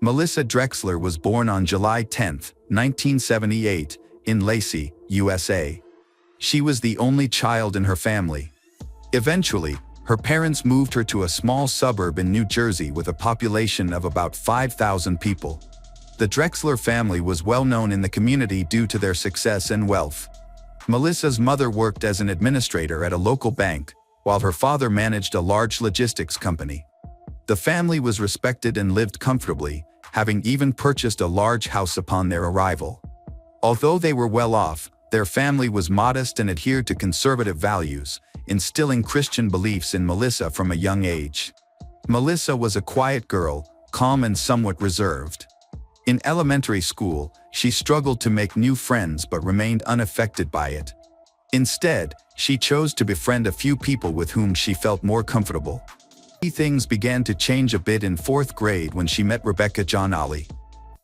Melissa Drexler was born on July 10, 1978, in Lacey, USA. She was the only child in her family. Eventually, her parents moved her to a small suburb in New Jersey with a population of about 5,000 people. The Drexler family was well known in the community due to their success and wealth. Melissa's mother worked as an administrator at a local bank, while her father managed a large logistics company. The family was respected and lived comfortably, having even purchased a large house upon their arrival. Although they were well off, their family was modest and adhered to conservative values, instilling Christian beliefs in Melissa from a young age. Melissa was a quiet girl, calm and somewhat reserved. In elementary school, she struggled to make new friends but remained unaffected by it. Instead, she chose to befriend a few people with whom she felt more comfortable. Things began to change a bit in 4th grade when she met Rebecca Johnolly.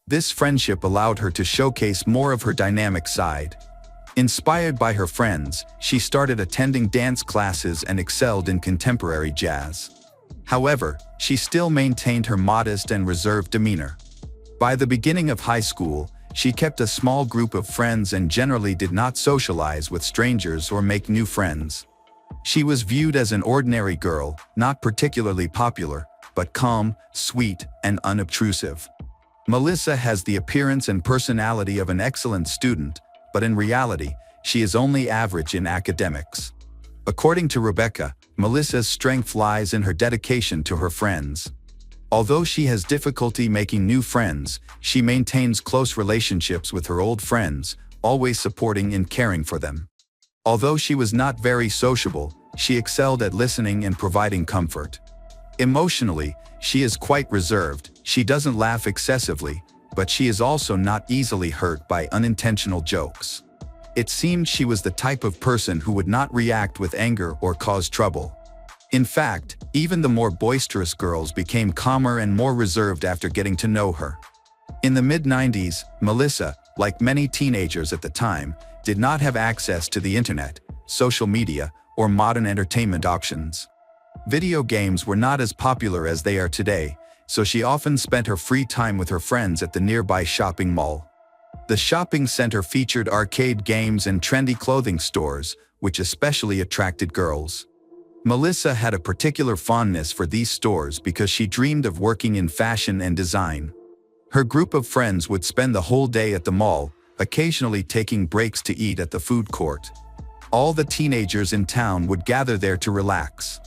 This friendship allowed her to showcase more of her dynamic side. Inspired by her friends, she started attending dance classes and excelled in contemporary jazz. However, she still maintained her modest and reserved demeanor. By the beginning of high school, she kept a small group of friends and generally did not socialize with strangers or make new friends. She was viewed as an ordinary girl, not particularly popular, but calm, sweet, and unobtrusive. Melissa has the appearance and personality of an excellent student, but in reality, she is only average in academics. According to Rebecca, Melissa's strength lies in her dedication to her friends. Although she has difficulty making new friends, she maintains close relationships with her old friends, always supporting and caring for them. Although she was not very sociable, she excelled at listening and providing comfort. Emotionally, she is quite reserved. She doesn't laugh excessively, but she is also not easily hurt by unintentional jokes. It seemed she was the type of person who would not react with anger or cause trouble. In fact, even the more boisterous girls became calmer and more reserved after getting to know her. In the mid-90s, Melissa, like many teenagers at the time, did not have access to the internet, social media, or modern entertainment options. Video games were not as popular as they are today, so she often spent her free time with her friends at the nearby shopping mall. The shopping center featured arcade games and trendy clothing stores, which especially attracted girls. Melissa had a particular fondness for these stores because she dreamed of working in fashion and design. Her group of friends would spend the whole day at the mall, occasionally taking breaks to eat at the food court. All the teenagers in town would gather there to relax.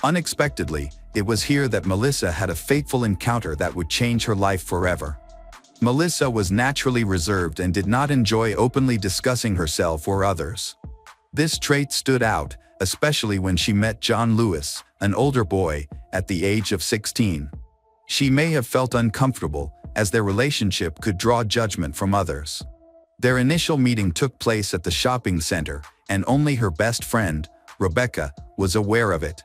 Unexpectedly, it was here that Melissa had a fateful encounter that would change her life forever. Melissa was naturally reserved and did not enjoy openly discussing herself or others. This trait stood out, especially when she met John Lewis, an older boy, at the age of 16. She may have felt uncomfortable, as their relationship could draw judgment from others. Their initial meeting took place at the shopping center, and only her best friend, Rebecca, was aware of it.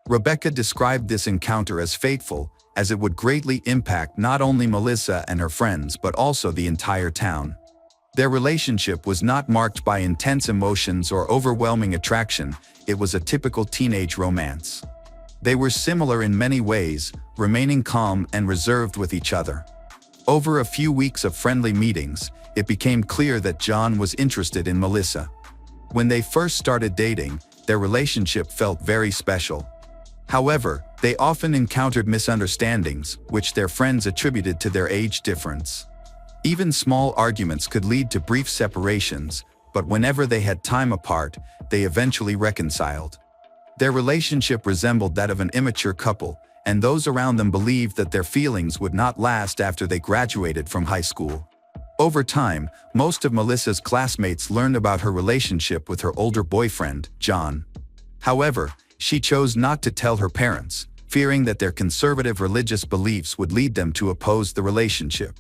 Rebecca described this encounter as fateful, as it would greatly impact not only Melissa and her friends but also the entire town. Their relationship was not marked by intense emotions or overwhelming attraction, it was a typical teenage romance. They were similar in many ways, remaining calm and reserved with each other. Over a few weeks of friendly meetings, it became clear that John was interested in Melissa. When they first started dating, their relationship felt very special. However, they often encountered misunderstandings, which their friends attributed to their age difference. Even small arguments could lead to brief separations, but whenever they had time apart, they eventually reconciled. Their relationship resembled that of an immature couple, and those around them believed that their feelings would not last after they graduated from high school. Over time, most of Melissa's classmates learned about her relationship with her older boyfriend, John. However, she chose not to tell her parents, fearing that their conservative religious beliefs would lead them to oppose the relationship.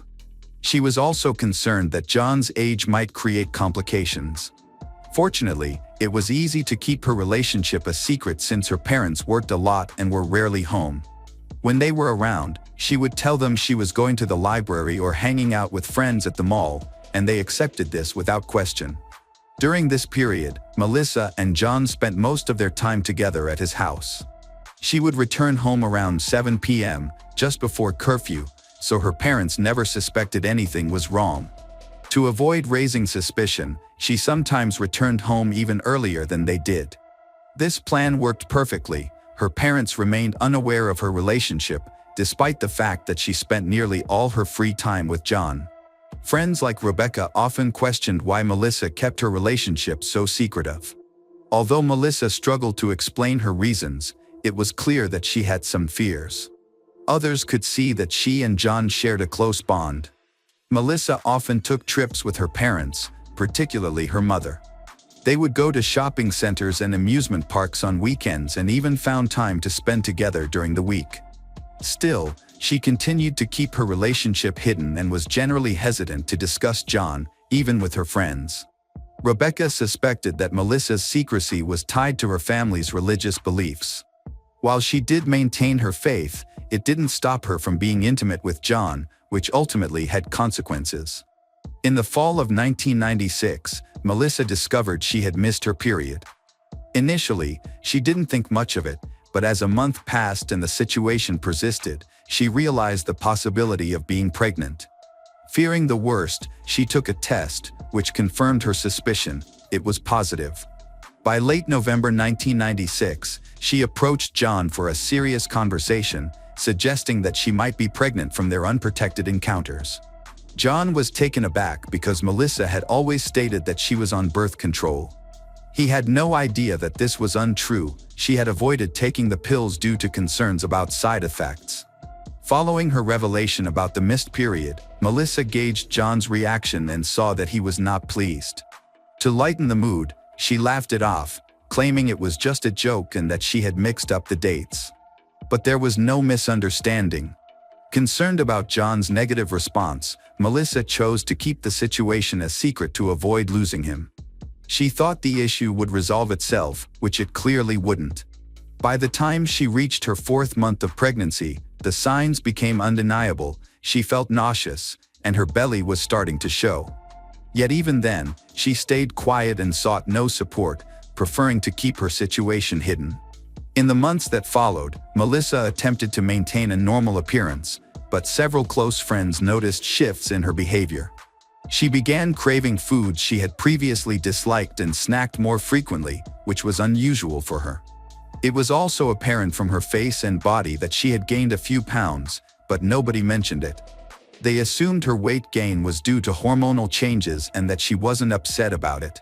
She was also concerned that John's age might create complications. Fortunately, it was easy to keep her relationship a secret since her parents worked a lot and were rarely home. When they were around, she would tell them she was going to the library or hanging out with friends at the mall, and they accepted this without question. During this period, Melissa and John spent most of their time together at his house. She would return home around 7 p.m., just before curfew, so her parents never suspected anything was wrong. To avoid raising suspicion, she sometimes returned home even earlier than they did. This plan worked perfectly. Her parents remained unaware of her relationship, despite the fact that she spent nearly all her free time with John. Friends like Rebecca often questioned why Melissa kept her relationship so secretive. Although Melissa struggled to explain her reasons, it was clear that she had some fears. Others could see that she and John shared a close bond. Melissa often took trips with her parents, particularly her mother. They would go to shopping centers and amusement parks on weekends and even found time to spend together during the week. Still, she continued to keep her relationship hidden and was generally hesitant to discuss John, even with her friends. Rebecca suspected that Melissa's secrecy was tied to her family's religious beliefs. While she did maintain her faith, it didn't stop her from being intimate with John, which ultimately had consequences. In the fall of 1996, Melissa discovered she had missed her period. Initially, she didn't think much of it, but as a month passed and the situation persisted, she realized the possibility of being pregnant. Fearing the worst, she took a test, which confirmed her suspicion. It was positive. By late November 1996, she approached John for a serious conversation, suggesting that she might be pregnant from their unprotected encounters. John was taken aback because Melissa had always stated that she was on birth control. He had no idea that this was untrue. She had avoided taking the pills due to concerns about side effects. Following her revelation about the missed period, Melissa gauged John's reaction and saw that he was not pleased. To lighten the mood, she laughed it off, claiming it was just a joke and that she had mixed up the dates. But there was no misunderstanding. Concerned about John's negative response, Melissa chose to keep the situation a secret to avoid losing him. She thought the issue would resolve itself, which it clearly wouldn't. By the time she reached her 4th month of pregnancy, the signs became undeniable. She felt nauseous, and her belly was starting to show. Yet even then, she stayed quiet and sought no support, preferring to keep her situation hidden. In the months that followed, Melissa attempted to maintain a normal appearance, but several close friends noticed shifts in her behavior. She began craving foods she had previously disliked and snacked more frequently, which was unusual for her. It was also apparent from her face and body that she had gained a few pounds, but nobody mentioned it. They assumed her weight gain was due to hormonal changes and that she wasn't upset about it.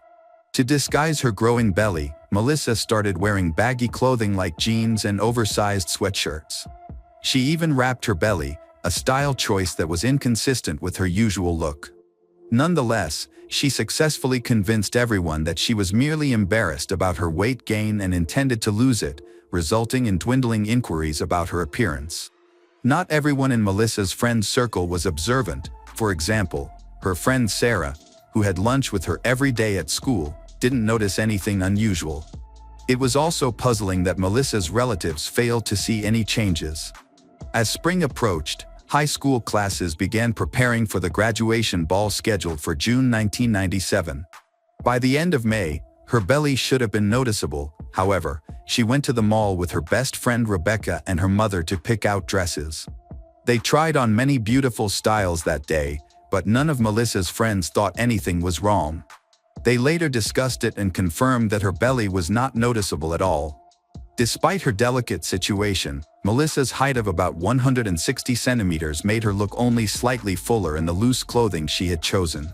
To disguise her growing belly, Melissa started wearing baggy clothing like jeans and oversized sweatshirts. She even wrapped her belly, a style choice that was inconsistent with her usual look. Nonetheless, she successfully convinced everyone that she was merely embarrassed about her weight gain and intended to lose it, resulting in dwindling inquiries about her appearance. Not everyone in Melissa's friend circle was observant. For example, her friend Sarah, who had lunch with her every day at school, didn't notice anything unusual. It was also puzzling that Melissa's relatives failed to see any changes. As spring approached, high school classes began preparing for the graduation ball scheduled for June 1997. By the end of May, her belly should have been noticeable. However, she went to the mall with her best friend Rebecca and her mother to pick out dresses. They tried on many beautiful styles that day, but none of Melissa's friends thought anything was wrong. They later discussed it and confirmed that her belly was not noticeable at all. Despite her delicate situation, Melissa's height of about 160 centimeters made her look only slightly fuller in the loose clothing she had chosen.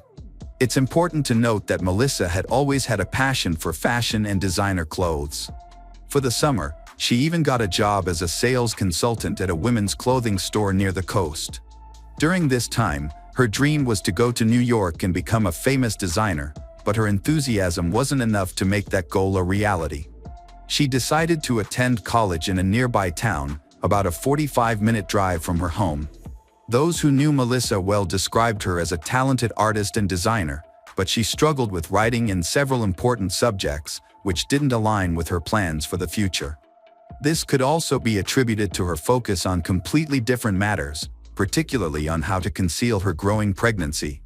It's important to note that Melissa had always had a passion for fashion and designer clothes. For the summer, she even got a job as a sales consultant at a women's clothing store near the coast. During this time, her dream was to go to New York and become a famous designer, but her enthusiasm wasn't enough to make that goal a reality. She decided to attend college in a nearby town, about a 45-minute drive from her home. Those who knew Melissa well described her as a talented artist and designer, but she struggled with writing in several important subjects, which didn't align with her plans for the future. This could also be attributed to her focus on completely different matters, particularly on how to conceal her growing pregnancy.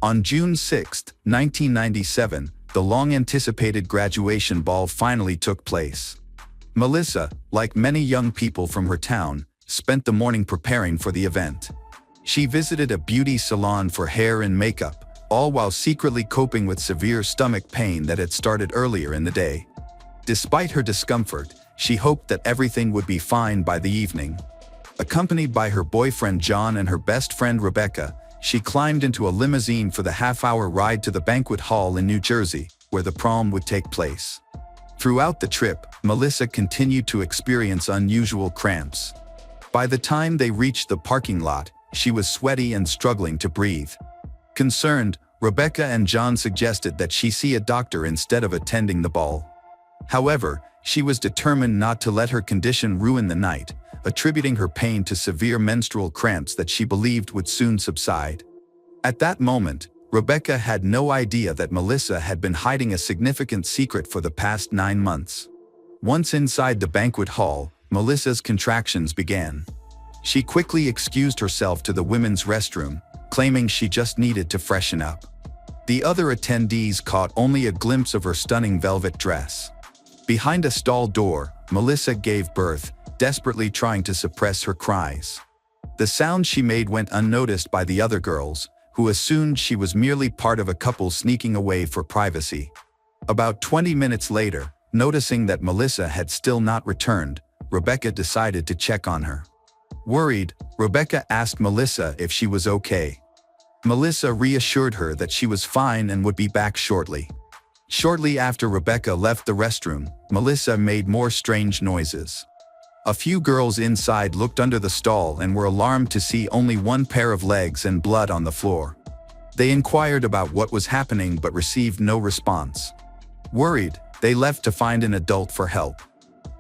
On June 6, 1997, the long-anticipated graduation ball finally took place. Melissa, like many young people from her town, spent the morning preparing for the event. She visited a beauty salon for hair and makeup, all while secretly coping with severe stomach pain that had started earlier in the day. Despite her discomfort, she hoped that everything would be fine by the evening. Accompanied by her boyfriend John and her best friend Rebecca, she climbed into a limousine for the half-hour ride to the banquet hall in New Jersey, where the prom would take place. Throughout the trip, Melissa continued to experience unusual cramps. By the time they reached the parking lot, she was sweaty and struggling to breathe. Concerned, Rebecca and John suggested that she see a doctor instead of attending the ball. However, she was determined not to let her condition ruin the night, attributing her pain to severe menstrual cramps that she believed would soon subside. At that moment, Rebecca had no idea that Melissa had been hiding a significant secret for the past 9 months. Once inside the banquet hall, Melissa's contractions began. She quickly excused herself to the women's restroom, claiming she just needed to freshen up. The other attendees caught only a glimpse of her stunning velvet dress. Behind a stall door, Melissa gave birth, desperately trying to suppress her cries. The sound she made went unnoticed by the other girls, who assumed she was merely part of a couple sneaking away for privacy. About 20 minutes later, noticing that Melissa had still not returned, Rebecca decided to check on her. Worried, Rebecca asked Melissa if she was okay. Melissa reassured her that she was fine and would be back shortly. Shortly after Rebecca left the restroom, Melissa made more strange noises. A few girls inside looked under the stall and were alarmed to see only one pair of legs and blood on the floor. They inquired about what was happening but received no response. Worried, they left to find an adult for help.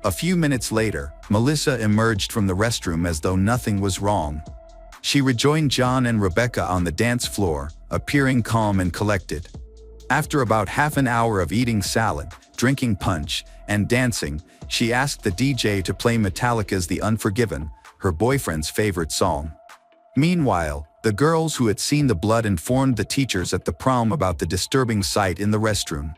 A few minutes later, Melissa emerged from the restroom as though nothing was wrong. She rejoined John and Rebecca on the dance floor, appearing calm and collected. After about half an hour of eating salad, drinking punch, and dancing, she asked the DJ to play Metallica's The Unforgiven, her boyfriend's favorite song. Meanwhile, the girls who had seen the blood informed the teachers at the prom about the disturbing sight in the restroom.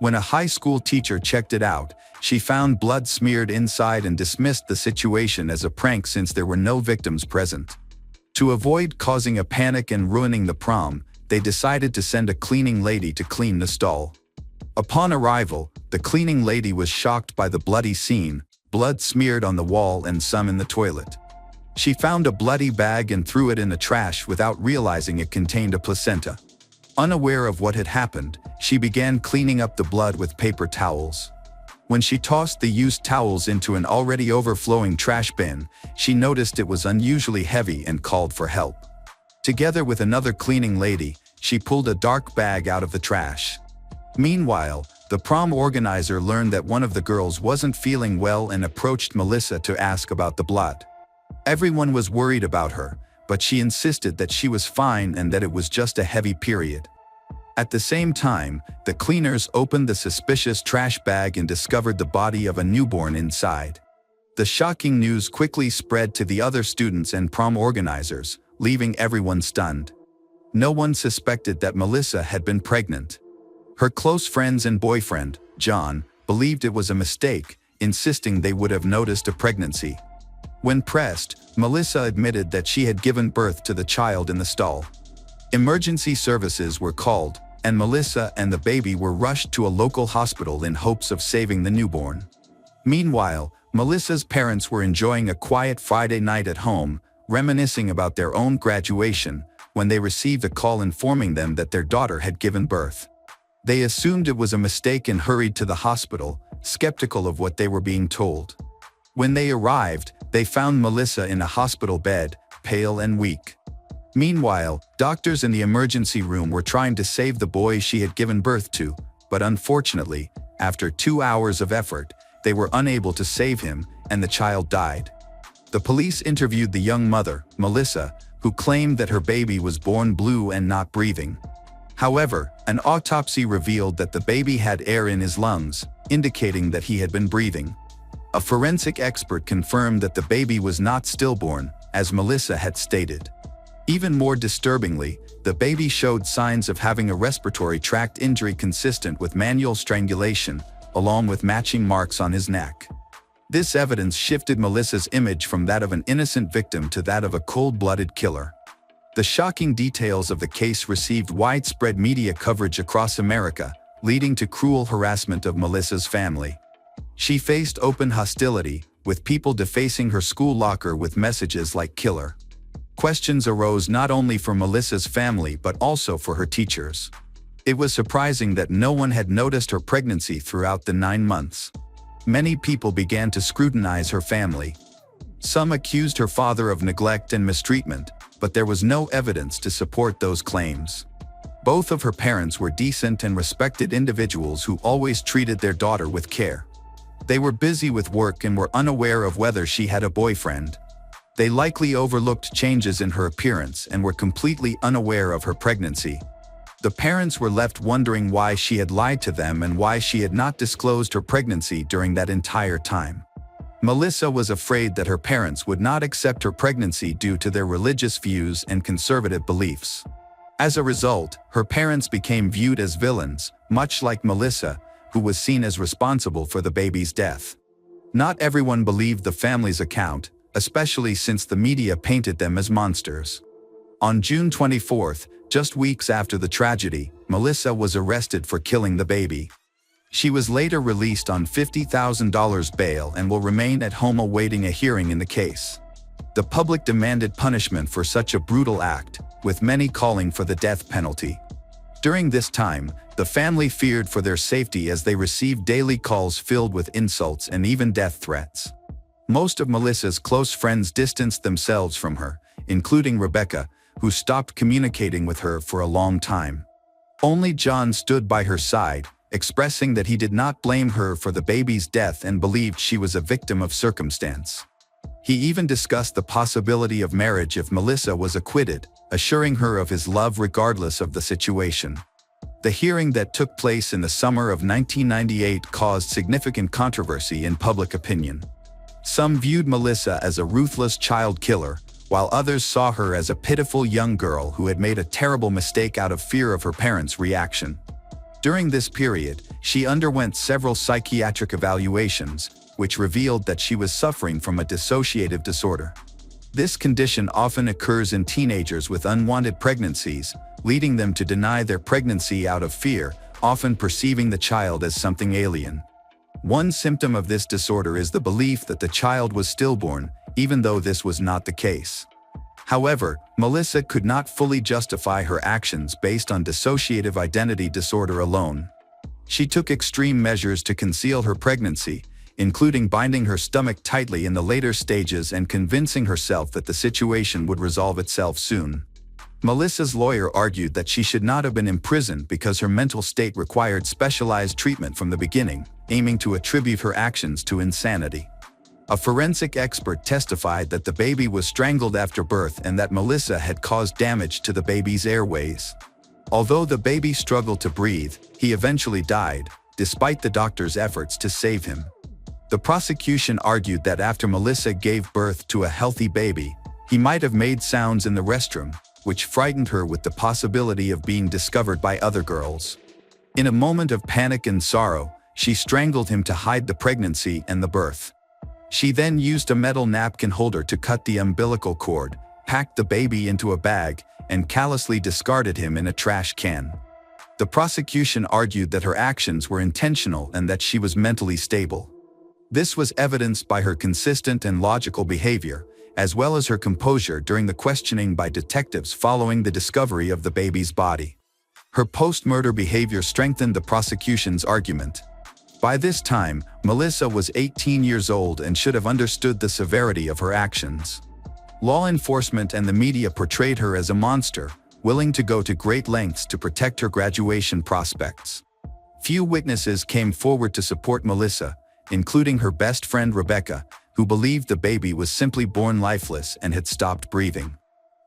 When a high school teacher checked it out, she found blood smeared inside and dismissed the situation as a prank since there were no victims present. To avoid causing a panic and ruining the prom, they decided to send a cleaning lady to clean the stall. Upon arrival, the cleaning lady was shocked by the bloody scene, blood smeared on the wall and some in the toilet. She found a bloody bag and threw it in the trash without realizing it contained a placenta. Unaware of what had happened, she began cleaning up the blood with paper towels. When she tossed the used towels into an already overflowing trash bin, she noticed it was unusually heavy and called for help. Together with another cleaning lady, she pulled a dark bag out of the trash. Meanwhile, the prom organizer learned that one of the girls wasn't feeling well and approached Melissa to ask about the blood. Everyone was worried about her, but she insisted that she was fine and that it was just a heavy period. At the same time, the cleaners opened the suspicious trash bag and discovered the body of a newborn inside. The shocking news quickly spread to the other students and prom organizers, leaving everyone stunned. No one suspected that Melissa had been pregnant. Her close friends and boyfriend, John, believed it was a mistake, insisting they would have noticed a pregnancy. When pressed, Melissa admitted that she had given birth to the child in the stall. Emergency services were called, and Melissa and the baby were rushed to a local hospital in hopes of saving the newborn. Meanwhile, Melissa's parents were enjoying a quiet Friday night at home, reminiscing about their own graduation, when they received a call informing them that their daughter had given birth. They assumed it was a mistake and hurried to the hospital, skeptical of what they were being told. When they arrived, they found Melissa in a hospital bed, pale and weak. Meanwhile, doctors in the emergency room were trying to save the boy she had given birth to, but unfortunately, after 2 hours of effort, they were unable to save him, and the child died. The police interviewed the young mother, Melissa, who claimed that her baby was born blue and not breathing. However, an autopsy revealed that the baby had air in his lungs, indicating that he had been breathing. A forensic expert confirmed that the baby was not stillborn, as Melissa had stated. Even more disturbingly, the baby showed signs of having a respiratory tract injury consistent with manual strangulation, along with matching marks on his neck. This evidence shifted Melissa's image from that of an innocent victim to that of a cold-blooded killer. The shocking details of the case received widespread media coverage across America, leading to cruel harassment of Melissa's family. She faced open hostility, with people defacing her school locker with messages like "killer." Questions arose not only for Melissa's family but also for her teachers. It was surprising that no one had noticed her pregnancy throughout the 9 months. Many people began to scrutinize her family. Some accused her father of neglect and mistreatment, but there was no evidence to support those claims. Both of her parents were decent and respected individuals who always treated their daughter with care. They were busy with work and were unaware of whether she had a boyfriend. They likely overlooked changes in her appearance and were completely unaware of her pregnancy. The parents were left wondering why she had lied to them and why she had not disclosed her pregnancy during that entire time. Melissa was afraid that her parents would not accept her pregnancy due to their religious views and conservative beliefs. As a result, her parents became viewed as villains, much like Melissa, who was seen as responsible for the baby's death. Not everyone believed the family's account, especially since the media painted them as monsters. On June 24, just weeks after the tragedy, Melissa was arrested for killing the baby. She was later released on $50,000 bail and will remain at home awaiting a hearing in the case. The public demanded punishment for such a brutal act, with many calling for the death penalty. During this time, the family feared for their safety as they received daily calls filled with insults and even death threats. Most of Melissa's close friends distanced themselves from her, including Rebecca, who stopped communicating with her for a long time. Only John stood by her side, expressing that he did not blame her for the baby's death and believed she was a victim of circumstance. He even discussed the possibility of marriage if Melissa was acquitted, assuring her of his love regardless of the situation. The hearing that took place in the summer of 1998 caused significant controversy in public opinion. Some viewed Melissa as a ruthless child killer, while others saw her as a pitiful young girl who had made a terrible mistake out of fear of her parents' reaction. During this period, she underwent several psychiatric evaluations, which revealed that she was suffering from a dissociative disorder. This condition often occurs in teenagers with unwanted pregnancies, leading them to deny their pregnancy out of fear, often perceiving the child as something alien. One symptom of this disorder is the belief that the child was stillborn, even though this was not the case. However, Melissa could not fully justify her actions based on dissociative identity disorder alone. She took extreme measures to conceal her pregnancy, including binding her stomach tightly in the later stages and convincing herself that the situation would resolve itself soon. Melissa's lawyer argued that she should not have been imprisoned because her mental state required specialized treatment from the beginning, aiming to attribute her actions to insanity. A forensic expert testified that the baby was strangled after birth and that Melissa had caused damage to the baby's airways. Although the baby struggled to breathe, he eventually died, despite the doctor's efforts to save him. The prosecution argued that after Melissa gave birth to a healthy baby, he might have made sounds in the restroom, which frightened her with the possibility of being discovered by other girls. In a moment of panic and sorrow, she strangled him to hide the pregnancy and the birth. She then used a metal napkin holder to cut the umbilical cord, packed the baby into a bag, and callously discarded him in a trash can. The prosecution argued that her actions were intentional and that she was mentally stable. This was evidenced by her consistent and logical behavior, as well as her composure during the questioning by detectives following the discovery of the baby's body. Her post-murder behavior strengthened the prosecution's argument. By this time, Melissa was 18 years old and should have understood the severity of her actions. Law enforcement and the media portrayed her as a monster, willing to go to great lengths to protect her graduation prospects. Few witnesses came forward to support Melissa, including her best friend Rebecca, who believed the baby was simply born lifeless and had stopped breathing.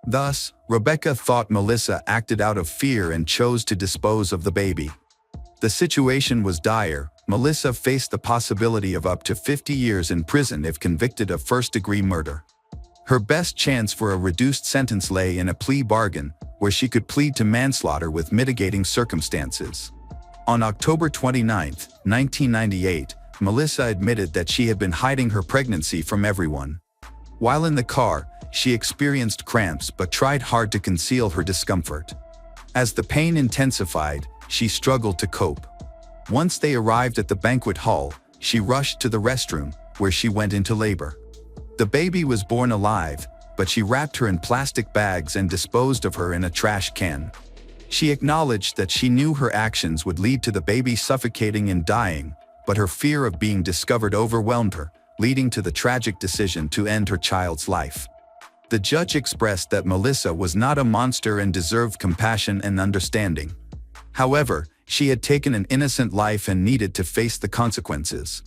Thus, Rebecca thought Melissa acted out of fear and chose to dispose of the baby. The situation was dire. Melissa faced the possibility of up to 50 years in prison if convicted of first-degree murder. Her best chance for a reduced sentence lay in a plea bargain, where she could plead to manslaughter with mitigating circumstances. On October 29, 1998, Melissa admitted that she had been hiding her pregnancy from everyone. While in the car, she experienced cramps but tried hard to conceal her discomfort. As the pain intensified, she struggled to cope. Once they arrived at the banquet hall, she rushed to the restroom, where she went into labor. The baby was born alive, but she wrapped her in plastic bags and disposed of her in a trash can. She acknowledged that she knew her actions would lead to the baby suffocating and dying, but her fear of being discovered overwhelmed her, leading to the tragic decision to end her child's life. The judge expressed that Melissa was not a monster and deserved compassion and understanding. However, she had taken an innocent life and needed to face the consequences.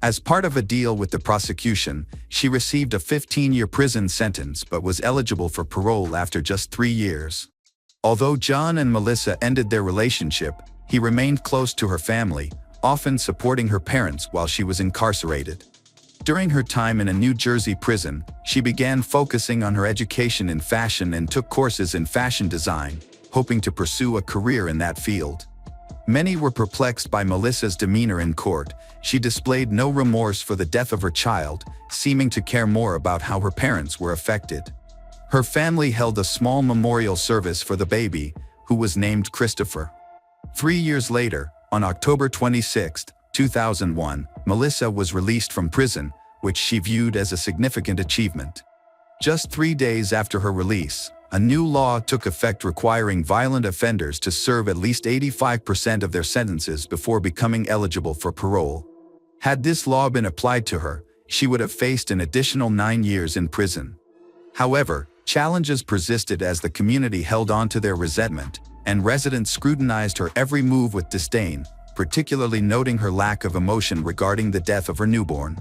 As part of a deal with the prosecution, she received a 15-year prison sentence but was eligible for parole after just 3 years. Although John and Melissa ended their relationship, he remained close to her family, often supporting her parents while she was incarcerated. During her time in a New Jersey prison, she began focusing on her education in fashion and took courses in fashion design, hoping to pursue a career in that field. Many were perplexed by Melissa's demeanor in court. She displayed no remorse for the death of her child, seeming to care more about how her parents were affected. Her family held a small memorial service for the baby, who was named Christopher. 3 years later, on October 26, 2001, Melissa was released from prison, which she viewed as a significant achievement. Just 3 days after her release, a new law took effect requiring violent offenders to serve at least 85% of their sentences before becoming eligible for parole. Had this law been applied to her, she would have faced an additional 9 years in prison. However, challenges persisted as the community held on to their resentment, and residents scrutinized her every move with disdain, particularly noting her lack of emotion regarding the death of her newborn.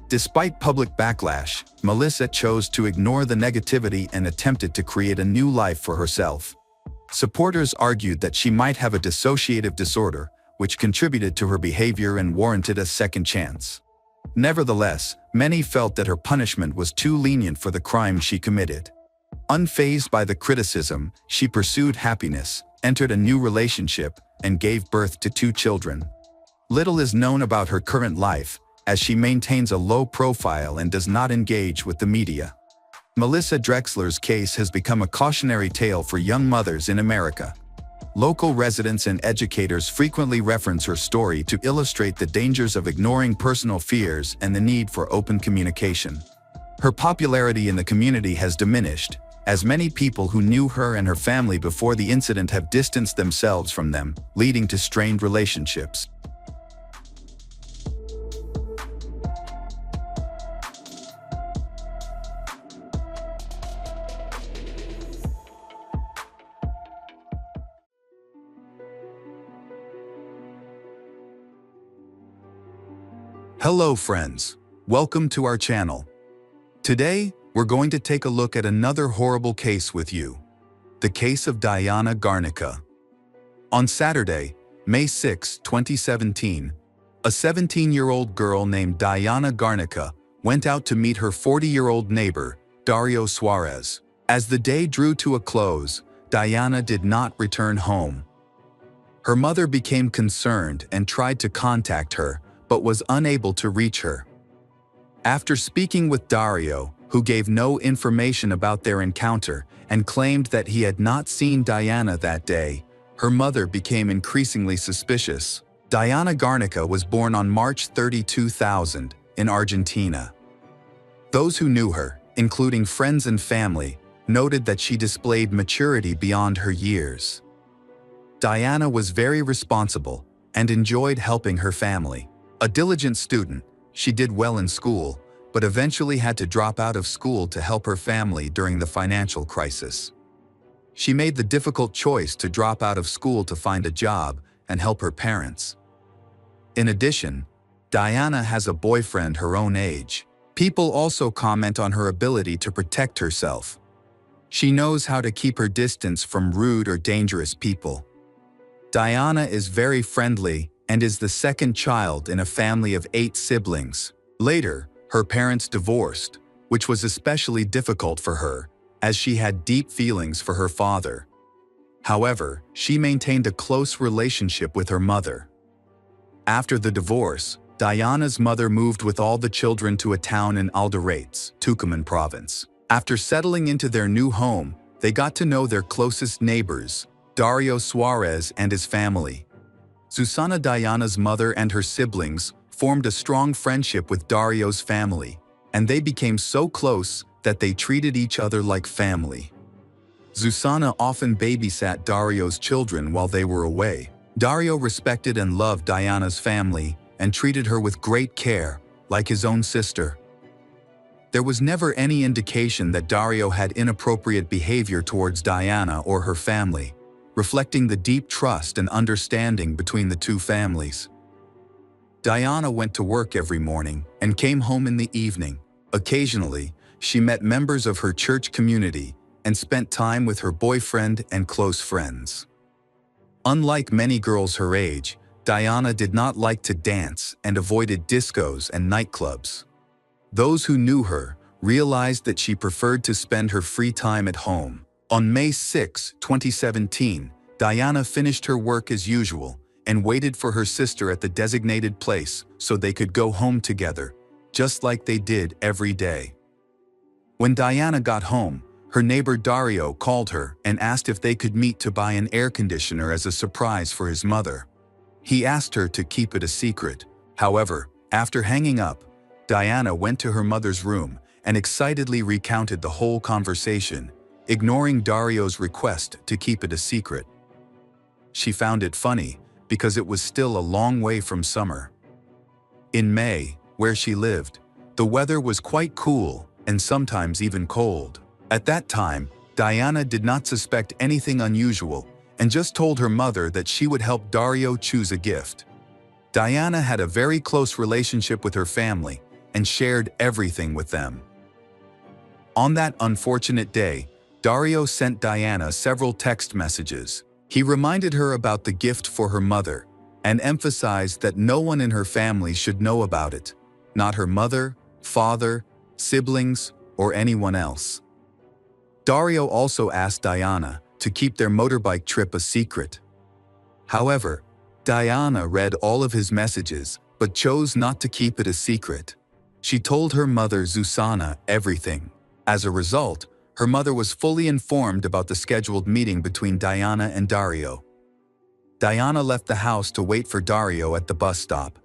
Despite public backlash, Melissa chose to ignore the negativity and attempted to create a new life for herself. Supporters argued that she might have a dissociative disorder, which contributed to her behavior and warranted a second chance. Nevertheless, many felt that her punishment was too lenient for the crime she committed. Unfazed by the criticism, she pursued happiness, entered a new relationship, and gave birth to 2 children. Little is known about her current life, as she maintains a low profile and does not engage with the media. Melissa Drexler's case has become a cautionary tale for young mothers in America. Local residents and educators frequently reference her story to illustrate the dangers of ignoring personal fears and the need for open communication. Her popularity in the community has diminished, as many people who knew her and her family before the incident have distanced themselves from them, leading to strained relationships. Hello friends, welcome to our channel. Today, we're going to take a look at another horrible case with you. The case of Diana Garnica. On Saturday, May 6, 2017, a 17-year-old girl named Diana Garnica went out to meet her 40-year-old neighbor, Dario Suarez. As the day drew to a close, Diana did not return home. Her mother became concerned and tried to contact her, but was unable to reach her. After speaking with Dario, who gave no information about their encounter and claimed that he had not seen Diana that day, her mother became increasingly suspicious. Diana Garnica was born on March 30, 2000, in Argentina. Those who knew her, including friends and family, noted that she displayed maturity beyond her years. Diana was very responsible and enjoyed helping her family. A diligent student, she did well in school, but eventually had to drop out of school to help her family during the financial crisis. She made the difficult choice to drop out of school to find a job and help her parents. In addition, Diana has a boyfriend her own age. People also comment on her ability to protect herself. She knows how to keep her distance from rude or dangerous people. Diana is very friendly and is the second child in a family of 8 siblings. Later, her parents divorced, which was especially difficult for her, as she had deep feelings for her father. However, she maintained a close relationship with her mother. After the divorce, Diana's mother moved with all the children to a town in Alderates, Tucumán province. After settling into their new home, they got to know their closest neighbors, Dario Suarez and his family. Susana, Diana's mother, and her siblings formed a strong friendship with Dario's family, and they became so close that they treated each other like family. Susana often babysat Dario's children while they were away. Dario respected and loved Diana's family and treated her with great care, like his own sister. There was never any indication that Dario had inappropriate behavior towards Diana or her family, reflecting the deep trust and understanding between the two families. Diana went to work every morning and came home in the evening. Occasionally, she met members of her church community and spent time with her boyfriend and close friends. Unlike many girls her age, Diana did not like to dance and avoided discos and nightclubs. Those who knew her realized that she preferred to spend her free time at home. On May 6, 2017, Diana finished her work as usual and waited for her sister at the designated place so they could go home together, just like they did every day. When Diana got home, her neighbor Dario called her and asked if they could meet to buy an air conditioner as a surprise for his mother. He asked her to keep it a secret. However, after hanging up, Diana went to her mother's room and excitedly recounted the whole conversation, ignoring Dario's request to keep it a secret. She found it funny because it was still a long way from summer. In May, where she lived, the weather was quite cool and sometimes even cold. At that time, Diana did not suspect anything unusual and just told her mother that she would help Dario choose a gift. Diana had a very close relationship with her family and shared everything with them. On that unfortunate day, Dario sent Diana several text messages. He reminded her about the gift for her mother and emphasized that no one in her family should know about it, not her mother, father, siblings, or anyone else. Dario also asked Diana to keep their motorbike trip a secret. However, Diana read all of his messages but chose not to keep it a secret. She told her mother Susana everything. As a result, her mother was fully informed about the scheduled meeting between Diana and Dario. Diana left the house to wait for Dario at the bus stop.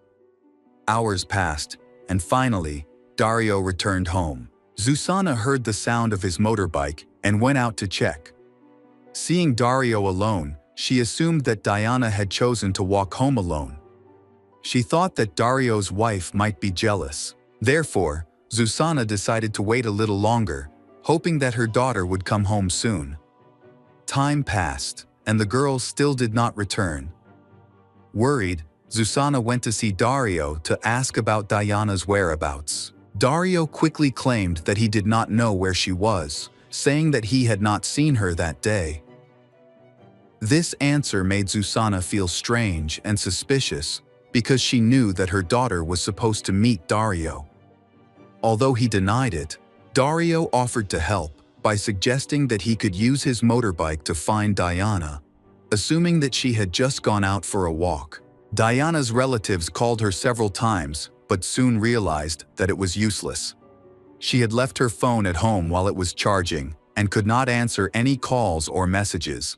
Hours passed, and finally, Dario returned home. Susana heard the sound of his motorbike and went out to check. Seeing Dario alone, she assumed that Diana had chosen to walk home alone. She thought that Dario's wife might be jealous. Therefore, Susana decided to wait a little longer, hoping that her daughter would come home soon. Time passed, and the girl still did not return. Worried, Susana went to see Dario to ask about Diana's whereabouts. Dario quickly claimed that he did not know where she was, saying that he had not seen her that day. This answer made Susana feel strange and suspicious because she knew that her daughter was supposed to meet Dario. Although he denied it, Dario offered to help by suggesting that he could use his motorbike to find Diana, assuming that she had just gone out for a walk. Diana's relatives called her several times, but soon realized that it was useless. She had left her phone at home while it was charging and could not answer any calls or messages.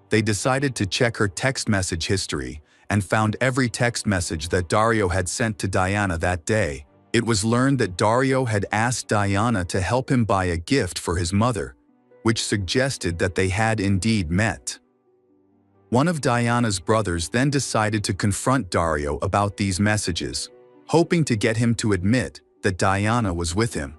They decided to check her text message history and found every text message that Dario had sent to Diana that day. It was learned that Dario had asked Diana to help him buy a gift for his mother, which suggested that they had indeed met. One of Diana's brothers then decided to confront Dario about these messages, hoping to get him to admit that Diana was with him.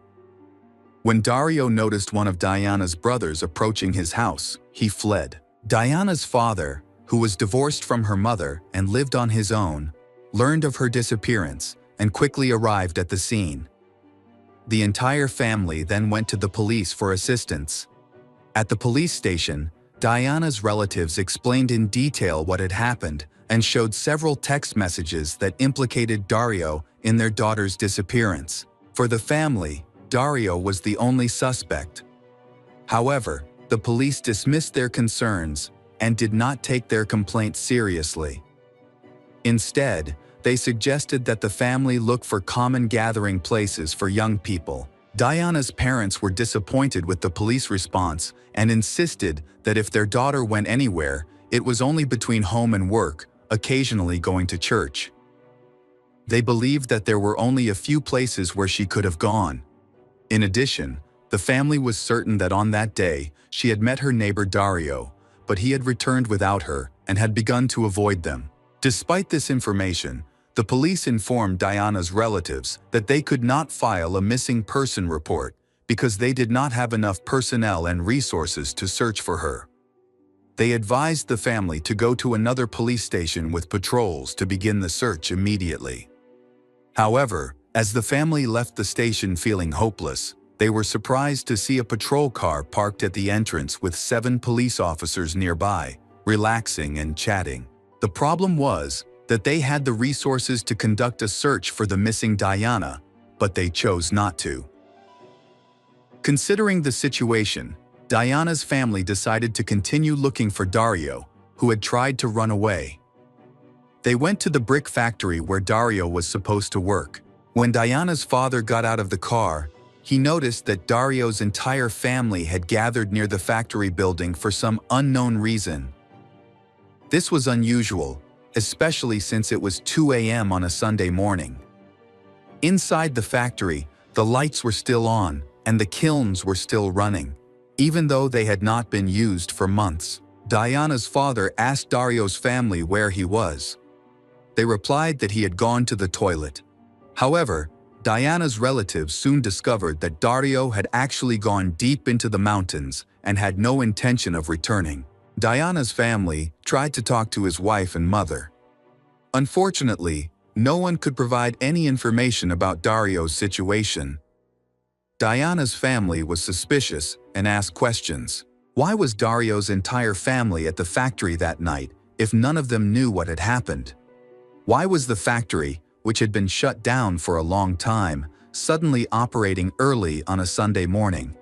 When Dario noticed one of Diana's brothers approaching his house, he fled. Diana's father, who was divorced from her mother and lived on his own, learned of her disappearance and quickly arrived at the scene. The entire family then went to the police for assistance. At the police station, Diana's relatives explained in detail what had happened and showed several text messages that implicated Dario in their daughter's disappearance. For the family, Dario was the only suspect. However, the police dismissed their concerns and did not take their complaint seriously. Instead, They suggested that the family look for common gathering places for young people. Diana's parents were disappointed with the police response and insisted that if their daughter went anywhere, it was only between home and work, occasionally going to church. They believed that there were only a few places where she could have gone. In addition, the family was certain that on that day, she had met her neighbor Dario, but he had returned without her and had begun to avoid them. Despite this information, the police informed Diana's relatives that they could not file a missing person report because they did not have enough personnel and resources to search for her. They advised the family to go to another police station with patrols to begin the search immediately. However, as the family left the station feeling hopeless, they were surprised to see a patrol car parked at the entrance with 7 police officers nearby, relaxing and chatting. The problem was that they had the resources to conduct a search for the missing Diana, but they chose not to. Considering the situation, Diana's family decided to continue looking for Dario, who had tried to run away. They went to the brick factory where Dario was supposed to work. When Diana's father got out of the car, he noticed that Dario's entire family had gathered near the factory building for some unknown reason. This was unusual, especially since it was 2 a.m. on a Sunday morning. Inside the factory, the lights were still on and the kilns were still running, even though they had not been used for months. Diana's father asked Dario's family where he was. They replied that he had gone to the toilet. However, Diana's relatives soon discovered that Dario had actually gone deep into the mountains and had no intention of returning. Diana's family tried to talk to his wife and mother. Unfortunately, no one could provide any information about Dario's situation. Diana's family was suspicious and asked questions. Why was Dario's entire family at the factory that night if none of them knew what had happened? Why was the factory, which had been shut down for a long time, suddenly operating early on a Sunday morning?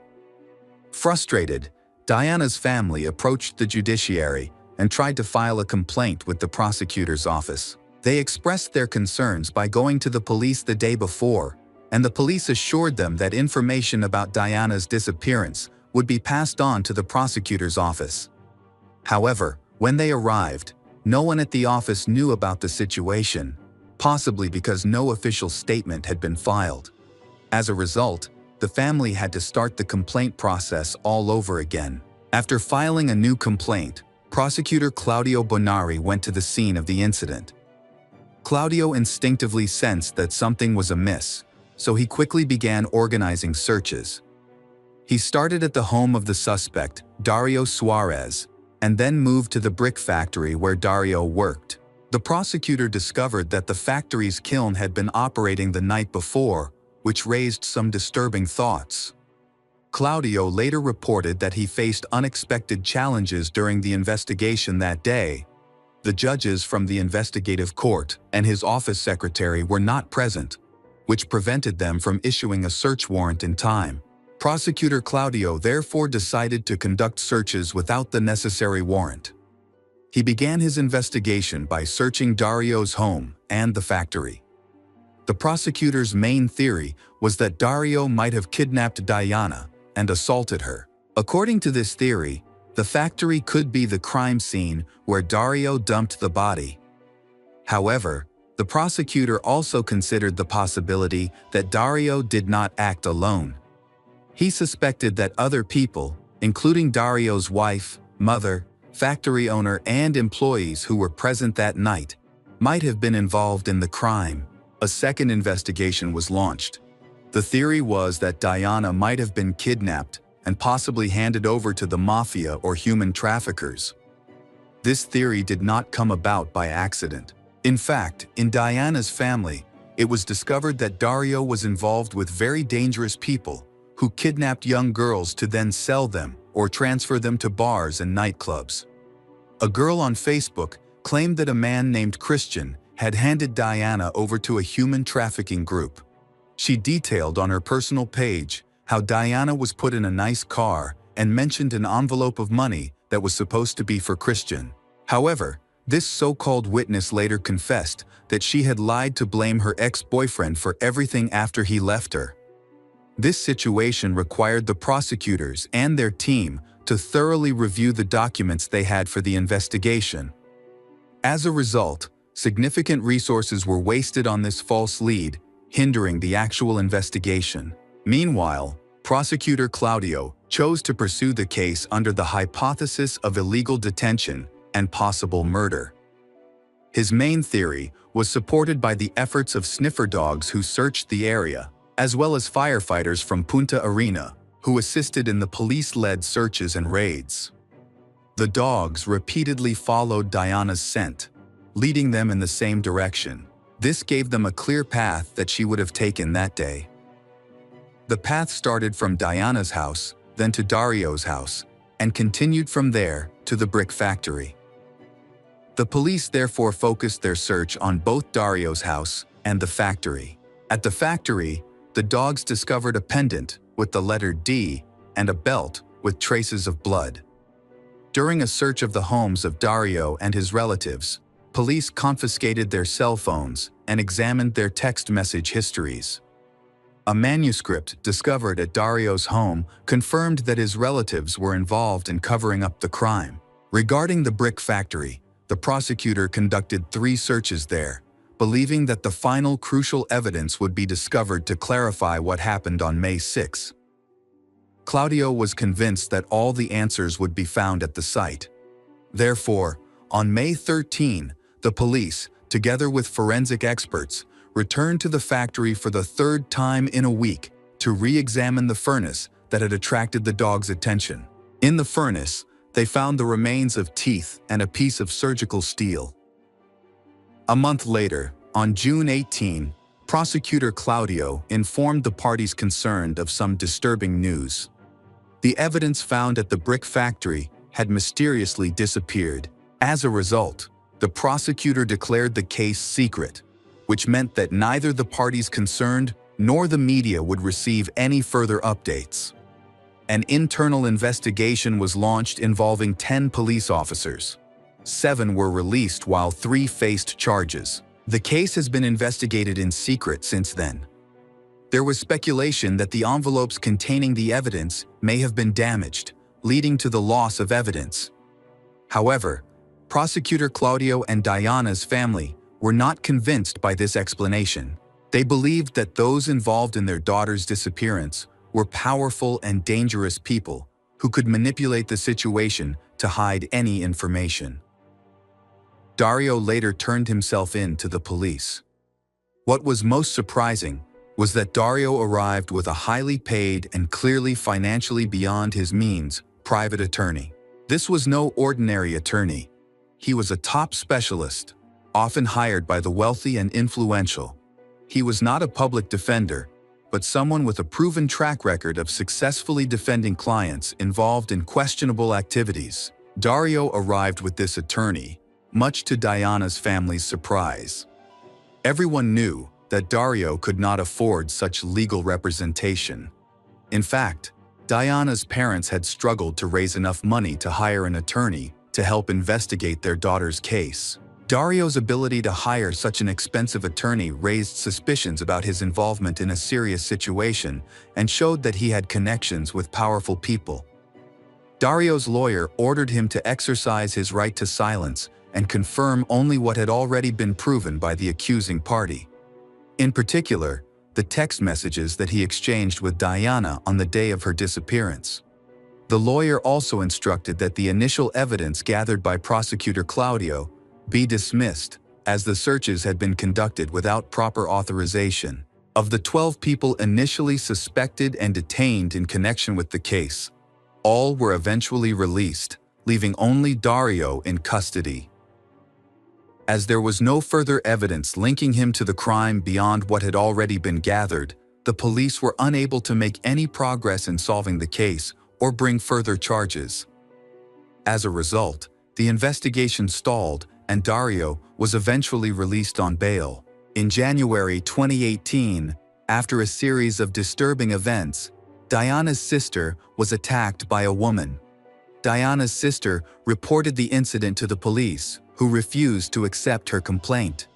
Frustrated, Diana's family approached the judiciary and tried to file a complaint with the prosecutor's office. They expressed their concerns by going to the police the day before, and the police assured them that information about Diana's disappearance would be passed on to the prosecutor's office. However, when they arrived, no one at the office knew about the situation, possibly because no official statement had been filed. As a result, the family had to start the complaint process all over again. After filing a new complaint, Prosecutor Claudio Bonari went to the scene of the incident. Claudio instinctively sensed that something was amiss, so he quickly began organizing searches. He started at the home of the suspect, Dario Suarez, and then moved to the brick factory where Dario worked. The prosecutor discovered that the factory's kiln had been operating the night before, which raised some disturbing thoughts. Claudio later reported that he faced unexpected challenges during the investigation that day. The judges from the investigative court and his office secretary were not present, which prevented them from issuing a search warrant in time. Prosecutor Claudio therefore decided to conduct searches without the necessary warrant. He began his investigation by searching Dario's home and the factory. The prosecutor's main theory was that Dario might have kidnapped Diana and assaulted her. According to this theory, the factory could be the crime scene where Dario dumped the body. However, the prosecutor also considered the possibility that Dario did not act alone. He suspected that other people, including Dario's wife, mother, factory owner, and employees who were present that night, might have been involved in the crime. A second investigation was launched. The theory was that Diana might have been kidnapped and possibly handed over to the mafia or human traffickers. This theory did not come about by accident. In fact, in Diana's family, it was discovered that Dario was involved with very dangerous people who kidnapped young girls to then sell them or transfer them to bars and nightclubs. A girl on Facebook claimed that a man named Christian had handed Diana over to a human trafficking group. She detailed on her personal page how Diana was put in a nice car and mentioned an envelope of money that was supposed to be for Christian. However, This so-called witness later confessed that she had lied to blame her ex-boyfriend for everything after he left her. This situation required the prosecutors and their team to thoroughly review the documents they had for the investigation. As a result, significant resources were wasted on this false lead, hindering the actual investigation. Meanwhile, Prosecutor Claudio chose to pursue the case under the hypothesis of illegal detention and possible murder. His main theory was supported by the efforts of sniffer dogs who searched the area, as well as firefighters from Punta Arena, who assisted in the police-led searches and raids. The dogs repeatedly followed Diana's scent, leading them in the same direction. This gave them a clear path that she would have taken that day. The path started from Diana's house, then to Dario's house, and continued from there to the brick factory. The police therefore focused their search on both Dario's house and the factory. At the factory, the dogs discovered a pendant with the letter D and a belt with traces of blood. During a search of the homes of Dario and his relatives, police confiscated their cell phones and examined their text message histories. A manuscript discovered at Dario's home confirmed that his relatives were involved in covering up the crime. Regarding the brick factory, the prosecutor conducted 3 searches there, believing that the final crucial evidence would be discovered to clarify what happened on May 6. Claudio was convinced that all the answers would be found at the site. Therefore, on May 13, the police, together with forensic experts, returned to the factory for the 3rd time in a week to re-examine the furnace that had attracted the dogs' attention. In the furnace, they found the remains of teeth and a piece of surgical steel. A month later, on June 18, Prosecutor Claudio informed the parties concerned of some disturbing news. The evidence found at the brick factory had mysteriously disappeared. As a result, the prosecutor declared the case secret, which meant that neither the parties concerned nor the media would receive any further updates. An internal investigation was launched involving 10 police officers. 7 were released while 3 faced charges. The case has been investigated in secret since then. There was speculation that the envelopes containing the evidence may have been damaged, leading to the loss of evidence. However, Prosecutor Claudio and Diana's family were not convinced by this explanation. They believed that those involved in their daughter's disappearance were powerful and dangerous people who could manipulate the situation to hide any information. Dario later turned himself in to the police. What was most surprising was that Dario arrived with a highly paid and clearly financially beyond his means private attorney. This was no ordinary attorney. He was a top specialist, often hired by the wealthy and influential. He was not a public defender, but someone with a proven track record of successfully defending clients involved in questionable activities. Dario arrived with this attorney, much to Diana's family's surprise. Everyone knew that Dario could not afford such legal representation. In fact, Diana's parents had struggled to raise enough money to hire an attorney to help investigate their daughter's case. Dario's ability to hire such an expensive attorney raised suspicions about his involvement in a serious situation and showed that he had connections with powerful people. Dario's lawyer ordered him to exercise his right to silence and confirm only what had already been proven by the accusing party. In particular, the text messages that he exchanged with Diana on the day of her disappearance. The lawyer also instructed that the initial evidence gathered by Prosecutor Claudio be dismissed, as the searches had been conducted without proper authorization. Of the 12 people initially suspected and detained in connection with the case, all were eventually released, leaving only Dario in custody. As there was no further evidence linking him to the crime beyond what had already been gathered, the police were unable to make any progress in solving the case or bring further charges. As a result, the investigation stalled and Dario was eventually released on bail. In January 2018, after a series of disturbing events, Diana's sister was attacked by a woman. Diana's sister reported the incident to the police, who refused to accept her complaint.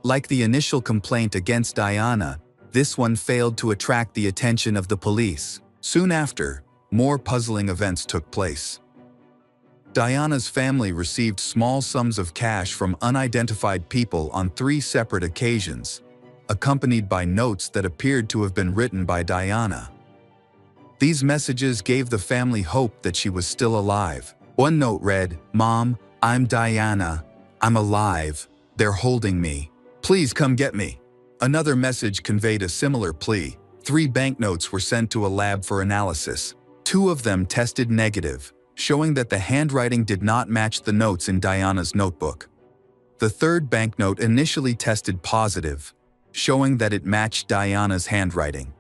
Like the initial complaint against Diana, this one failed to attract the attention of the police. Soon after, more puzzling events took place. Diana's family received small sums of cash from unidentified people on 3 separate occasions, accompanied by notes that appeared to have been written by Diana. These messages gave the family hope that she was still alive. One note read, "Mom, I'm Diana. I'm alive. They're holding me. Please come get me." Another message conveyed a similar plea. 3 banknotes were sent to a lab for analysis. 2 of them tested negative, showing that the handwriting did not match the notes in Diana's notebook. The 3rd banknote initially tested positive, showing that it matched Diana's handwriting.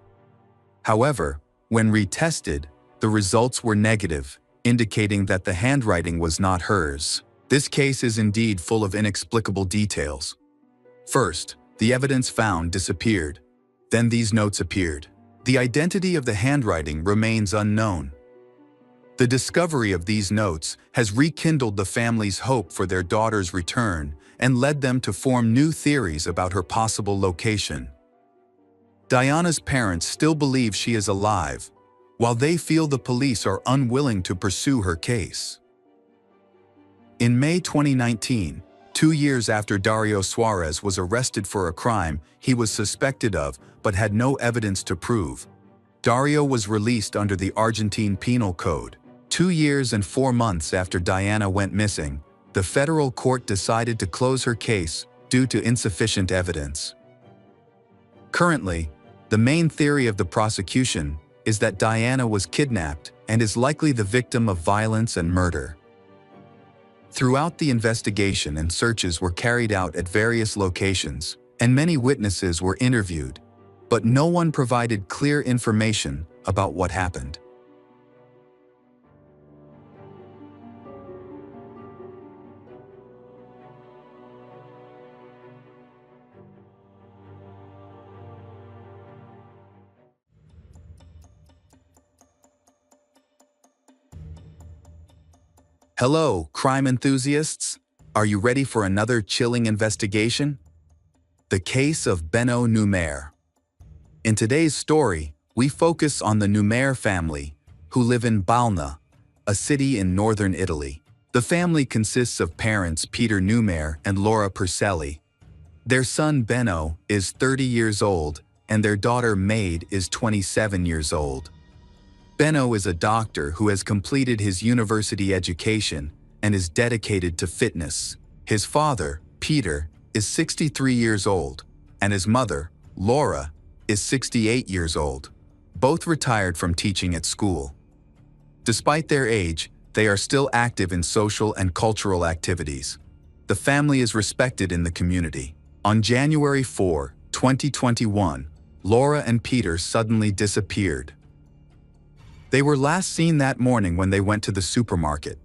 However, when retested, the results were negative, indicating that the handwriting was not hers. This case is indeed full of inexplicable details. First, the evidence found disappeared. Then these notes appeared. The identity of the handwriting remains unknown. The discovery of these notes has rekindled the family's hope for their daughter's return and led them to form new theories about her possible location. Diana's parents still believe she is alive, while they feel the police are unwilling to pursue her case. In May 2019, 2 years after Dario Suarez was arrested for a crime he was suspected of but had no evidence to prove, Dario was released under the Argentine Penal Code. 2 years and 4 months after Diana went missing, the federal court decided to close her case due to insufficient evidence. Currently, the main theory of the prosecution is that Diana was kidnapped and is likely the victim of violence and murder. Throughout the investigation, and searches were carried out at various locations, and many witnesses were interviewed, but no one provided clear information about what happened. Hello, crime enthusiasts! Are you ready for another chilling investigation? The case of Benno Neumayer. In today's story, we focus on the Neumayer family, who live in Balna, a city in northern Italy. The family consists of parents Peter Neumayer and Laura Perselli. Their son Benno is 30 years old, and their daughter Maid is 27 years old. Benno is a doctor who has completed his university education and is dedicated to fitness. His father, Peter, is 63 years old, and his mother, Laura, is 68 years old, both retired from teaching at school. Despite their age, they are still active in social and cultural activities. The family is respected in the community. On January 4, 2021, Laura and Peter suddenly disappeared. They were last seen that morning when they went to the supermarket.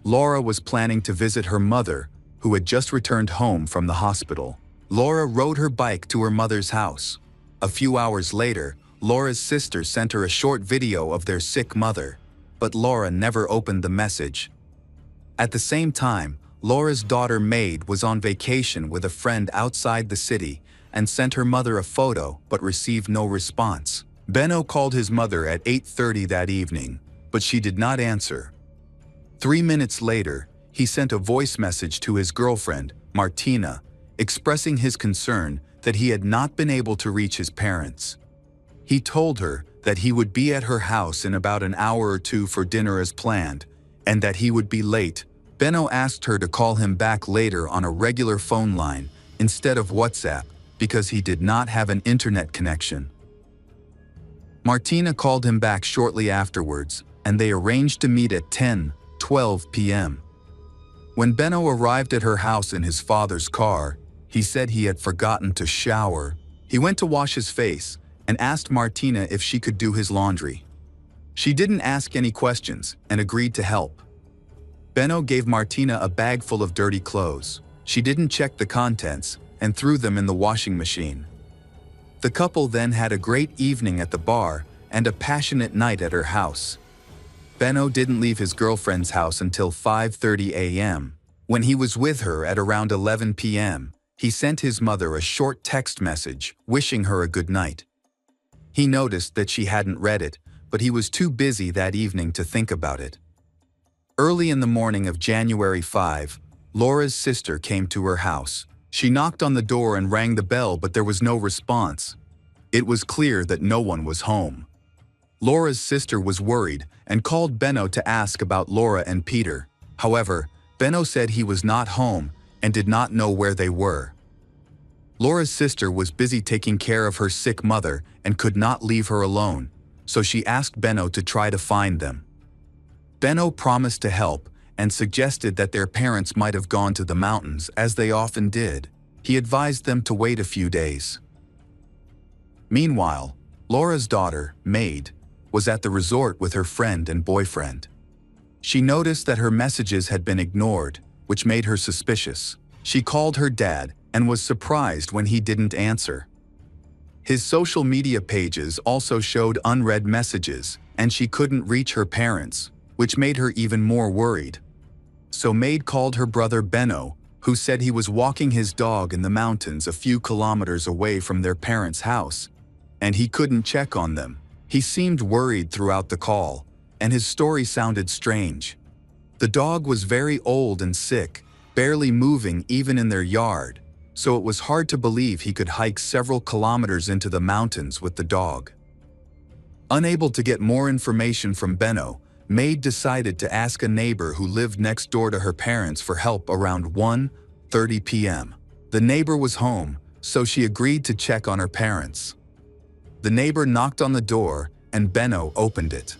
Laura was planning to visit her mother, who had just returned home from the hospital. Laura rode her bike to her mother's house. A few hours later, Laura's sister sent her a short video of their sick mother, but Laura never opened the message. At the same time, Laura's daughter Maid was on vacation with a friend outside the city and sent her mother a photo but received no response. Benno called his mother at 8:30 that evening, but she did not answer. 3 minutes later, he sent a voice message to his girlfriend, Martina, expressing his concern that he had not been able to reach his parents. He told her that he would be at her house in about an hour or two for dinner as planned, and that he would be late. Benno asked her to call him back later on a regular phone line instead of WhatsApp because he did not have an internet connection. Martina called him back shortly afterwards, and they arranged to meet at 10:12 p.m. When Benno arrived at her house in his father's car, he said he had forgotten to shower. He went to wash his face and asked Martina if she could do his laundry. She didn't ask any questions and agreed to help. Benno gave Martina a bag full of dirty clothes. She didn't check the contents and threw them in the washing machine. The couple then had a great evening at the bar and a passionate night at her house. Benno didn't leave his girlfriend's house until 5:30 a.m. When he was with her at around 11 p.m., he sent his mother a short text message wishing her a good night. He noticed that she hadn't read it, but he was too busy that evening to think about it. Early in the morning of January 5, Laura's sister came to her house. She knocked on the door and rang the bell, but there was no response. It was clear that no one was home. Laura's sister was worried and called Benno to ask about Laura and Peter. However, Benno said he was not home and did not know where they were. Laura's sister was busy taking care of her sick mother and could not leave her alone, so she asked Benno to try to find them. Benno promised to help and suggested that their parents might have gone to the mountains, as they often did. He advised them to wait a few days. Meanwhile, Laura's daughter, Maid, was at the resort with her friend and boyfriend. She noticed that her messages had been ignored, which made her suspicious. She called her dad and was surprised when he didn't answer. His social media pages also showed unread messages, and she couldn't reach her parents, which made her even more worried. So Maid called her brother Benno, who said he was walking his dog in the mountains a few kilometers away from their parents' house, and he couldn't check on them. He seemed worried throughout the call, and his story sounded strange. The dog was very old and sick, barely moving even in their yard, so it was hard to believe he could hike several kilometers into the mountains with the dog. Unable to get more information from Benno, Maid decided to ask a neighbor who lived next door to her parents for help around 1:30 p.m. The neighbor was home, so she agreed to check on her parents. The neighbor knocked on the door, and Benno opened it.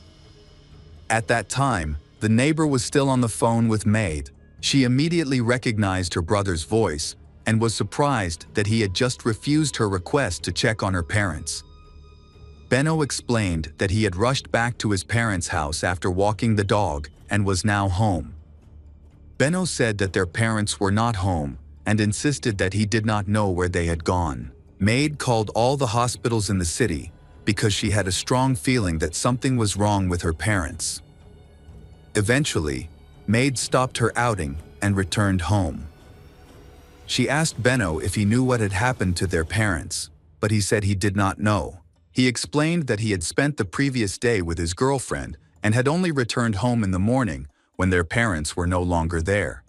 At that time, the neighbor was still on the phone with Maid. She immediately recognized her brother's voice and was surprised that he had just refused her request to check on her parents. Benno explained that he had rushed back to his parents' house after walking the dog and was now home. Benno said that their parents were not home and insisted that he did not know where they had gone. Maid called all the hospitals in the city because she had a strong feeling that something was wrong with her parents. Eventually, Maid stopped her outing and returned home. She asked Benno if he knew what had happened to their parents, but he said he did not know. He explained that he had spent the previous day with his girlfriend and had only returned home in the morning when their parents were no longer there.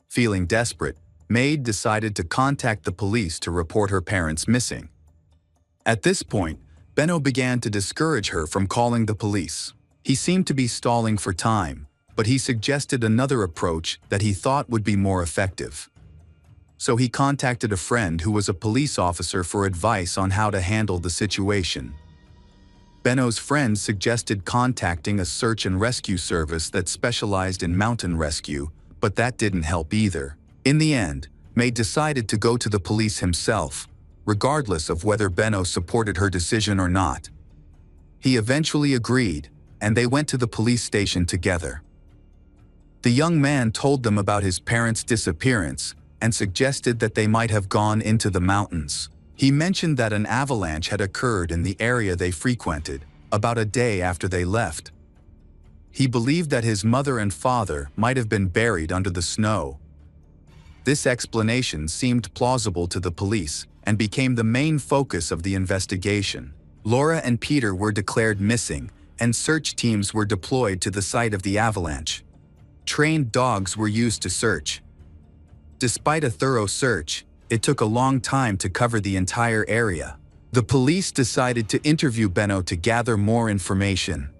Feeling desperate, Maid decided to contact the police to report her parents missing. At this point, Benno began to discourage her from calling the police. He seemed to be stalling for time, but he suggested another approach that he thought would be more effective. So he contacted a friend who was a police officer for advice on how to handle the situation. Benno's friend suggested contacting a search and rescue service that specialized in mountain rescue, but that didn't help either. In the end, Maid decided to go to the police himself, regardless of whether Benno supported her decision or not. He eventually agreed, and they went to the police station together. The young man told them about his parents' disappearance and suggested that they might have gone into the mountains. He mentioned that an avalanche had occurred in the area they frequented about a day after they left. He believed that his mother and father might have been buried under the snow. This explanation seemed plausible to the police and became the main focus of the investigation. Laura and Peter were declared missing, and search teams were deployed to the site of the avalanche. Trained dogs were used to search. Despite a thorough search, it took a long time to cover the entire area. The police decided to interview Benno to gather more information.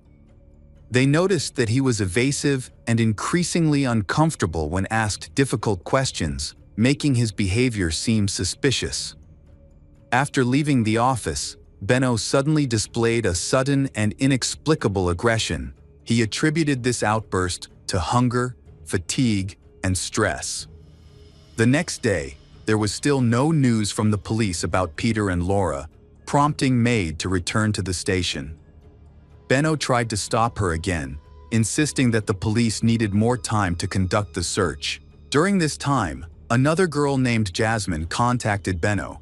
They noticed that he was evasive and increasingly uncomfortable when asked difficult questions, making his behavior seem suspicious. After leaving the office, Benno suddenly displayed a sudden and inexplicable aggression. He attributed this outburst to hunger, fatigue, and stress. The next day, there was still no news from the police about Peter and Laura, prompting Maid to return to the station. Benno tried to stop her again, insisting that the police needed more time to conduct the search. During this time, another girl named Jasmine contacted Benno.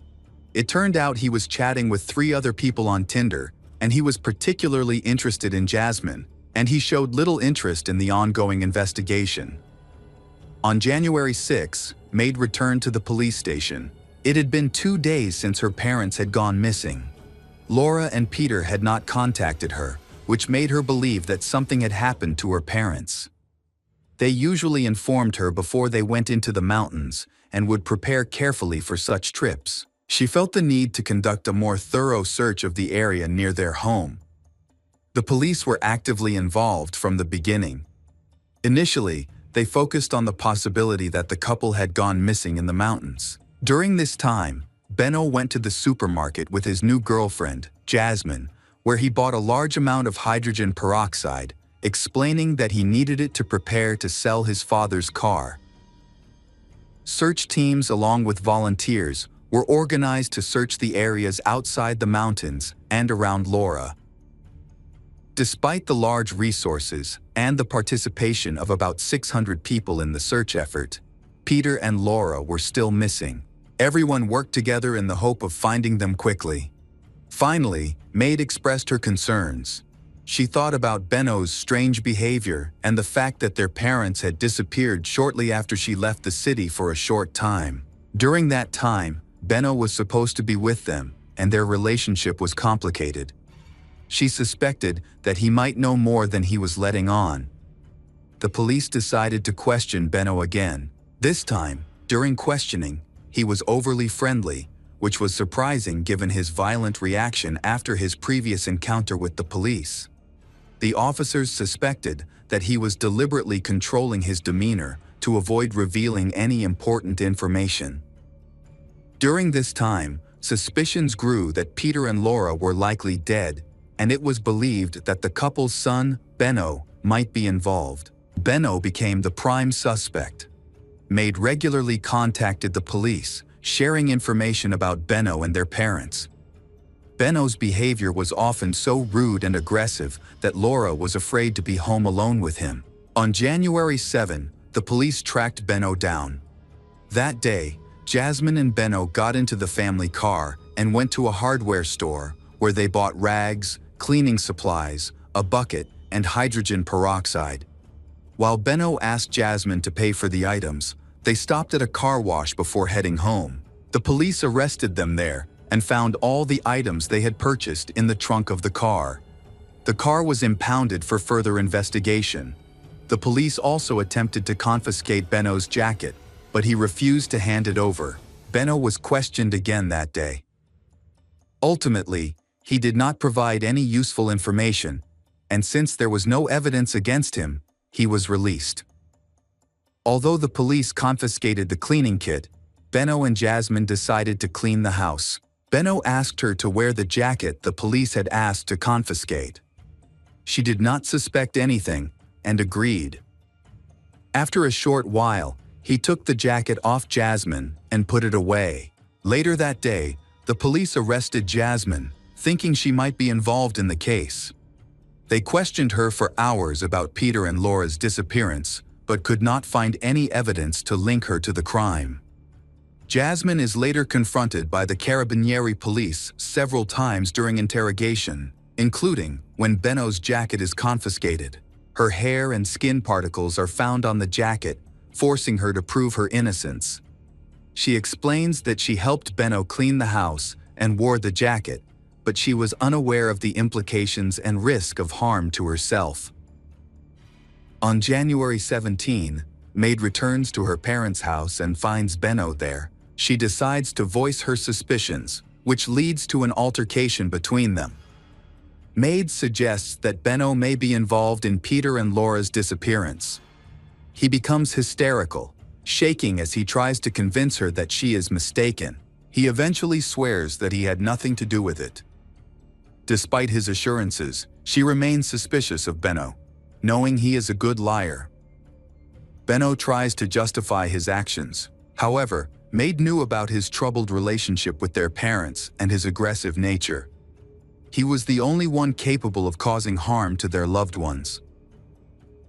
It turned out he was chatting with 3 other people on Tinder, and he was particularly interested in Jasmine, and he showed little interest in the ongoing investigation. On January 6, Maid returned to the police station. It had been 2 days since her parents had gone missing. Laura and Peter had not contacted her, which made her believe that something had happened to her parents. They usually informed her before they went into the mountains and would prepare carefully for such trips. She felt the need to conduct a more thorough search of the area near their home. The police were actively involved from the beginning. Initially, they focused on the possibility that the couple had gone missing in the mountains. During this time, Benno went to the supermarket with his new girlfriend, Jasmine, where he bought a large amount of hydrogen peroxide, explaining that he needed it to prepare to sell his father's car. Search teams along with volunteers were organized to search the areas outside the mountains and around Laura. Despite the large resources and the participation of about 600 people in the search effort, Peter and Laura were still missing. Everyone worked together in the hope of finding them quickly. Finally, Maid expressed her concerns. She thought about Benno's strange behavior and the fact that their parents had disappeared shortly after she left the city for a short time. During that time, Benno was supposed to be with them, and their relationship was complicated. She suspected that he might know more than he was letting on. The police decided to question Benno again. This time, during questioning, he was overly friendly, which was surprising given his violent reaction after his previous encounter with the police. The officers suspected that he was deliberately controlling his demeanor to avoid revealing any important information. During this time, suspicions grew that Peter and Laura were likely dead, and it was believed that the couple's son, Benno, might be involved. Benno became the prime suspect. Maid regularly contacted the police, sharing information about Benno and their parents. Benno's behavior was often so rude and aggressive that Laura was afraid to be home alone with him. On January 7, the police tracked Benno down. That day, Jasmine and Benno got into the family car and went to a hardware store where they bought rags, cleaning supplies, a bucket, and hydrogen peroxide. While Benno asked Jasmine to pay for the items, they stopped at a car wash before heading home. The police arrested them there and found all the items they had purchased in the trunk of the car. The car was impounded for further investigation. The police also attempted to confiscate Benno's jacket, but he refused to hand it over. Benno was questioned again that day. Ultimately, he did not provide any useful information, and since there was no evidence against him, he was released. Although the police confiscated the cleaning kit, Benno and Jasmine decided to clean the house. Benno asked her to wear the jacket the police had asked to confiscate. She did not suspect anything and agreed. After a short while, he took the jacket off Jasmine and put it away. Later that day, the police arrested Jasmine, thinking she might be involved in the case. They questioned her for hours about Peter and Laura's disappearance, but could not find any evidence to link her to the crime. Jasmine is later confronted by the Carabinieri police several times during interrogation, including when Benno's jacket is confiscated. Her hair and skin particles are found on the jacket, forcing her to prove her innocence. She explains that she helped Benno clean the house and wore the jacket, but she was unaware of the implications and risk of harm to herself. On January 17, Maid returns to her parents' house and finds Benno there. She decides to voice her suspicions, which leads to an altercation between them. Maid suggests that Benno may be involved in Peter and Laura's disappearance. He becomes hysterical, shaking as he tries to convince her that she is mistaken. He eventually swears that he had nothing to do with it. Despite his assurances, she remains suspicious of Benno, knowing he is a good liar. Benno tries to justify his actions. However, Maid knew about his troubled relationship with their parents and his aggressive nature. He was the only one capable of causing harm to their loved ones.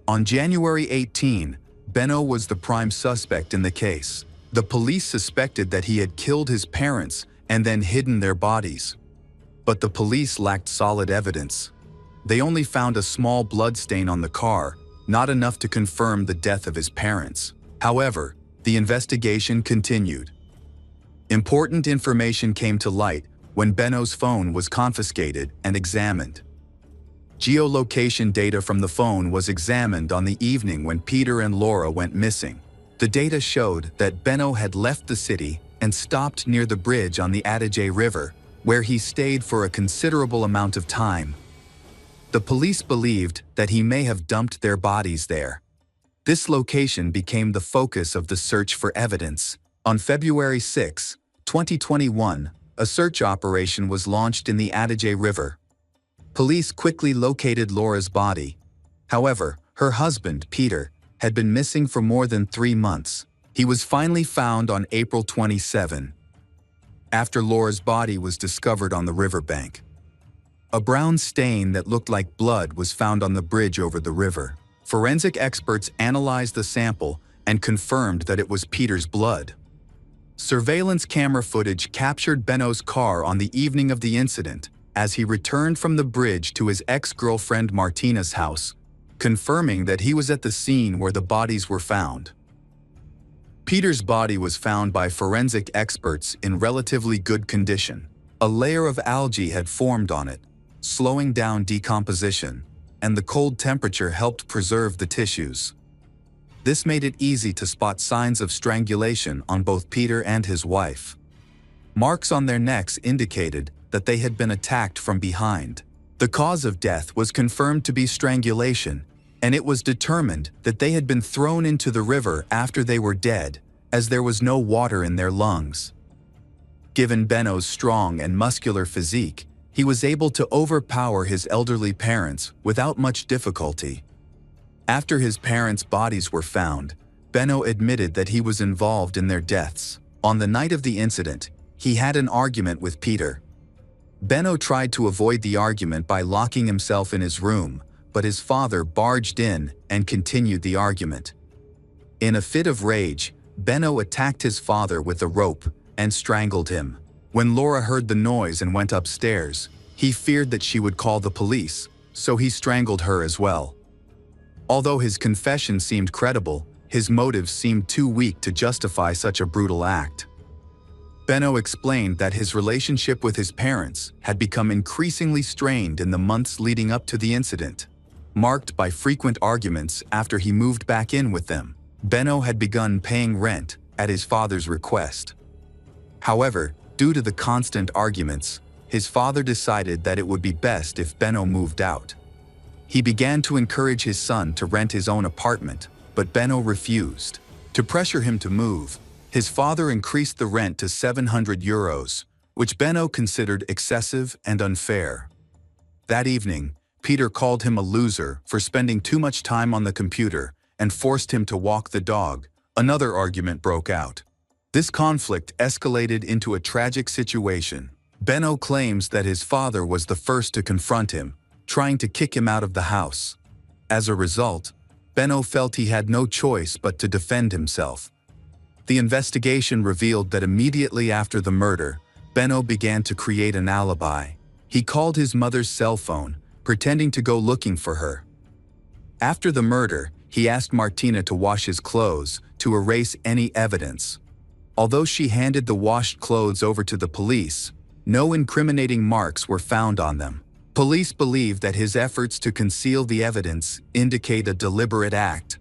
On January 18, Benno was the prime suspect in the case. The police suspected that he had killed his parents and then hidden their bodies. But the police lacked solid evidence. They only found a small blood stain on the car, not enough to confirm the death of his parents. However, the investigation continued. Important information came to light when Benno's phone was confiscated and examined. Geolocation data from the phone was examined on the evening when Peter and Laura went missing. The data showed that Benno had left the city and stopped near the bridge on the Adige River, where he stayed for a considerable amount of time. The police believed that he may have dumped their bodies there. This location became the focus of the search for evidence. On February 6, 2021, a search operation was launched in the Adige River. Police quickly located Laura's body. However, her husband, Peter, had been missing for more than 3 months. He was finally found on April 27, after Laura's body was discovered on the riverbank. A brown stain that looked like blood was found on the bridge over the river. Forensic experts analyzed the sample and confirmed that it was Peter's blood. Surveillance camera footage captured Benno's car on the evening of the incident as he returned from the bridge to his ex-girlfriend Martina's house, confirming that he was at the scene where the bodies were found. Peter's body was found by forensic experts in relatively good condition. A layer of algae had formed on it, slowing down decomposition, and the cold temperature helped preserve the tissues. This made it easy to spot signs of strangulation on both Peter and his wife. Marks on their necks indicated that they had been attacked from behind. The cause of death was confirmed to be strangulation, and it was determined that they had been thrown into the river after they were dead, as there was no water in their lungs. Given Benno's strong and muscular physique, he was able to overpower his elderly parents without much difficulty. After his parents' bodies were found, Benno admitted that he was involved in their deaths. On the night of the incident, he had an argument with Peter. Benno tried to avoid the argument by locking himself in his room, but his father barged in and continued the argument. In a fit of rage, Benno attacked his father with a rope and strangled him. When Laura heard the noise and went upstairs, he feared that she would call the police, so he strangled her as well. Although his confession seemed credible, his motives seemed too weak to justify such a brutal act. Benno explained that his relationship with his parents had become increasingly strained in the months leading up to the incident, marked by frequent arguments after he moved back in with them. Benno had begun paying rent at his father's request. However, due to the constant arguments, his father decided that it would be best if Benno moved out. He began to encourage his son to rent his own apartment, but Benno refused. To pressure him to move, his father increased the rent to €700, which Benno considered excessive and unfair. That evening, Peter called him a loser for spending too much time on the computer and forced him to walk the dog. Another argument broke out. This conflict escalated into a tragic situation. Benno claims that his father was the first to confront him, trying to kick him out of the house. As a result, Benno felt he had no choice but to defend himself. The investigation revealed that immediately after the murder, Benno began to create an alibi. He called his mother's cell phone, pretending to go looking for her. After the murder, he asked Martina to wash his clothes to erase any evidence. Although she handed the washed clothes over to the police, no incriminating marks were found on them. Police believe that his efforts to conceal the evidence indicate a deliberate act.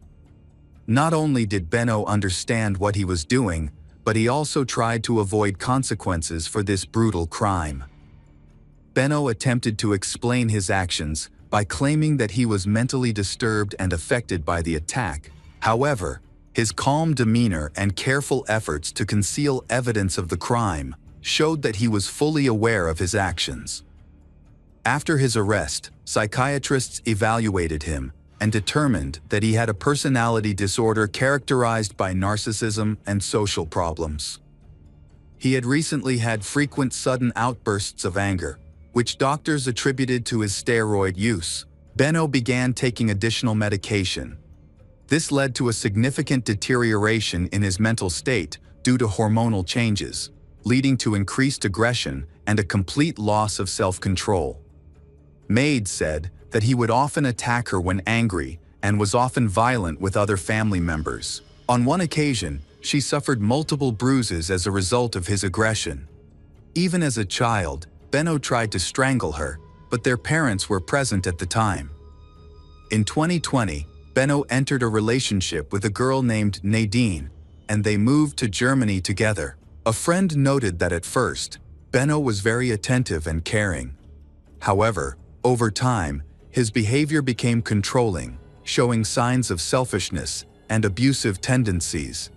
Not only did Benno understand what he was doing, but he also tried to avoid consequences for this brutal crime. Benno attempted to explain his actions by claiming that he was mentally disturbed and affected by the attack. However, his calm demeanor and careful efforts to conceal evidence of the crime showed that he was fully aware of his actions. After his arrest, psychiatrists evaluated him and determined that he had a personality disorder characterized by narcissism and social problems. He had recently had frequent sudden outbursts of anger, which doctors attributed to his steroid use. Benno began taking additional medication. This led to a significant deterioration in his mental state due to hormonal changes, leading to increased aggression and a complete loss of self-control. Maids said that he would often attack her when angry and was often violent with other family members. On one occasion, she suffered multiple bruises as a result of his aggression. Even as a child, Benno tried to strangle her, but their parents were present at the time. In 2020, Benno entered a relationship with a girl named Nadine, and they moved to Germany together. A friend noted that at first, Benno was very attentive and caring. However, over time, his behavior became controlling, showing signs of selfishness and abusive tendencies.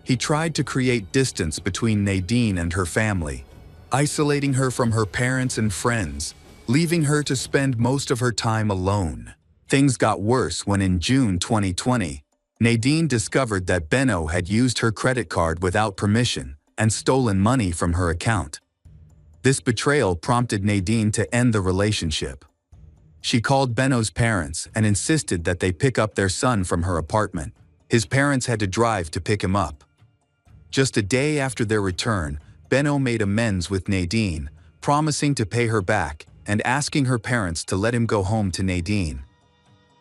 He tried to create distance between Nadine and her family, isolating her from her parents and friends, leaving her to spend most of her time alone. Things got worse when in June 2020, Nadine discovered that Benno had used her credit card without permission and stolen money from her account. This betrayal prompted Nadine to end the relationship. She called Benno's parents and insisted that they pick up their son from her apartment. His parents had to drive to pick him up. Just a day after their return, Benno made amends with Nadine, promising to pay her back and asking her parents to let him go home to Nadine.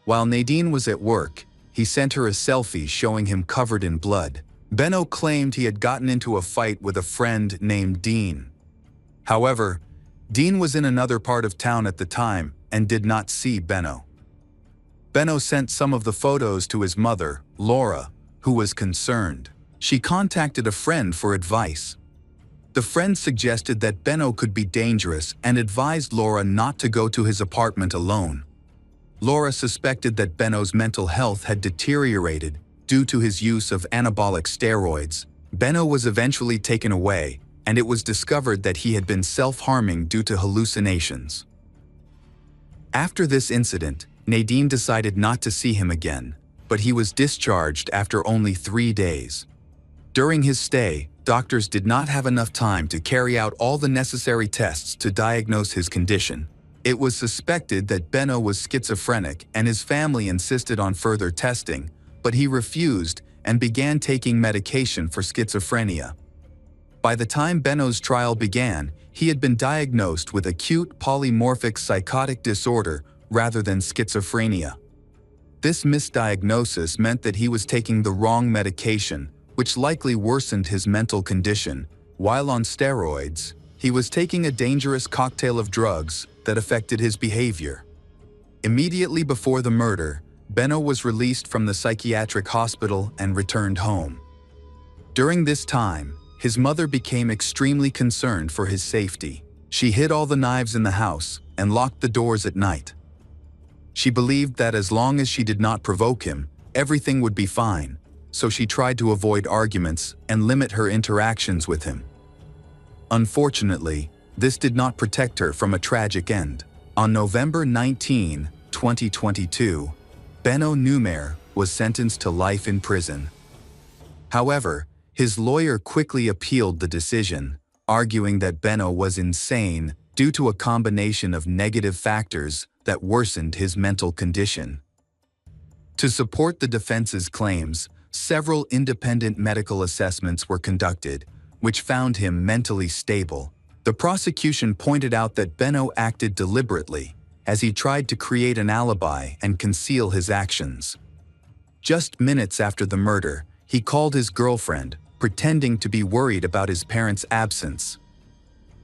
While Nadine was at work, he sent her a selfie showing him covered in blood. Benno claimed he had gotten into a fight with a friend named Dean. However, Dean was in another part of town at the time and did not see Benno. Benno sent some of the photos to his mother, Laura, who was concerned. She contacted a friend for advice. The friend suggested that Benno could be dangerous and advised Laura not to go to his apartment alone. Laura suspected that Benno's mental health had deteriorated due to his use of anabolic steroids. Benno was eventually taken away, and it was discovered that he had been self-harming due to hallucinations. After this incident, Nadine decided not to see him again, but he was discharged after only 3 days. During his stay, doctors did not have enough time to carry out all the necessary tests to diagnose his condition. It was suspected that Benno was schizophrenic and his family insisted on further testing, but he refused and began taking medication for schizophrenia. By the time Benno's trial began, he had been diagnosed with acute polymorphic psychotic disorder rather than schizophrenia. This misdiagnosis meant that he was taking the wrong medication, which likely worsened his mental condition. While on steroids, he was taking a dangerous cocktail of drugs that affected his behavior. Immediately before the murder, Benno was released from the psychiatric hospital and returned home. During this time, his mother became extremely concerned for his safety. She hid all the knives in the house and locked the doors at night. She believed that as long as she did not provoke him, everything would be fine, so she tried to avoid arguments and limit her interactions with him. Unfortunately, this did not protect her from a tragic end. On November 19, 2022, Benno Neumayer was sentenced to life in prison. However, his lawyer quickly appealed the decision, arguing that Benno was insane due to a combination of negative factors that worsened his mental condition. To support the defense's claims, several independent medical assessments were conducted, which found him mentally stable. The prosecution pointed out that Benno acted deliberately, as he tried to create an alibi and conceal his actions. Just minutes after the murder, he called his girlfriend, pretending to be worried about his parents' absence.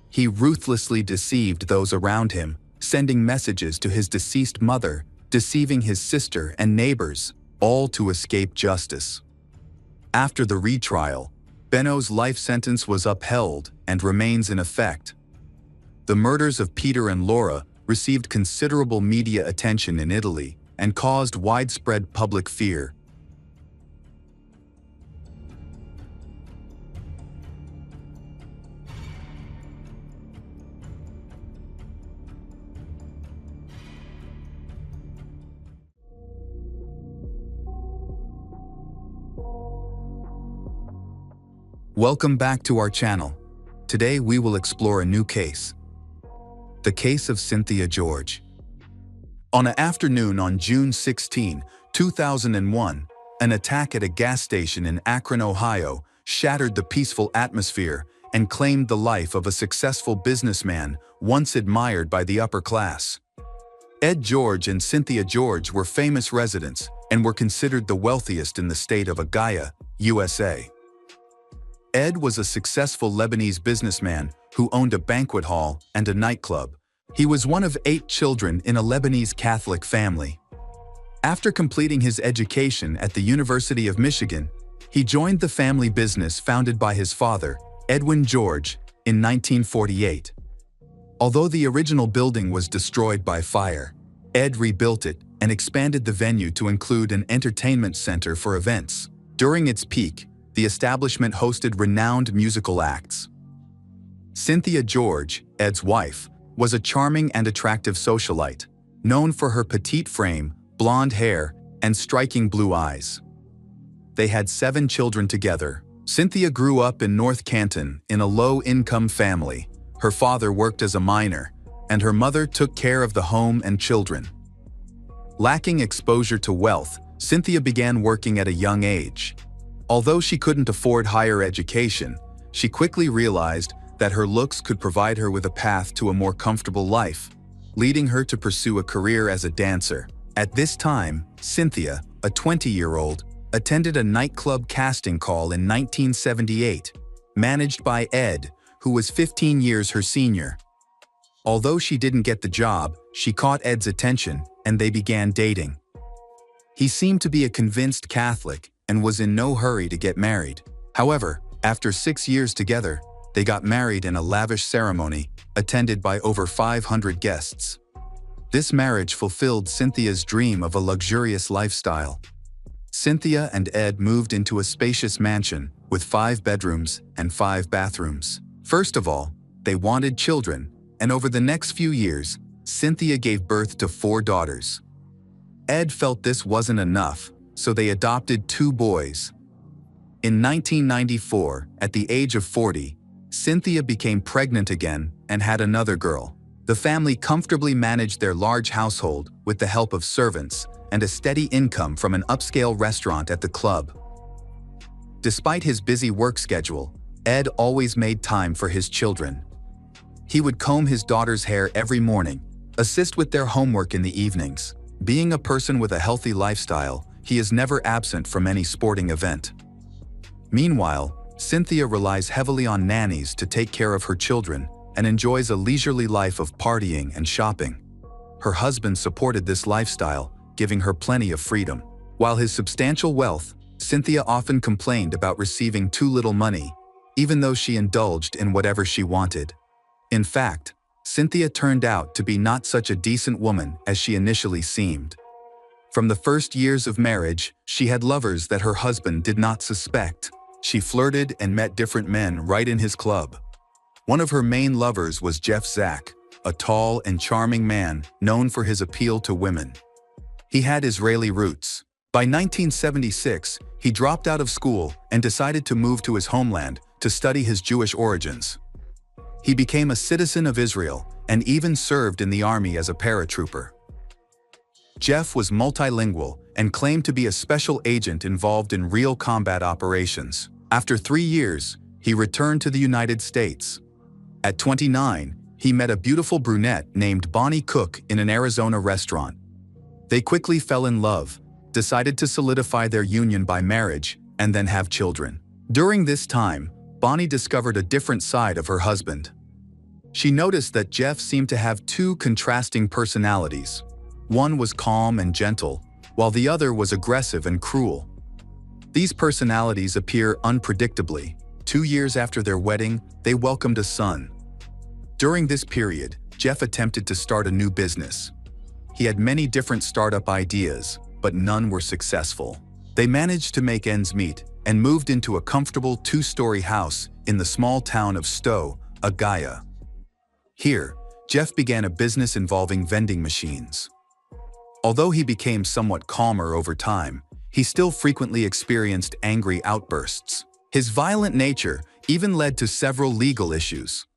He ruthlessly deceived those around him, sending messages to his deceased mother, deceiving his sister and neighbors, all to escape justice. After the retrial, Benno's life sentence was upheld and remains in effect. The murders of Peter and Laura received considerable media attention in Italy and caused widespread public fear. Welcome back to our channel. Today we will explore a new case. The case of Cynthia George. On an afternoon on June 16, 2001, an attack at a gas station in Akron, Ohio, shattered the peaceful atmosphere and claimed the life of a successful businessman once admired by the upper class. Ed George and Cynthia George were famous residents and were considered the wealthiest in the state of Agaya, USA. Ed was a successful Lebanese businessman who owned a banquet hall and a nightclub. He was one of 8 children in a Lebanese Catholic family. After completing his education at the University of Michigan, he joined the family business founded by his father, Edwin George, in 1948. Although the original building was destroyed by fire, Ed rebuilt it and expanded the venue to include an entertainment center for events. During its peak, the establishment hosted renowned musical acts. Cynthia George, Ed's wife, was a charming and attractive socialite, known for her petite frame, blonde hair, and striking blue eyes. They had 7 children together. Cynthia grew up in North Canton in a low-income family. Her father worked as a miner, and her mother took care of the home and children. Lacking exposure to wealth, Cynthia began working at a young age. Although she couldn't afford higher education, she quickly realized that her looks could provide her with a path to a more comfortable life, leading her to pursue a career as a dancer. At this time, Cynthia, a 20-year-old, attended a nightclub casting call in 1978, managed by Ed, who was 15 years her senior. Although she didn't get the job, she caught Ed's attention, and they began dating. He seemed to be a convinced Catholic and was in no hurry to get married. However, after 6 years together, they got married in a lavish ceremony, attended by over 500 guests. This marriage fulfilled Cynthia's dream of a luxurious lifestyle. Cynthia and Ed moved into a spacious mansion with 5 bedrooms and 5 bathrooms. First of all, they wanted children, and over the next few years, Cynthia gave birth to 4 daughters. Ed felt this wasn't enough, so they adopted 2 boys. In 1994, at the age of 40, Cynthia became pregnant again and had another girl. The family comfortably managed their large household with the help of servants and a steady income from an upscale restaurant at the club. Despite his busy work schedule, Ed always made time for his children. He would comb his daughter's hair every morning, assist with their homework in the evenings. Being a person with a healthy lifestyle, he is never absent from any sporting event. Meanwhile, Cynthia relies heavily on nannies to take care of her children and enjoys a leisurely life of partying and shopping. Her husband supported this lifestyle, giving her plenty of freedom. While his substantial wealth, Cynthia often complained about receiving too little money, even though she indulged in whatever she wanted. In fact, Cynthia turned out to be not such a decent woman as she initially seemed. From the first years of marriage, she had lovers that her husband did not suspect. She flirted and met different men right in his club. One of her main lovers was Jeff Zack, a tall and charming man known for his appeal to women. He had Israeli roots. By 1976, he dropped out of school and decided to move to his homeland to study his Jewish origins. He became a citizen of Israel and even served in the army as a paratrooper. Jeff was multilingual and claimed to be a special agent involved in real combat operations. After 3 years, he returned to the United States. At 29, he met a beautiful brunette named Bonnie Cook in an Arizona restaurant. They quickly fell in love, decided to solidify their union by marriage, and then have children. During this time, Bonnie discovered a different side of her husband. She noticed that Jeff seemed to have 2 contrasting personalities. One was calm and gentle, while the other was aggressive and cruel. These personalities appear unpredictably. 2 years after their wedding, they welcomed a son. During this period, Jeff attempted to start a new business. He had many different startup ideas, but none were successful. They managed to make ends meet and moved into a comfortable 2-story house in the small town of Stowe, Agaya. Here, Jeff began a business involving vending machines. Although he became somewhat calmer over time, he still frequently experienced angry outbursts. His violent nature even led to several legal issues.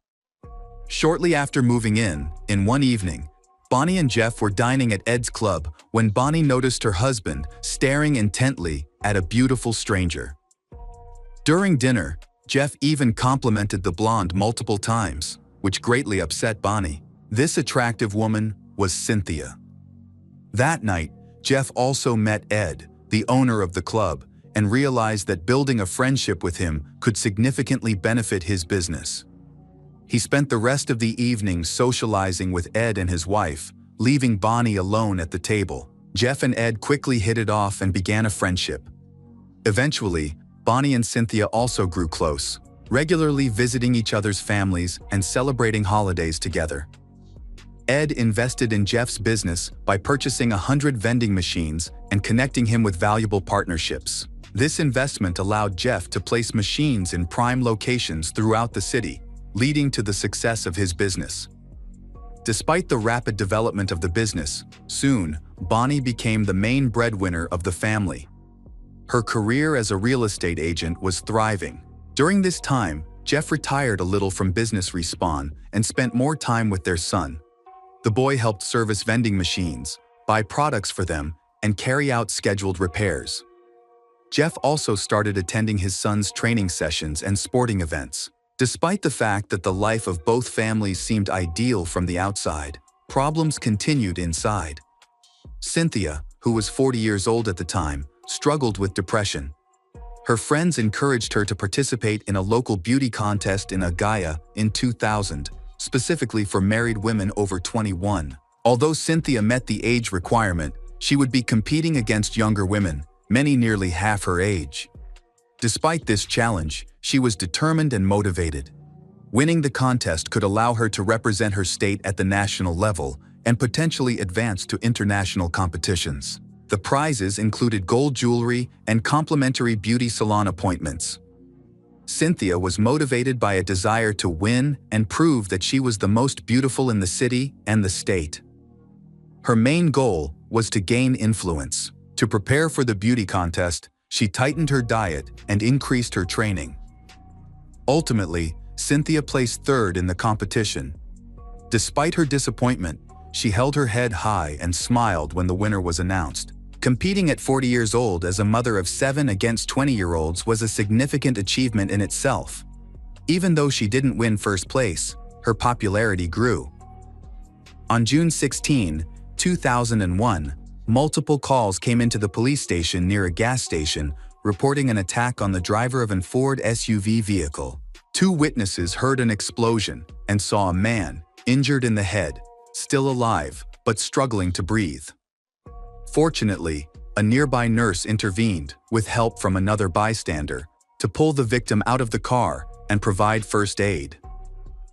Shortly after moving in one evening, Bonnie and Jeff were dining at Ed's club when Bonnie noticed her husband staring intently at a beautiful stranger. During dinner, Jeff even complimented the blonde multiple times, which greatly upset Bonnie. This attractive woman was Cynthia. That night, Jeff also met Ed, the owner of the club, and realized that building a friendship with him could significantly benefit his business. He spent the rest of the evening socializing with Ed and his wife, leaving Bonnie alone at the table. Jeff and Ed quickly hit it off and began a friendship. Eventually, Bonnie and Cynthia also grew close, regularly visiting each other's families and celebrating holidays together. Ed invested in Jeff's business by purchasing 100 vending machines and connecting him with valuable partnerships. This investment allowed Jeff to place machines in prime locations throughout the city, leading to the success of his business. Despite the rapid development of the business, soon, Bonnie became the main breadwinner of the family. Her career as a real estate agent was thriving. During this time, Jeff retired a little from Business Respawn and spent more time with their son. The boy helped service vending machines, buy products for them, and carry out scheduled repairs. Jeff also started attending his son's training sessions and sporting events. Despite the fact that the life of both families seemed ideal from the outside, problems continued inside. Cynthia, who was 40 years old at the time, struggled with depression. Her friends encouraged her to participate in a local beauty contest in Agaya in 2000, specifically for married women over 21. Although Cynthia met the age requirement, she would be competing against younger women, many nearly half her age. Despite this challenge, she was determined and motivated. Winning the contest could allow her to represent her state at the national level and potentially advance to international competitions. The prizes included gold jewelry and complimentary beauty salon appointments. Cynthia was motivated by a desire to win and prove that she was the most beautiful in the city and the state. Her main goal was to gain influence. To prepare for the beauty contest, she tightened her diet and increased her training. Ultimately, Cynthia placed third in the competition. Despite her disappointment, she held her head high and smiled when the winner was announced. Competing at 40 years old as a mother of 7 against 20-year-olds was a significant achievement in itself. Even though she didn't win first place, her popularity grew. On June 16, 2001, multiple calls came into the police station near a gas station reporting an attack on the driver of an Ford SUV vehicle. 2 witnesses heard an explosion and saw a man, injured in the head, still alive, but struggling to breathe. Fortunately, a nearby nurse intervened, with help from another bystander, to pull the victim out of the car and provide first aid.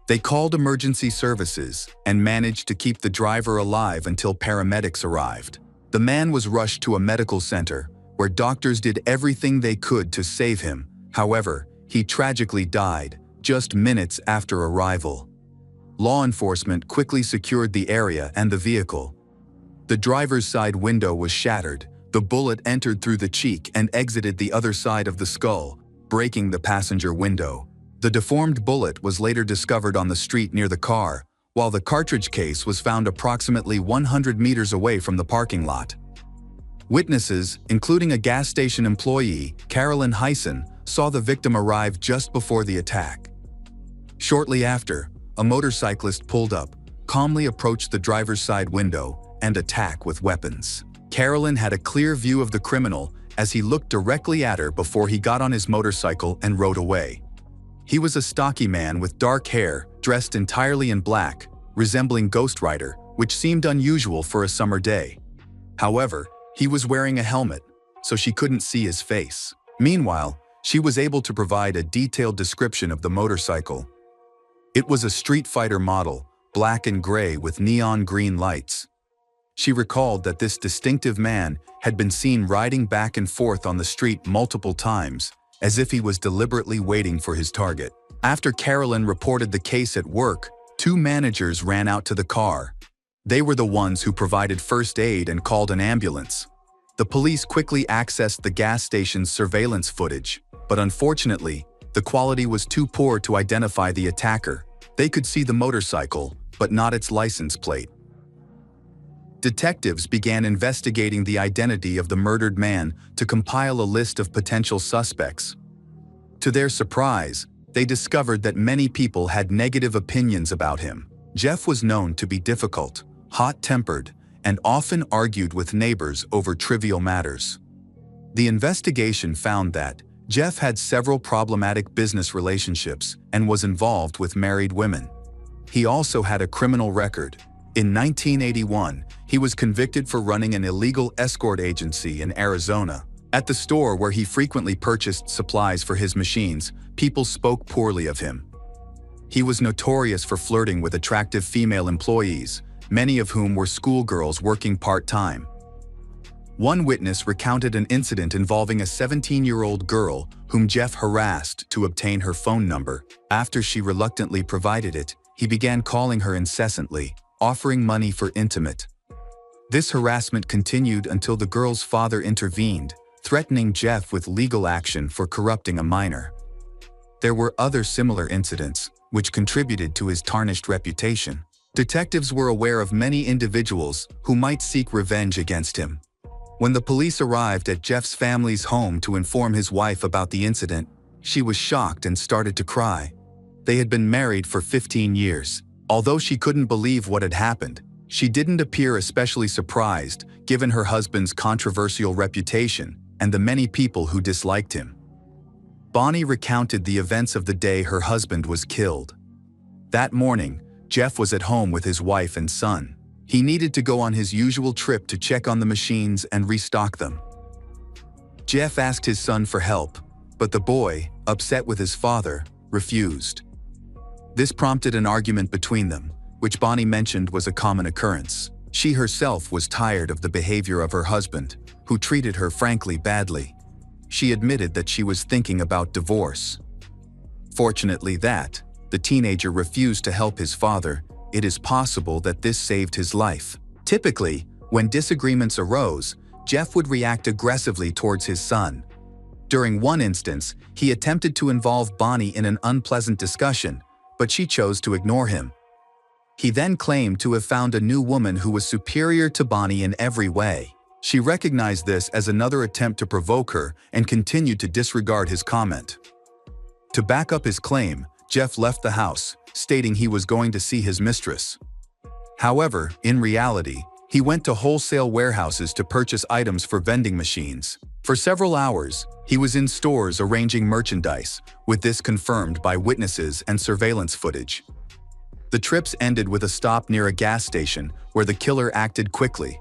They called emergency services and managed to keep the driver alive until paramedics arrived. The man was rushed to a medical center, where doctors did everything they could to save him. However, he tragically died just minutes after arrival. Law enforcement quickly secured the area and the vehicle. The driver's side window was shattered. The bullet entered through the cheek and exited the other side of the skull, breaking the passenger window. The deformed bullet was later discovered on the street near the car, while the cartridge case was found approximately 100 meters away from the parking lot. Witnesses, including a gas station employee, Carolyn Hyson, saw the victim arrive just before the attack. Shortly after, a motorcyclist pulled up, calmly approached the driver's side window, and attacked with weapons. Carolyn had a clear view of the criminal as he looked directly at her before he got on his motorcycle and rode away. He was a stocky man with dark hair, dressed entirely in black, resembling Ghost Rider, which seemed unusual for a summer day. However, he was wearing a helmet, so she couldn't see his face. Meanwhile, she was able to provide a detailed description of the motorcycle. It was a Street Fighter model, black and gray with neon green lights. She recalled that this distinctive man had been seen riding back and forth on the street multiple times, as if he was deliberately waiting for his target. After Carolyn reported the case at work, 2 managers ran out to the car. They were the ones who provided first aid and called an ambulance. The police quickly accessed the gas station's surveillance footage, but unfortunately, the quality was too poor to identify the attacker. They could see the motorcycle, but not its license plate. Detectives began investigating the identity of the murdered man to compile a list of potential suspects. To their surprise, they discovered that many people had negative opinions about him. Jeff was known to be difficult, hot-tempered, and often argued with neighbors over trivial matters. The investigation found that Jeff had several problematic business relationships and was involved with married women. He also had a criminal record. In 1981, he was convicted for running an illegal escort agency in Arizona. At the store where he frequently purchased supplies for his machines, people spoke poorly of him. He was notorious for flirting with attractive female employees, many of whom were schoolgirls working part-time. One witness recounted an incident involving a 17-year-old girl whom Jeff harassed to obtain her phone number. After she reluctantly provided it, he began calling her incessantly, offering money for intimate. This harassment continued until the girl's father intervened, threatening Jeff with legal action for corrupting a minor. There were other similar incidents, which contributed to his tarnished reputation. Detectives were aware of many individuals who might seek revenge against him. When the police arrived at Jeff's family's home to inform his wife about the incident, she was shocked and started to cry. They had been married for 15 years. Although she couldn't believe what had happened, she didn't appear especially surprised given her husband's controversial reputation and the many people who disliked him. Bonnie recounted the events of the day her husband was killed. That morning, Jeff was at home with his wife and son. He needed to go on his usual trip to check on the machines and restock them. Jeff asked his son for help, but the boy, upset with his father, refused. This prompted an argument between them, which Bonnie mentioned was a common occurrence. She herself was tired of the behavior of her husband, who treated her frankly badly. She admitted that she was thinking about divorce. Fortunately the teenager refused to help his father. It is possible that this saved his life. Typically, when disagreements arose, Jeff would react aggressively towards his son. During one instance, he attempted to involve Bonnie in an unpleasant discussion, but she chose to ignore him. He then claimed to have found a new woman who was superior to Bonnie in every way. She recognized this as another attempt to provoke her and continued to disregard his comment. To back up his claim, Jeff left the house, stating he was going to see his mistress. However, in reality, he went to wholesale warehouses to purchase items for vending machines. For several hours, he was in stores arranging merchandise, with this confirmed by witnesses and surveillance footage. The trips ended with a stop near a gas station where the killer acted quickly.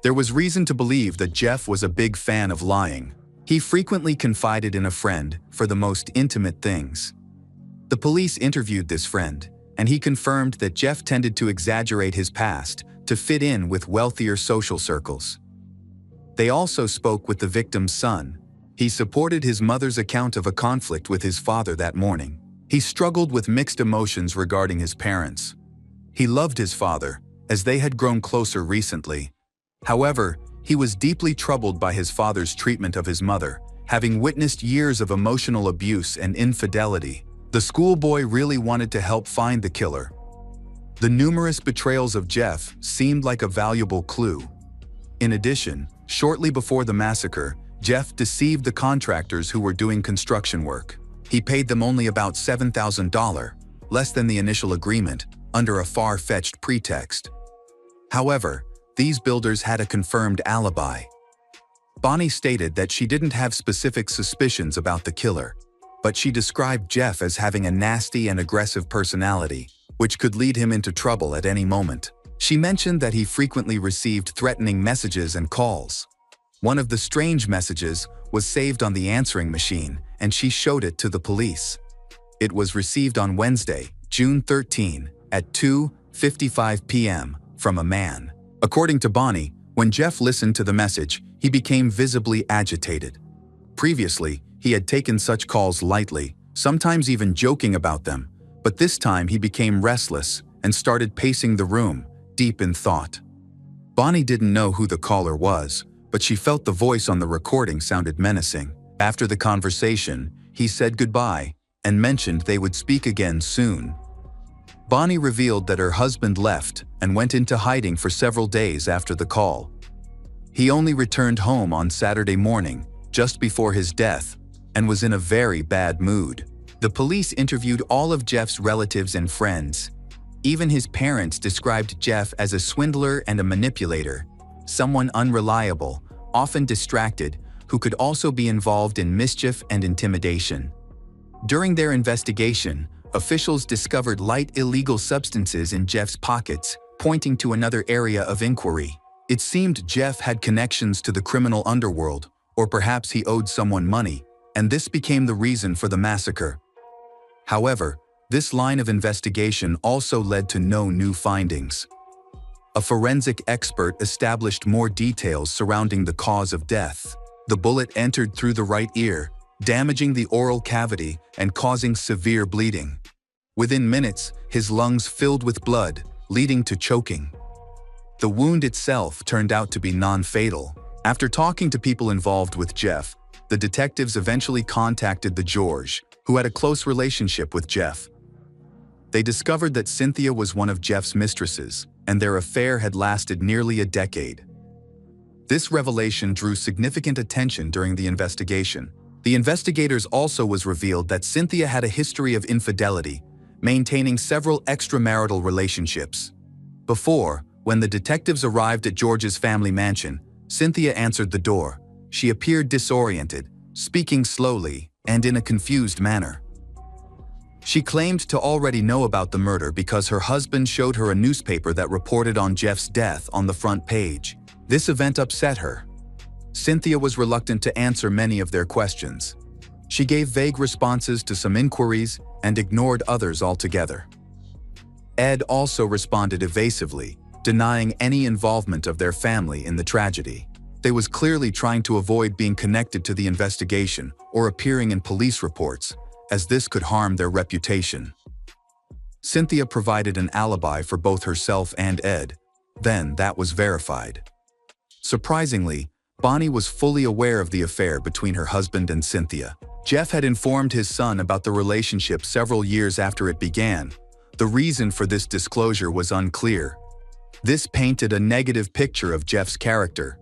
There was reason to believe that Jeff was a big fan of lying. He frequently confided in a friend for the most intimate things. The police interviewed this friend, and he confirmed that Jeff tended to exaggerate his past to fit in with wealthier social circles. They also spoke with the victim's son. He supported his mother's account of a conflict with his father that morning. He struggled with mixed emotions regarding his parents. He loved his father, as they had grown closer recently. However, he was deeply troubled by his father's treatment of his mother, having witnessed years of emotional abuse and infidelity. The schoolboy really wanted to help find the killer. The numerous betrayals of Jeff seemed like a valuable clue. In addition, shortly before the massacre, Jeff deceived the contractors who were doing construction work. He paid them only about $7,000, less than the initial agreement, under a far-fetched pretext. However, these builders had a confirmed alibi. Bonnie stated that she didn't have specific suspicions about the killer, but she described Jeff as having a nasty and aggressive personality, which could lead him into trouble at any moment. She mentioned that he frequently received threatening messages and calls. One of the strange messages was saved on the answering machine, and she showed it to the police. It was received on Wednesday, June 13, at 2:55 p.m. from a man. According to Bonnie, when Jeff listened to the message, he became visibly agitated. Previously, he had taken such calls lightly, sometimes even joking about them, but this time he became restless and started pacing the room, deep in thought. Bonnie didn't know who the caller was, but she felt the voice on the recording sounded menacing. After the conversation, he said goodbye and mentioned they would speak again soon. Bonnie revealed that her husband left and went into hiding for several days after the call. He only returned home on Saturday morning, just before his death, and was in a very bad mood. The police interviewed all of Jeff's relatives and friends. Even his parents described Jeff as a swindler and a manipulator, someone unreliable, often distracted, who could also be involved in mischief and intimidation. During their investigation, officials discovered light illegal substances in Jeff's pockets, pointing to another area of inquiry. It seemed Jeff had connections to the criminal underworld, or perhaps he owed someone money, and this became the reason for the massacre. However, this line of investigation also led to no new findings. A forensic expert established more details surrounding the cause of death. The bullet entered through the right ear, damaging the oral cavity and causing severe bleeding. Within minutes, his lungs filled with blood, leading to choking. The wound itself turned out to be non-fatal. After talking to people involved with Jeff, the detectives eventually contacted the George, who had a close relationship with Jeff. They discovered that Cynthia was one of Jeff's mistresses, and their affair had lasted nearly a decade. This revelation drew significant attention during the investigation. The investigators also was revealed that Cynthia had a history of infidelity, maintaining several extramarital relationships. Before, when the detectives arrived at George's family mansion, Cynthia answered the door. She appeared disoriented, speaking slowly and in a confused manner. She claimed to already know about the murder because her husband showed her a newspaper that reported on Jeff's death on the front page. This event upset her. Cynthia was reluctant to answer many of their questions. She gave vague responses to some inquiries and ignored others altogether. Ed also responded evasively, denying any involvement of their family in the tragedy. They was clearly trying to avoid being connected to the investigation or appearing in police reports, as this could harm their reputation. Cynthia provided an alibi for both herself and Ed. Then that was verified. Surprisingly, Bonnie was fully aware of the affair between her husband and Cynthia. Jeff had informed his son about the relationship several years after it began. The reason for this disclosure was unclear. This painted a negative picture of Jeff's character.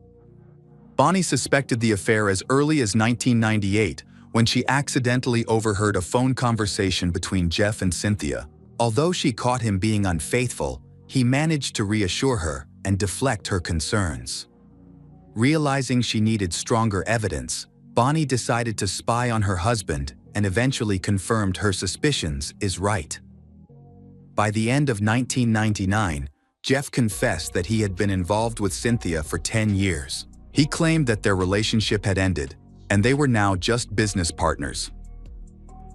Bonnie suspected the affair as early as 1998, when she accidentally overheard a phone conversation between Jeff and Cynthia. Although she caught him being unfaithful, he managed to reassure her and deflect her concerns. Realizing she needed stronger evidence, Bonnie decided to spy on her husband and eventually confirmed her suspicions is right. By the end of 1999, Jeff confessed that he had been involved with Cynthia for 10 years. He claimed that their relationship had ended, and they were now just business partners.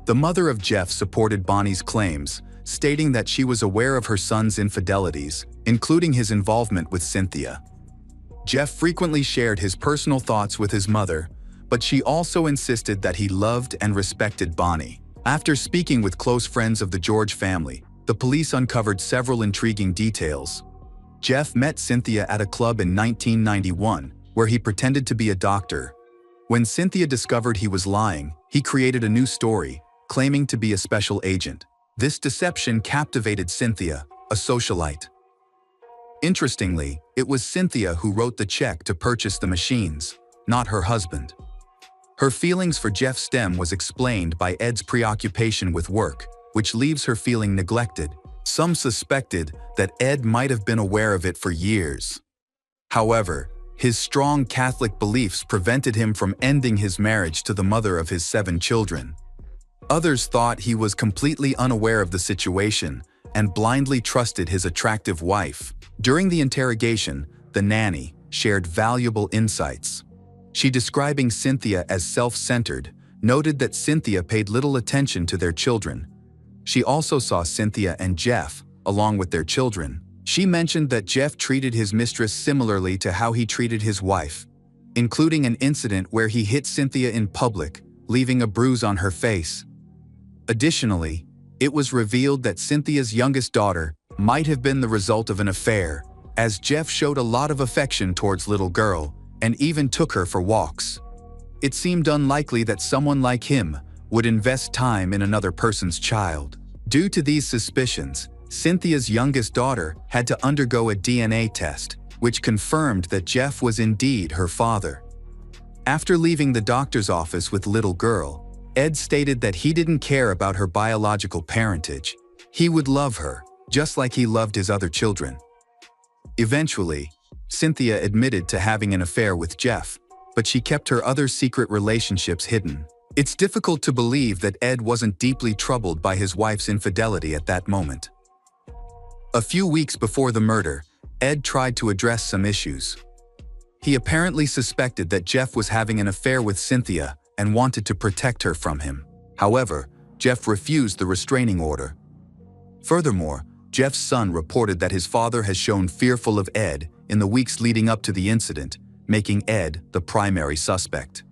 The mother of Jeff supported Bonnie's claims, stating that she was aware of her son's infidelities, including his involvement with Cynthia. Jeff frequently shared his personal thoughts with his mother, but she also insisted that he loved and respected Bonnie. After speaking with close friends of the George family, the police uncovered several intriguing details. Jeff met Cynthia at a club in 1991, where he pretended to be a doctor. When Cynthia discovered he was lying, he created a new story, claiming to be a special agent. This deception captivated Cynthia, a socialite. Interestingly, it was Cynthia who wrote the check to purchase the machines, not her husband. Her feelings for Jeff Stem was explained by Ed's preoccupation with work, which leaves her feeling neglected. Some suspected that Ed might have been aware of it for years. However, his strong Catholic beliefs prevented him from ending his marriage to the mother of his 7 children. Others thought he was completely unaware of the situation and blindly trusted his attractive wife. During the interrogation, the nanny shared valuable insights. She, describing Cynthia as self-centered, noted that Cynthia paid little attention to their children. She also saw Cynthia and Jeff, along with their children. She mentioned that Jeff treated his mistress similarly to how he treated his wife, including an incident where he hit Cynthia in public, leaving a bruise on her face. Additionally, it was revealed that Cynthia's youngest daughter might have been the result of an affair, as Jeff showed a lot of affection towards little girl and even took her for walks. It seemed unlikely that someone like him would invest time in another person's child. Due to these suspicions, Cynthia's youngest daughter had to undergo a DNA test, which confirmed that Jeff was indeed her father. After leaving the doctor's office with little girl, Ed stated that he didn't care about her biological parentage. He would love her, just like he loved his other children. Eventually, Cynthia admitted to having an affair with Jeff, but she kept her other secret relationships hidden. It's difficult to believe that Ed wasn't deeply troubled by his wife's infidelity at that moment. A few weeks before the murder, Ed tried to address some issues. He apparently suspected that Jeff was having an affair with Cynthia and wanted to protect her from him. However, Jeff refused the restraining order. Furthermore, Jeff's son reported that his father has shown fearful of Ed in the weeks leading up to the incident, making Ed the primary suspect.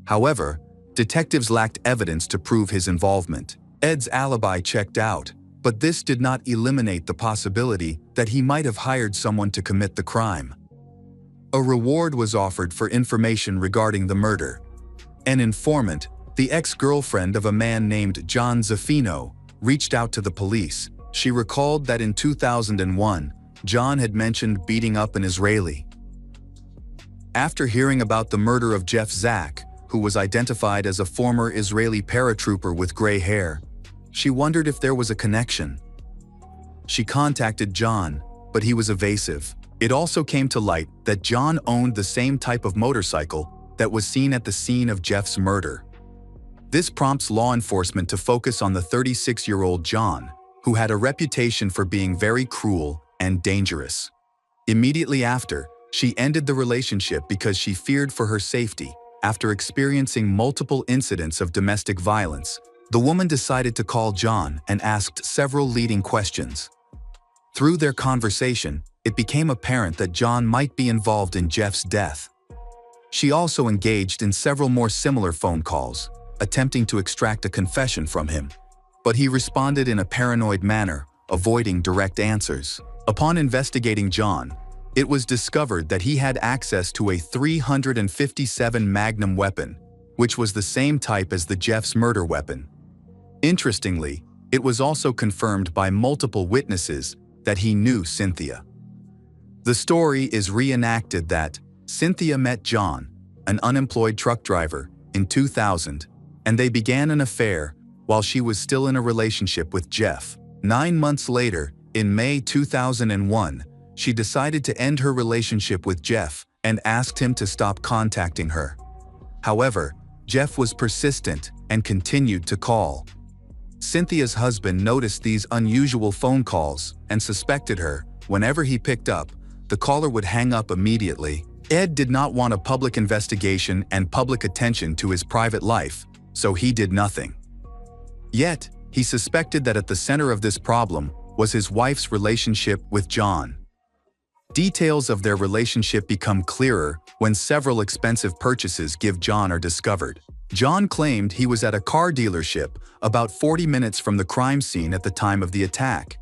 However, detectives lacked evidence to prove his involvement. Ed's alibi checked out, but this did not eliminate the possibility that he might have hired someone to commit the crime. A reward was offered for information regarding the murder. An informant, the ex-girlfriend of a man named John Zaffino, reached out to the police. She recalled that in 2001, John had mentioned beating up an Israeli. After hearing about the murder of Jeff Zak, who was identified as a former Israeli paratrooper with gray hair, she wondered if there was a connection. She contacted John, but he was evasive. It also came to light that John owned the same type of motorcycle that was seen at the scene of Jeff's murder. This prompts law enforcement to focus on the 36-year-old John, who had a reputation for being very cruel and dangerous. Immediately after, she ended the relationship because she feared for her safety. After experiencing multiple incidents of domestic violence, the woman decided to call John and asked several leading questions. Through their conversation, it became apparent that John might be involved in Jeff's death. She also engaged in several more similar phone calls, attempting to extract a confession from him, but he responded in a paranoid manner, avoiding direct answers. Upon investigating John, it was discovered that he had access to a .357 Magnum weapon, which was the same type as the Jeff's murder weapon. Interestingly, it was also confirmed by multiple witnesses that he knew Cynthia. The story is reenacted that Cynthia met John, an unemployed truck driver, in 2000, and they began an affair while she was still in a relationship with Jeff. 9 months later, in May 2001, she decided to end her relationship with Jeff and asked him to stop contacting her. However, Jeff was persistent and continued to call. Cynthia's husband noticed these unusual phone calls and suspected her. Whenever he picked up, the caller would hang up immediately. Ed did not want a public investigation and public attention to his private life, so he did nothing. Yet, he suspected that at the center of this problem was his wife's relationship with John. Details of their relationship become clearer when several expensive purchases John are discovered. John claimed he was at a car dealership about 40 minutes from the crime scene at the time of the attack.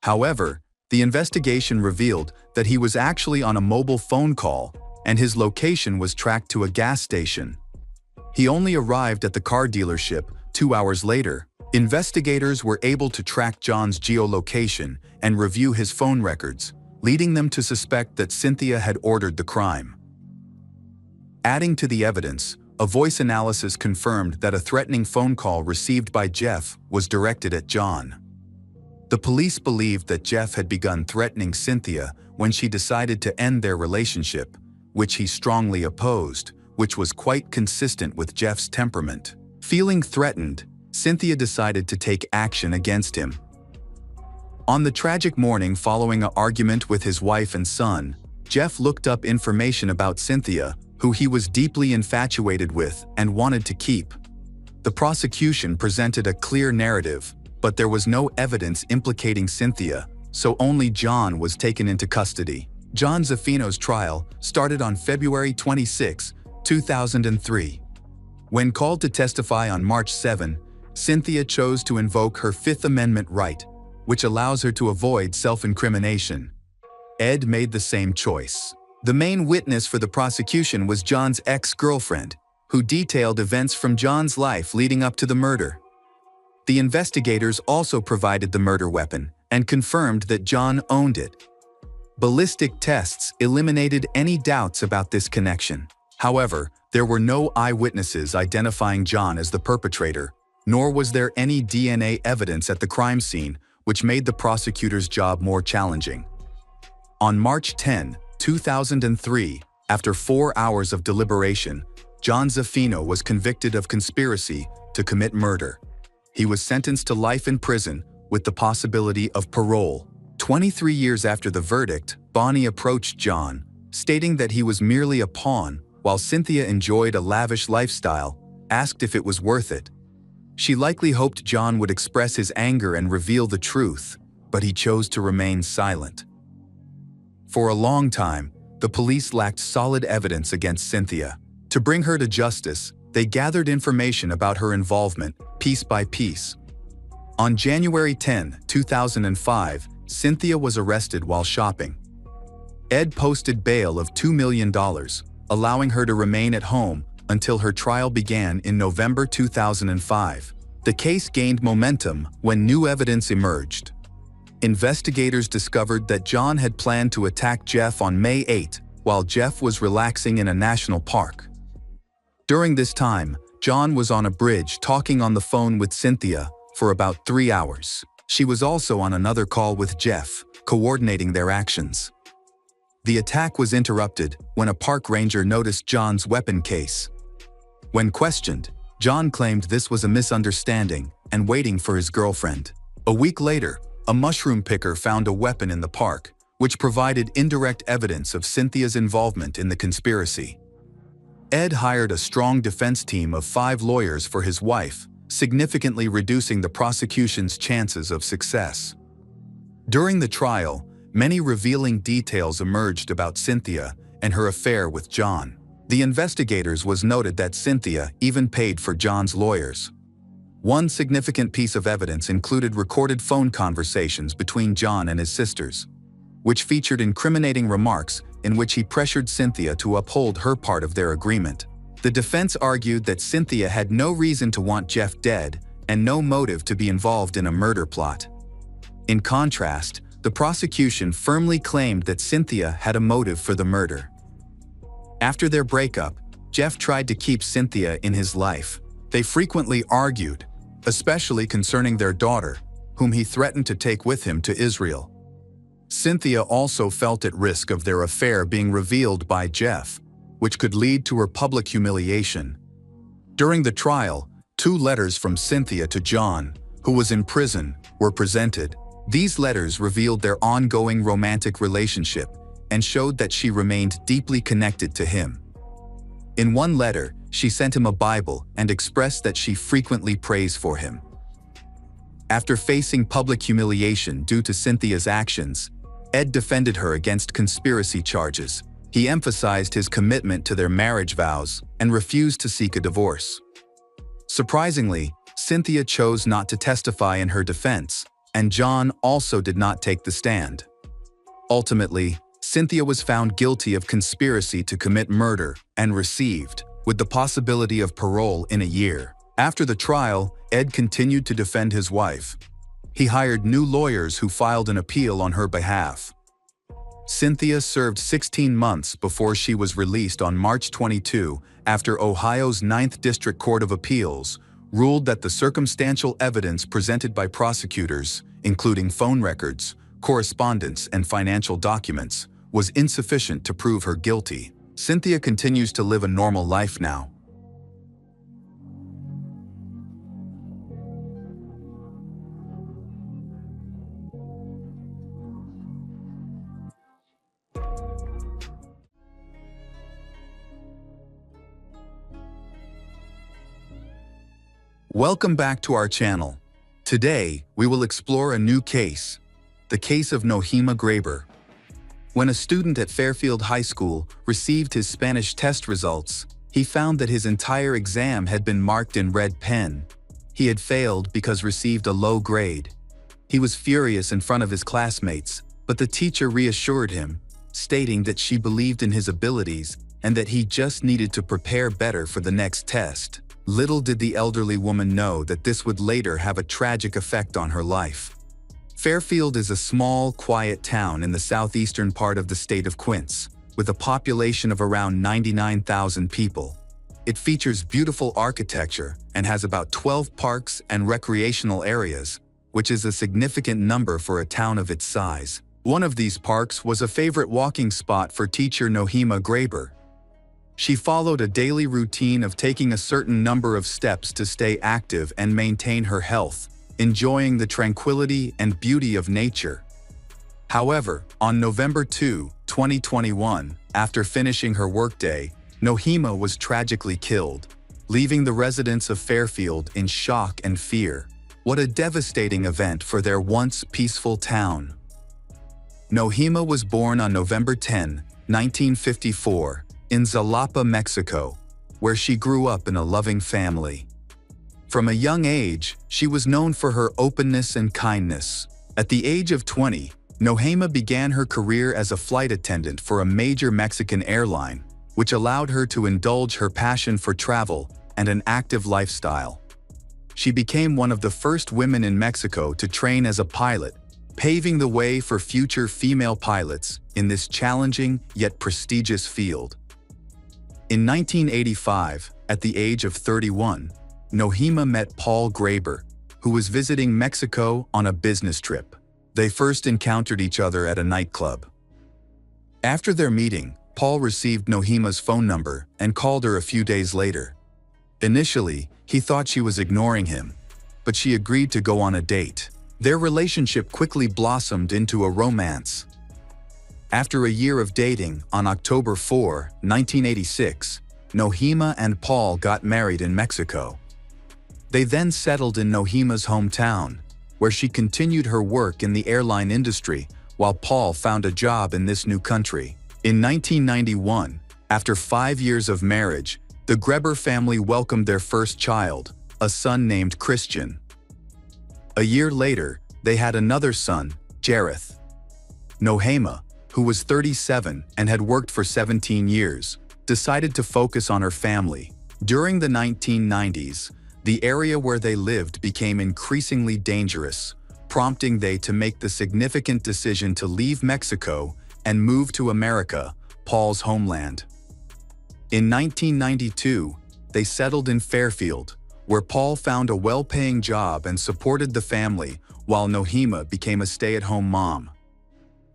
However, the investigation revealed that he was actually on a mobile phone call and his location was tracked to a gas station. He only arrived at the car dealership 2 hours later. Investigators were able to track John's geolocation and review his phone records, leading them to suspect that Cynthia had ordered the crime. Adding to the evidence, a voice analysis confirmed that a threatening phone call received by Jeff was directed at John. The police believed that Jeff had begun threatening Cynthia when she decided to end their relationship, which he strongly opposed, which was quite consistent with Jeff's temperament. Feeling threatened, Cynthia decided to take action against him. On the tragic morning following an argument with his wife and son, Jeff looked up information about Cynthia, who he was deeply infatuated with and wanted to keep. The prosecution presented a clear narrative, but there was no evidence implicating Cynthia, so only John was taken into custody. John Zaffino's trial started on February 26, 2003. When called to testify on March 7, Cynthia chose to invoke her Fifth Amendment right, which allows her to avoid self-incrimination. Ed made the same choice. The main witness for the prosecution was John's ex-girlfriend, who detailed events from John's life leading up to the murder. The investigators also provided the murder weapon and confirmed that John owned it. Ballistic tests eliminated any doubts about this connection. However, there were no eyewitnesses identifying John as the perpetrator, nor was there any DNA evidence at the crime scene, which made the prosecutor's job more challenging. On March 10, 2003, after 4 hours of deliberation, John Zaffino was convicted of conspiracy to commit murder. He was sentenced to life in prison with the possibility of parole. 23 years after the verdict, Bonnie approached John, stating that he was merely a pawn while Cynthia enjoyed a lavish lifestyle, asked if it was worth it. She likely hoped John would express his anger and reveal the truth, but he chose to remain silent. For a long time, the police lacked solid evidence against Cynthia. To bring her to justice, they gathered information about her involvement, piece by piece. On January 10, 2005, Cynthia was arrested while shopping. Ed posted bail of $2 million, allowing her to remain at home until her trial began in November 2005. The case gained momentum when new evidence emerged. Investigators discovered that John had planned to attack Jeff on May 8 while Jeff was relaxing in a national park. During this time, John was on a bridge talking on the phone with Cynthia for about 3 hours. She was also on another call with Jeff, coordinating their actions. The attack was interrupted when a park ranger noticed John's weapon case. When questioned, John claimed this was a misunderstanding and waiting for his girlfriend. A week later, a mushroom picker found a weapon in the park, which provided indirect evidence of Cynthia's involvement in the conspiracy. Ed hired a strong defense team of 5 lawyers for his wife, significantly reducing the prosecution's chances of success. During the trial, many revealing details emerged about Cynthia and her affair with John. The investigators was noted that Cynthia even paid for John's lawyers. One significant piece of evidence included recorded phone conversations between John and his sisters, which featured incriminating remarks in which he pressured Cynthia to uphold her part of their agreement. The defense argued that Cynthia had no reason to want Jeff dead and no motive to be involved in a murder plot. In contrast, the prosecution firmly claimed that Cynthia had a motive for the murder. After their breakup, Jeff tried to keep Cynthia in his life. They frequently argued, especially concerning their daughter, whom he threatened to take with him to Israel. Cynthia also felt at risk of their affair being revealed by Jeff, which could lead to her public humiliation. During the trial, 2 letters from Cynthia to John, who was in prison, were presented. These letters revealed their ongoing romantic relationship and showed that she remained deeply connected to him. In one letter, she sent him a Bible and expressed that she frequently prays for him. After facing public humiliation due to Cynthia's actions, Ed defended her against conspiracy charges. He emphasized his commitment to their marriage vows and refused to seek a divorce. Surprisingly, Cynthia chose not to testify in her defense, and John also did not take the stand. Ultimately, Cynthia was found guilty of conspiracy to commit murder and received, with the possibility of parole in a year. After the trial, Ed continued to defend his wife. He hired new lawyers who filed an appeal on her behalf. Cynthia served 16 months before she was released on March 22 after Ohio's 9th District Court of Appeals ruled that the circumstantial evidence presented by prosecutors, including phone records, correspondence, and financial documents, was insufficient to prove her guilty. Cynthia continues to live a normal life now. Welcome back to our channel. Today, we will explore a new case, the case of Nohema Graber. When a student at Fairfield High School received his Spanish test results, he found that his entire exam had been marked in red pen. He had failed because received a low grade. He was furious in front of his classmates, but the teacher reassured him, stating that she believed in his abilities and that he just needed to prepare better for the next test. Little did the elderly woman know that this would later have a tragic effect on her life. Fairfield is a small, quiet town in the southeastern part of the state of Quince, with a population of around 99,000 people. It features beautiful architecture and has about 12 parks and recreational areas, which is a significant number for a town of its size. One of these parks was a favorite walking spot for teacher Nohema Graber. She followed a daily routine of taking a certain number of steps to stay active and maintain her health, enjoying the tranquility and beauty of nature. However, on November 2, 2021, after finishing her workday, Nohema was tragically killed, leaving the residents of Fairfield in shock and fear. What a devastating event for their once peaceful town. Nohema was born on November 10, 1954, in Jalapa, Mexico, where she grew up in a loving family. From a young age, she was known for her openness and kindness. At the age of 20, Nohema began her career as a flight attendant for a major Mexican airline, which allowed her to indulge her passion for travel and an active lifestyle. She became one of the first women in Mexico to train as a pilot, paving the way for future female pilots in this challenging yet prestigious field. In 1985, at the age of 31, Nohema met Paul Graber, who was visiting Mexico on a business trip. They first encountered each other at a nightclub. After their meeting, Paul received Nohema's phone number and called her a few days later. Initially, he thought she was ignoring him, but she agreed to go on a date. Their relationship quickly blossomed into a romance. After a year of dating, on October 4, 1986, Nohema and Paul got married in Mexico. They then settled in Nohema's hometown, where she continued her work in the airline industry while Paul found a job in this new country. In 1991, after 5 years of marriage, the Graber family welcomed their first child, a son named Christian. A year later, they had another son, Jareth. Nohema, who was 37 and had worked for 17 years, decided to focus on her family. During the 1990s, the area where they lived became increasingly dangerous, prompting they to make the significant decision to leave Mexico and move to America, Paul's homeland. In 1992, they settled in Fairfield, where Paul found a well-paying job and supported the family while Nohema became a stay-at-home mom.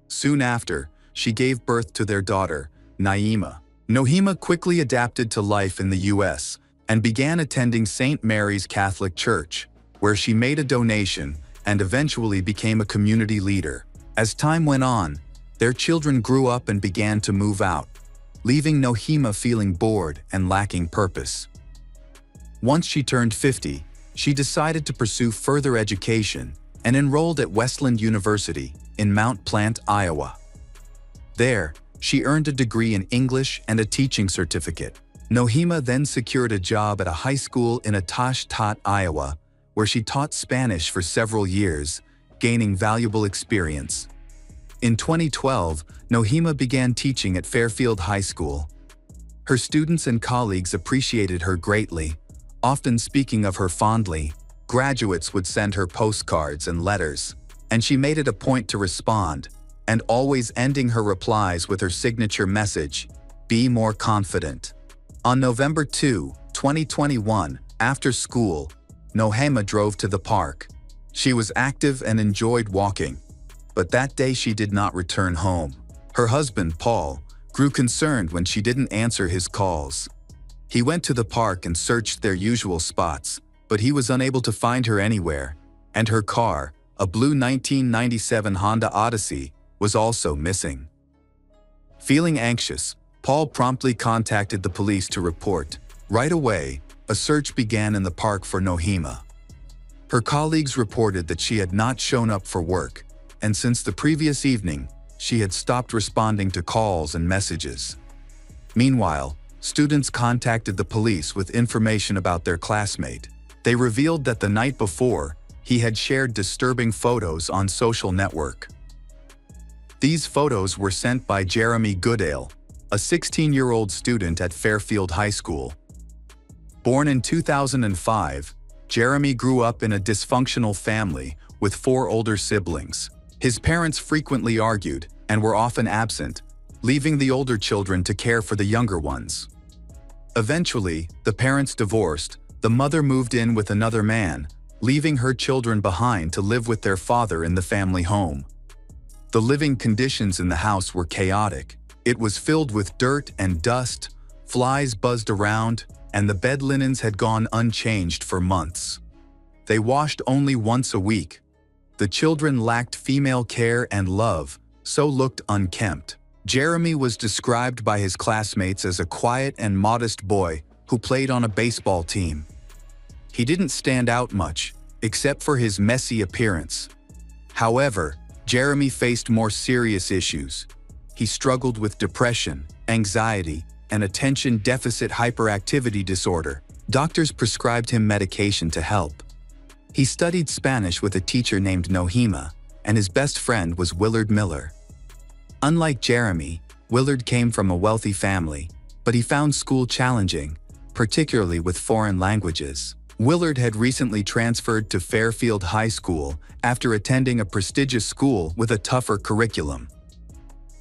Soon after, she gave birth to their daughter, Naima. Nohema quickly adapted to life in the U.S. and began attending St. Mary's Catholic Church, where she made a donation and eventually became a community leader. As time went on, their children grew up and began to move out, leaving Nohema feeling bored and lacking purpose. Once she turned 50, she decided to pursue further education and enrolled at Westland University in Mount Plant, Iowa. There, she earned a degree in English and a teaching certificate. Nohema then secured a job at a high school in Atashtat, Iowa, where she taught Spanish for several years, gaining valuable experience. In 2012, Nohema began teaching at Fairfield High School. Her students and colleagues appreciated her greatly, often speaking of her fondly. Graduates would send her postcards and letters, and she made it a point to respond, and always ending her replies with her signature message, "Be more confident." On November 2, 2021, after school, Nohema drove to the park. She was active and enjoyed walking, but that day she did not return home. Her husband, Paul, grew concerned when she didn't answer his calls. He went to the park and searched their usual spots, but he was unable to find her anywhere, and her car, a blue 1997 Honda Odyssey, was also missing. Feeling anxious, Paul promptly contacted the police to report. Right away, a search began in the park for Nohema. Her colleagues reported that she had not shown up for work, and since the previous evening, she had stopped responding to calls and messages. Meanwhile, students contacted the police with information about their classmate. They revealed that the night before, he had shared disturbing photos on social network. These photos were sent by Jeremy Goodale, a 16-year-old student at Fairfield High School. Born in 2005, Jeremy grew up in a dysfunctional family with 4 older siblings. His parents frequently argued and were often absent, leaving the older children to care for the younger ones. Eventually, the parents divorced, the mother moved in with another man, leaving her children behind to live with their father in the family home. The living conditions in the house were chaotic. It was filled with dirt and dust, flies buzzed around, and the bed linens had gone unchanged for months. They washed only once a week. The children lacked female care and love, so looked unkempt. Jeremy was described by his classmates as a quiet and modest boy who played on a baseball team. He didn't stand out much, except for his messy appearance. However, Jeremy faced more serious issues. He struggled with depression, anxiety, and attention deficit hyperactivity disorder. Doctors prescribed him medication to help. He studied Spanish with a teacher named Nohema, and his best friend was Willard Miller. Unlike Jeremy, Willard came from a wealthy family, but he found school challenging, particularly with foreign languages. Willard had recently transferred to Fairfield High School after attending a prestigious school with a tougher curriculum.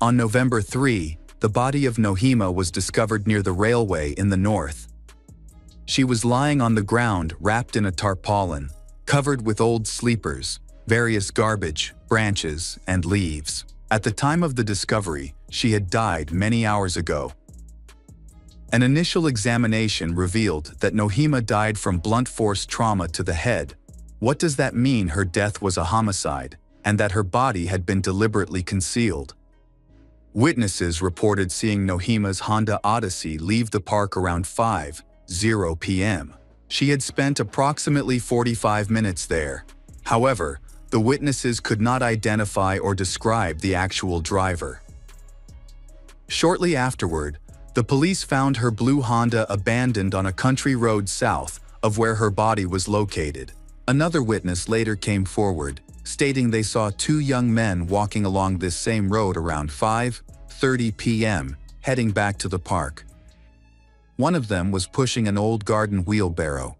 On November 3, the body of Nohema was discovered near the railway in the north. She was lying on the ground wrapped in a tarpaulin, covered with old sleepers, various garbage, branches, and leaves. At the time of the discovery, she had died many hours ago. An initial examination revealed that Nohema died from blunt force trauma to the head. What does that mean? Her death was a homicide, and that her body had been deliberately concealed. Witnesses reported seeing Nohema's Honda Odyssey leave the park around 5:00 p.m. She had spent approximately 45 minutes there. However, the witnesses could not identify or describe the actual driver. Shortly afterward, the police found her blue Honda abandoned on a country road south of where her body was located. Another witness later came forward, stating they saw two young men walking along this same road around 5:30 p.m., heading back to the park. One of them was pushing an old garden wheelbarrow.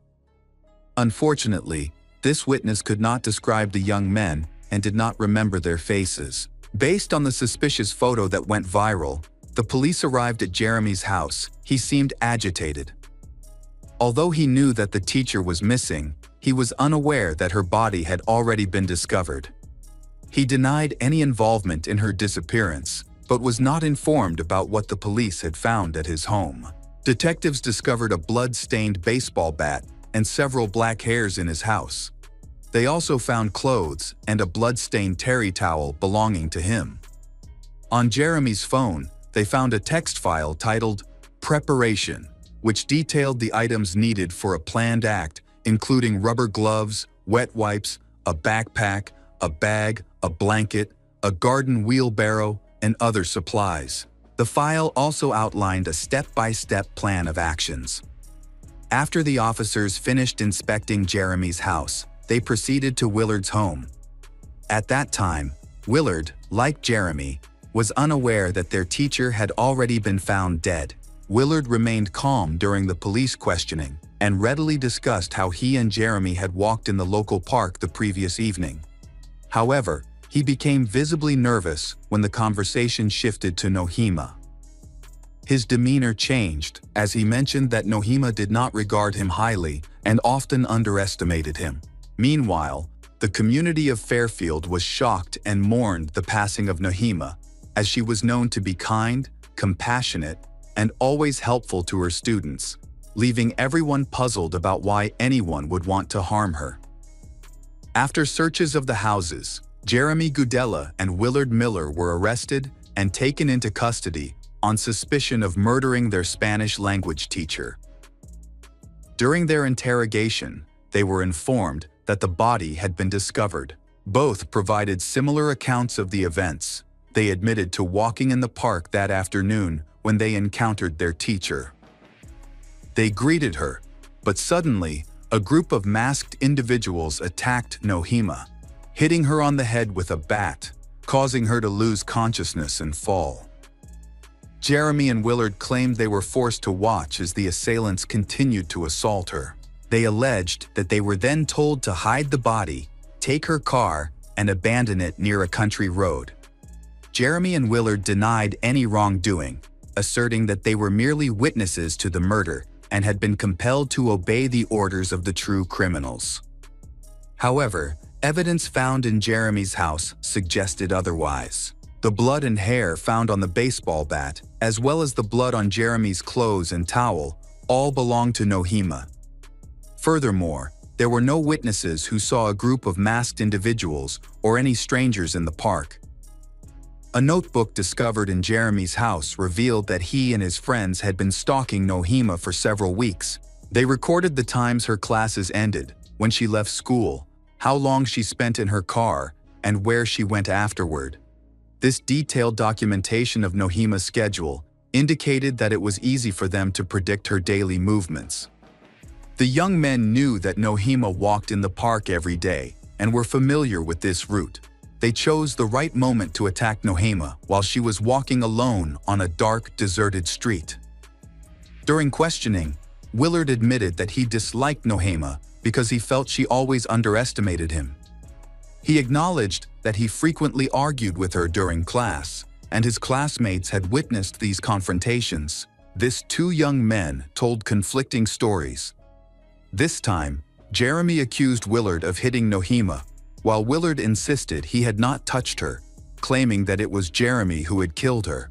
Unfortunately, this witness could not describe the young men and did not remember their faces. Based on the suspicious photo that went viral, the police arrived at Jeremy's house. He seemed agitated. Although he knew that the teacher was missing, he was unaware that her body had already been discovered. He denied any involvement in her disappearance, but was not informed about what the police had found at his home. Detectives discovered a blood-stained baseball bat and several black hairs in his house. They also found clothes and a blood-stained terry towel belonging to him. On Jeremy's phone, they found a text file titled "Preparation," which detailed the items needed for a planned act, including rubber gloves, wet wipes, a backpack, a bag, a blanket, a garden wheelbarrow, and other supplies. The file also outlined a step-by-step plan of actions. After the officers finished inspecting Jeremy's house, they proceeded to Willard's home. At that time, Willard, like Jeremy, was unaware that their teacher had already been found dead. Willard remained calm during the police questioning and readily discussed how he and Jeremy had walked in the local park the previous evening. However, he became visibly nervous when the conversation shifted to Nohema. His demeanor changed as he mentioned that Nohema did not regard him highly and often underestimated him. Meanwhile, the community of Fairfield was shocked and mourned the passing of Nohema, as she was known to be kind, compassionate, and always helpful to her students, leaving everyone puzzled about why anyone would want to harm her. After searches of the houses, Jeremy Gudella and Willard Miller were arrested and taken into custody on suspicion of murdering their Spanish language teacher. During their interrogation, they were informed that the body had been discovered. Both provided similar accounts of the events. They admitted to walking in the park that afternoon when they encountered their teacher. They greeted her, but suddenly, a group of masked individuals attacked Nohema, hitting her on the head with a bat, causing her to lose consciousness and fall. Jeremy and Willard claimed they were forced to watch as the assailants continued to assault her. They alleged that they were then told to hide the body, take her car, and abandon it near a country road. Jeremy and Willard denied any wrongdoing, asserting that they were merely witnesses to the murder and had been compelled to obey the orders of the true criminals. However, evidence found in Jeremy's house suggested otherwise. The blood and hair found on the baseball bat, as well as the blood on Jeremy's clothes and towel, all belonged to Nohema. Furthermore, there were no witnesses who saw a group of masked individuals or any strangers in the park. A notebook discovered in Jeremy's house revealed that he and his friends had been stalking Nohema for several weeks. They recorded the times her classes ended, when she left school, how long she spent in her car, and where she went afterward. This detailed documentation of Nohema's schedule indicated that it was easy for them to predict her daily movements. The young men knew that Nohema walked in the park every day and were familiar with this route. They chose the right moment to attack Nohema while she was walking alone on a dark, deserted street. During questioning, Willard admitted that he disliked Nohema because he felt she always underestimated him. He acknowledged that he frequently argued with her during class, and his classmates had witnessed these confrontations. These two young men told conflicting stories. This time, Jeremy accused Willard of hitting Nohema, while Willard insisted he had not touched her, claiming that it was Jeremy who had killed her.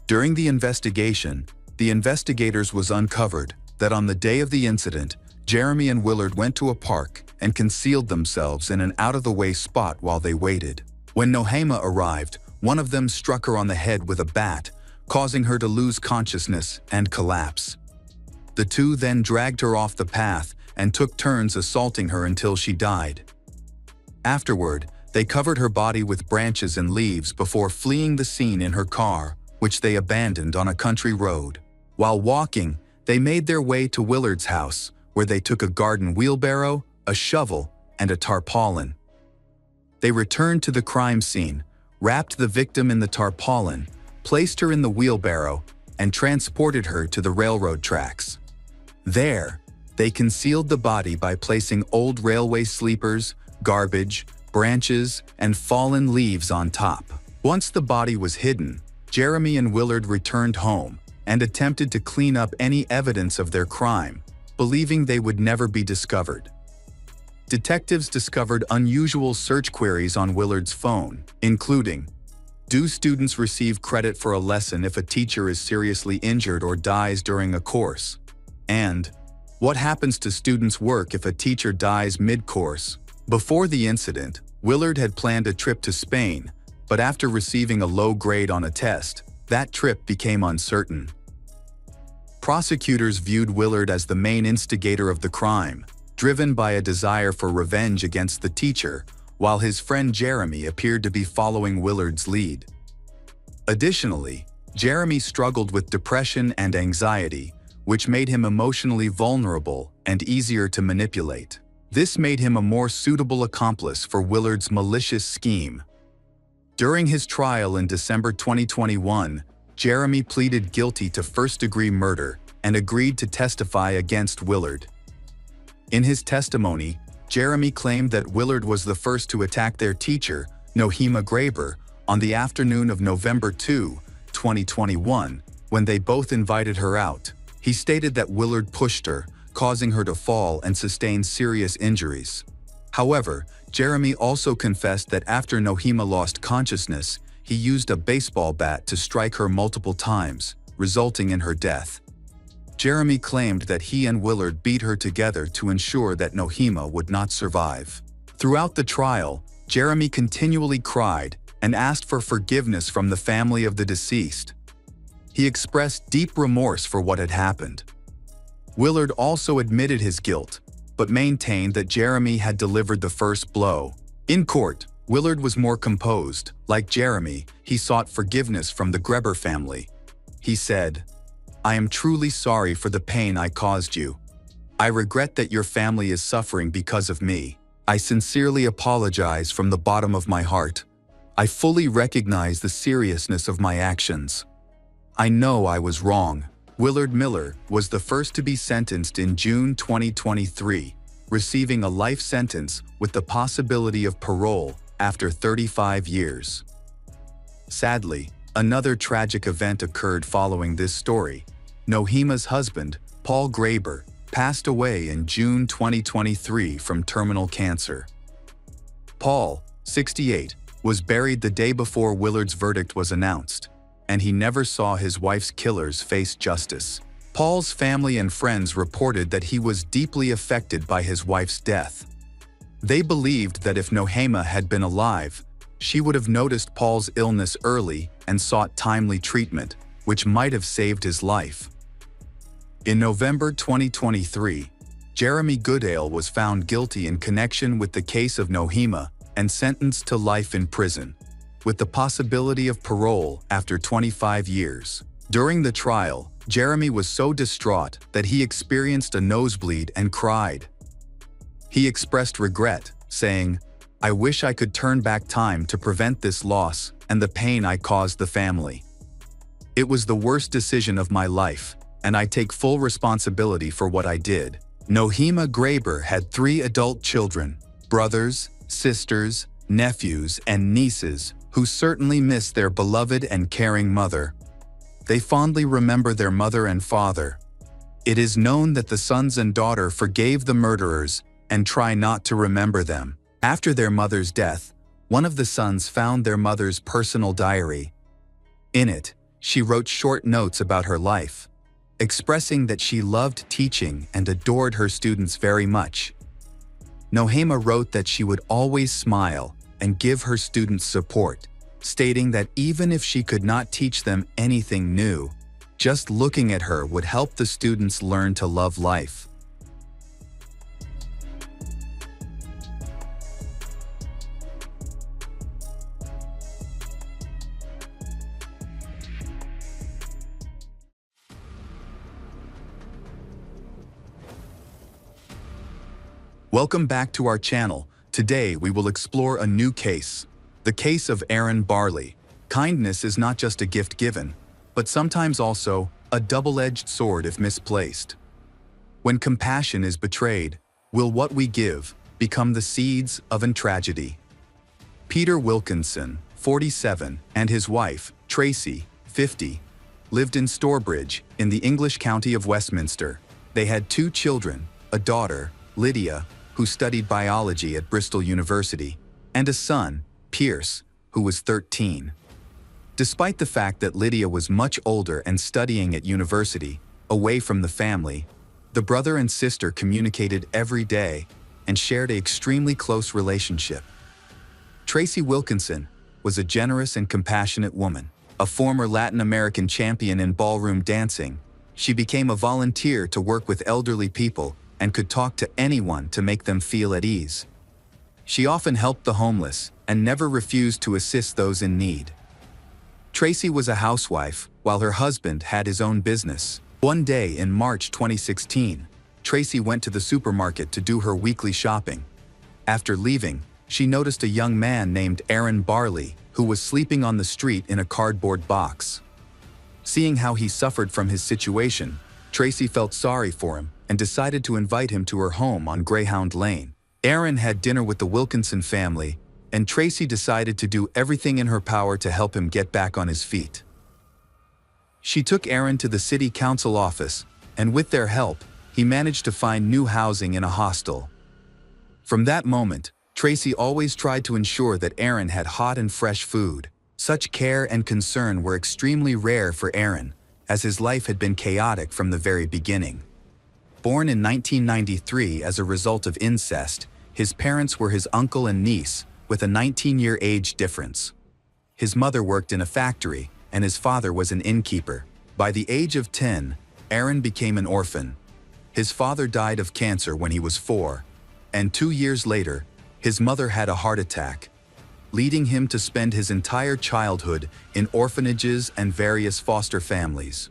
During the investigation, the investigators was uncovered that on the day of the incident, Jeremy and Willard went to a park and concealed themselves in an out-of-the-way spot while they waited. When Nohema arrived, one of them struck her on the head with a bat, causing her to lose consciousness and collapse. The two then dragged her off the path and took turns assaulting her until she died. Afterward, they covered her body with branches and leaves before fleeing the scene in her car, which they abandoned on a country road. While walking, they made their way to Willard's house, where they took a garden wheelbarrow, a shovel, and a tarpaulin. They returned to the crime scene, wrapped the victim in the tarpaulin, placed her in the wheelbarrow, and transported her to the railroad tracks. There, they concealed the body by placing old railway sleepers, garbage, branches, and fallen leaves on top. Once the body was hidden, Jeremy and Willard returned home and attempted to clean up any evidence of their crime, believing they would never be discovered. Detectives discovered unusual search queries on Willard's phone, including, "Do students receive credit for a lesson if a teacher is seriously injured or dies during a course?" And, "What happens to students' work if a teacher dies mid-course?" Before the incident, Willard had planned a trip to Spain, but after receiving a low grade on a test, that trip became uncertain. Prosecutors viewed Willard as the main instigator of the crime, driven by a desire for revenge against the teacher, while his friend Jeremy appeared to be following Willard's lead. Additionally, Jeremy struggled with depression and anxiety, which made him emotionally vulnerable and easier to manipulate. This made him a more suitable accomplice for Willard's malicious scheme. During his trial in December 2021, Jeremy pleaded guilty to first-degree murder and agreed to testify against Willard. In his testimony, Jeremy claimed that Willard was the first to attack their teacher, Nohema Graber, on the afternoon of November 2, 2021, when they both invited her out. He stated that Willard pushed her, causing her to fall and sustain serious injuries. However, Jeremy also confessed that after Nohema lost consciousness, he used a baseball bat to strike her multiple times, resulting in her death. Jeremy claimed that he and Willard beat her together to ensure that Nohema would not survive. Throughout the trial, Jeremy continually cried and asked for forgiveness from the family of the deceased. He expressed deep remorse for what had happened. Willard also admitted his guilt, but maintained that Jeremy had delivered the first blow. In court, Willard was more composed. Like Jeremy, he sought forgiveness from the Graber family. He said, "I am truly sorry for the pain I caused you. I regret that your family is suffering because of me. I sincerely apologize from the bottom of my heart. I fully recognize the seriousness of my actions. I know I was wrong." Willard Miller was the first to be sentenced in June 2023, receiving a life sentence with the possibility of parole after 35 years. Sadly, another tragic event occurred following this story. Nohema's husband, Paul Graber, passed away in June 2023 from terminal cancer. Paul, 68, was buried the day before Willard's verdict was announced, and he never saw his wife's killers face justice. Paul's family and friends reported that he was deeply affected by his wife's death. They believed that if Nohema had been alive, she would have noticed Paul's illness early and sought timely treatment, which might have saved his life. In November 2023, Jeremy Goodale was found guilty in connection with the case of Nohema and sentenced to life in prison, with the possibility of parole after 25 years. During the trial, Jeremy was so distraught that he experienced a nosebleed and cried. He expressed regret, saying, "I wish I could turn back time to prevent this loss and the pain I caused the family. It was the worst decision of my life, and I take full responsibility for what I did." Nohema Graber had 3 adult children, brothers, sisters, nephews, and nieces, who certainly miss their beloved and caring mother. They fondly remember their mother and father. It is known that the sons and daughter forgave the murderers and try not to remember them. After their mother's death, one of the sons found their mother's personal diary. In it, she wrote short notes about her life, expressing that she loved teaching and adored her students very much. Nohema wrote that she would always smile and give her students support, stating that even if she could not teach them anything new, just looking at her would help the students learn to love life. Welcome back to our channel. Today we will explore a new case. The case of Aaron Barley. Kindness is not just a gift given, but sometimes also a double-edged sword if misplaced. When compassion is betrayed, will what we give become the seeds of a tragedy? Peter Wilkinson, 47, and his wife, Tracy, 50, lived in Stourbridge, in the English county of Westminster. They had 2 children, a daughter, Lydia, who studied biology at Bristol University, and a son, Pierce, who was 13. Despite the fact that Lydia was much older and studying at university, away from the family, the brother and sister communicated every day and shared an extremely close relationship. Tracy Wilkinson was a generous and compassionate woman. A former Latin American champion in ballroom dancing, she became a volunteer to work with elderly people and could talk to anyone to make them feel at ease. She often helped the homeless and never refused to assist those in need. Tracy was a housewife while her husband had his own business. One day in March 2016, Tracy went to the supermarket to do her weekly shopping. After leaving, she noticed a young man named Aaron Barley who was sleeping on the street in a cardboard box. Seeing how he suffered from his situation, Tracy felt sorry for him and decided to invite him to her home on Greyhound Lane. Aaron had dinner with the Wilkinson family, and Tracy decided to do everything in her power to help him get back on his feet. She took Aaron to the city council office, and with their help, he managed to find new housing in a hostel. From that moment, Tracy always tried to ensure that Aaron had hot and fresh food. Such care and concern were extremely rare for Aaron, as his life had been chaotic from the very beginning. Born in 1993 as a result of incest, his parents were his uncle and niece, with a 19-year age difference. His mother worked in a factory, and his father was an innkeeper. By the age of 10, Aaron became an orphan. His father died of cancer when he was 4, and 2 years later, his mother had a heart attack, leading him to spend his entire childhood in orphanages and various foster families.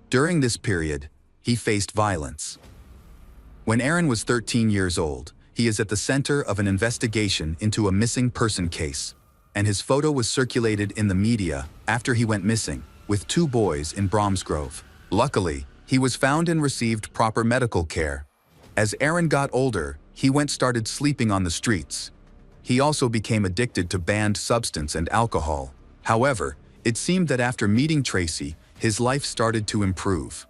During this period, he faced violence. When Aaron was 13 years old, he is at the center of an investigation into a missing person case, and his photo was circulated in the media after he went missing with 2 boys in Bromsgrove. Luckily, he was found and received proper medical care. As Aaron got older, he started sleeping on the streets. He also became addicted to banned substance and alcohol. However, it seemed that after meeting Tracy, his life started to improve.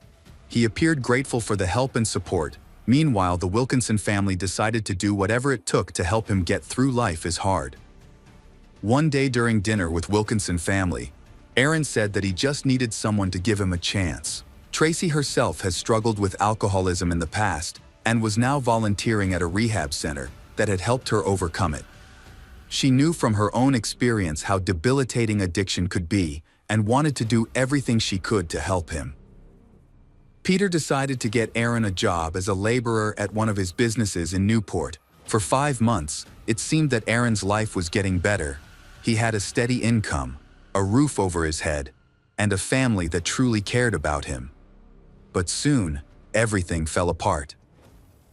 He appeared grateful for the help and support. Meanwhile, the Wilkinson family decided to do whatever it took to help him get through life is hard. One day during dinner with Wilkinson family, Aaron said that he just needed someone to give him a chance. Tracy herself has struggled with alcoholism in the past and was now volunteering at a rehab center that had helped her overcome it. She knew from her own experience how debilitating addiction could be and wanted to do everything she could to help him. Peter decided to get Aaron a job as a laborer at one of his businesses in Newport. For 5 months, it seemed that Aaron's life was getting better. He had a steady income, a roof over his head, and a family that truly cared about him. But soon, everything fell apart.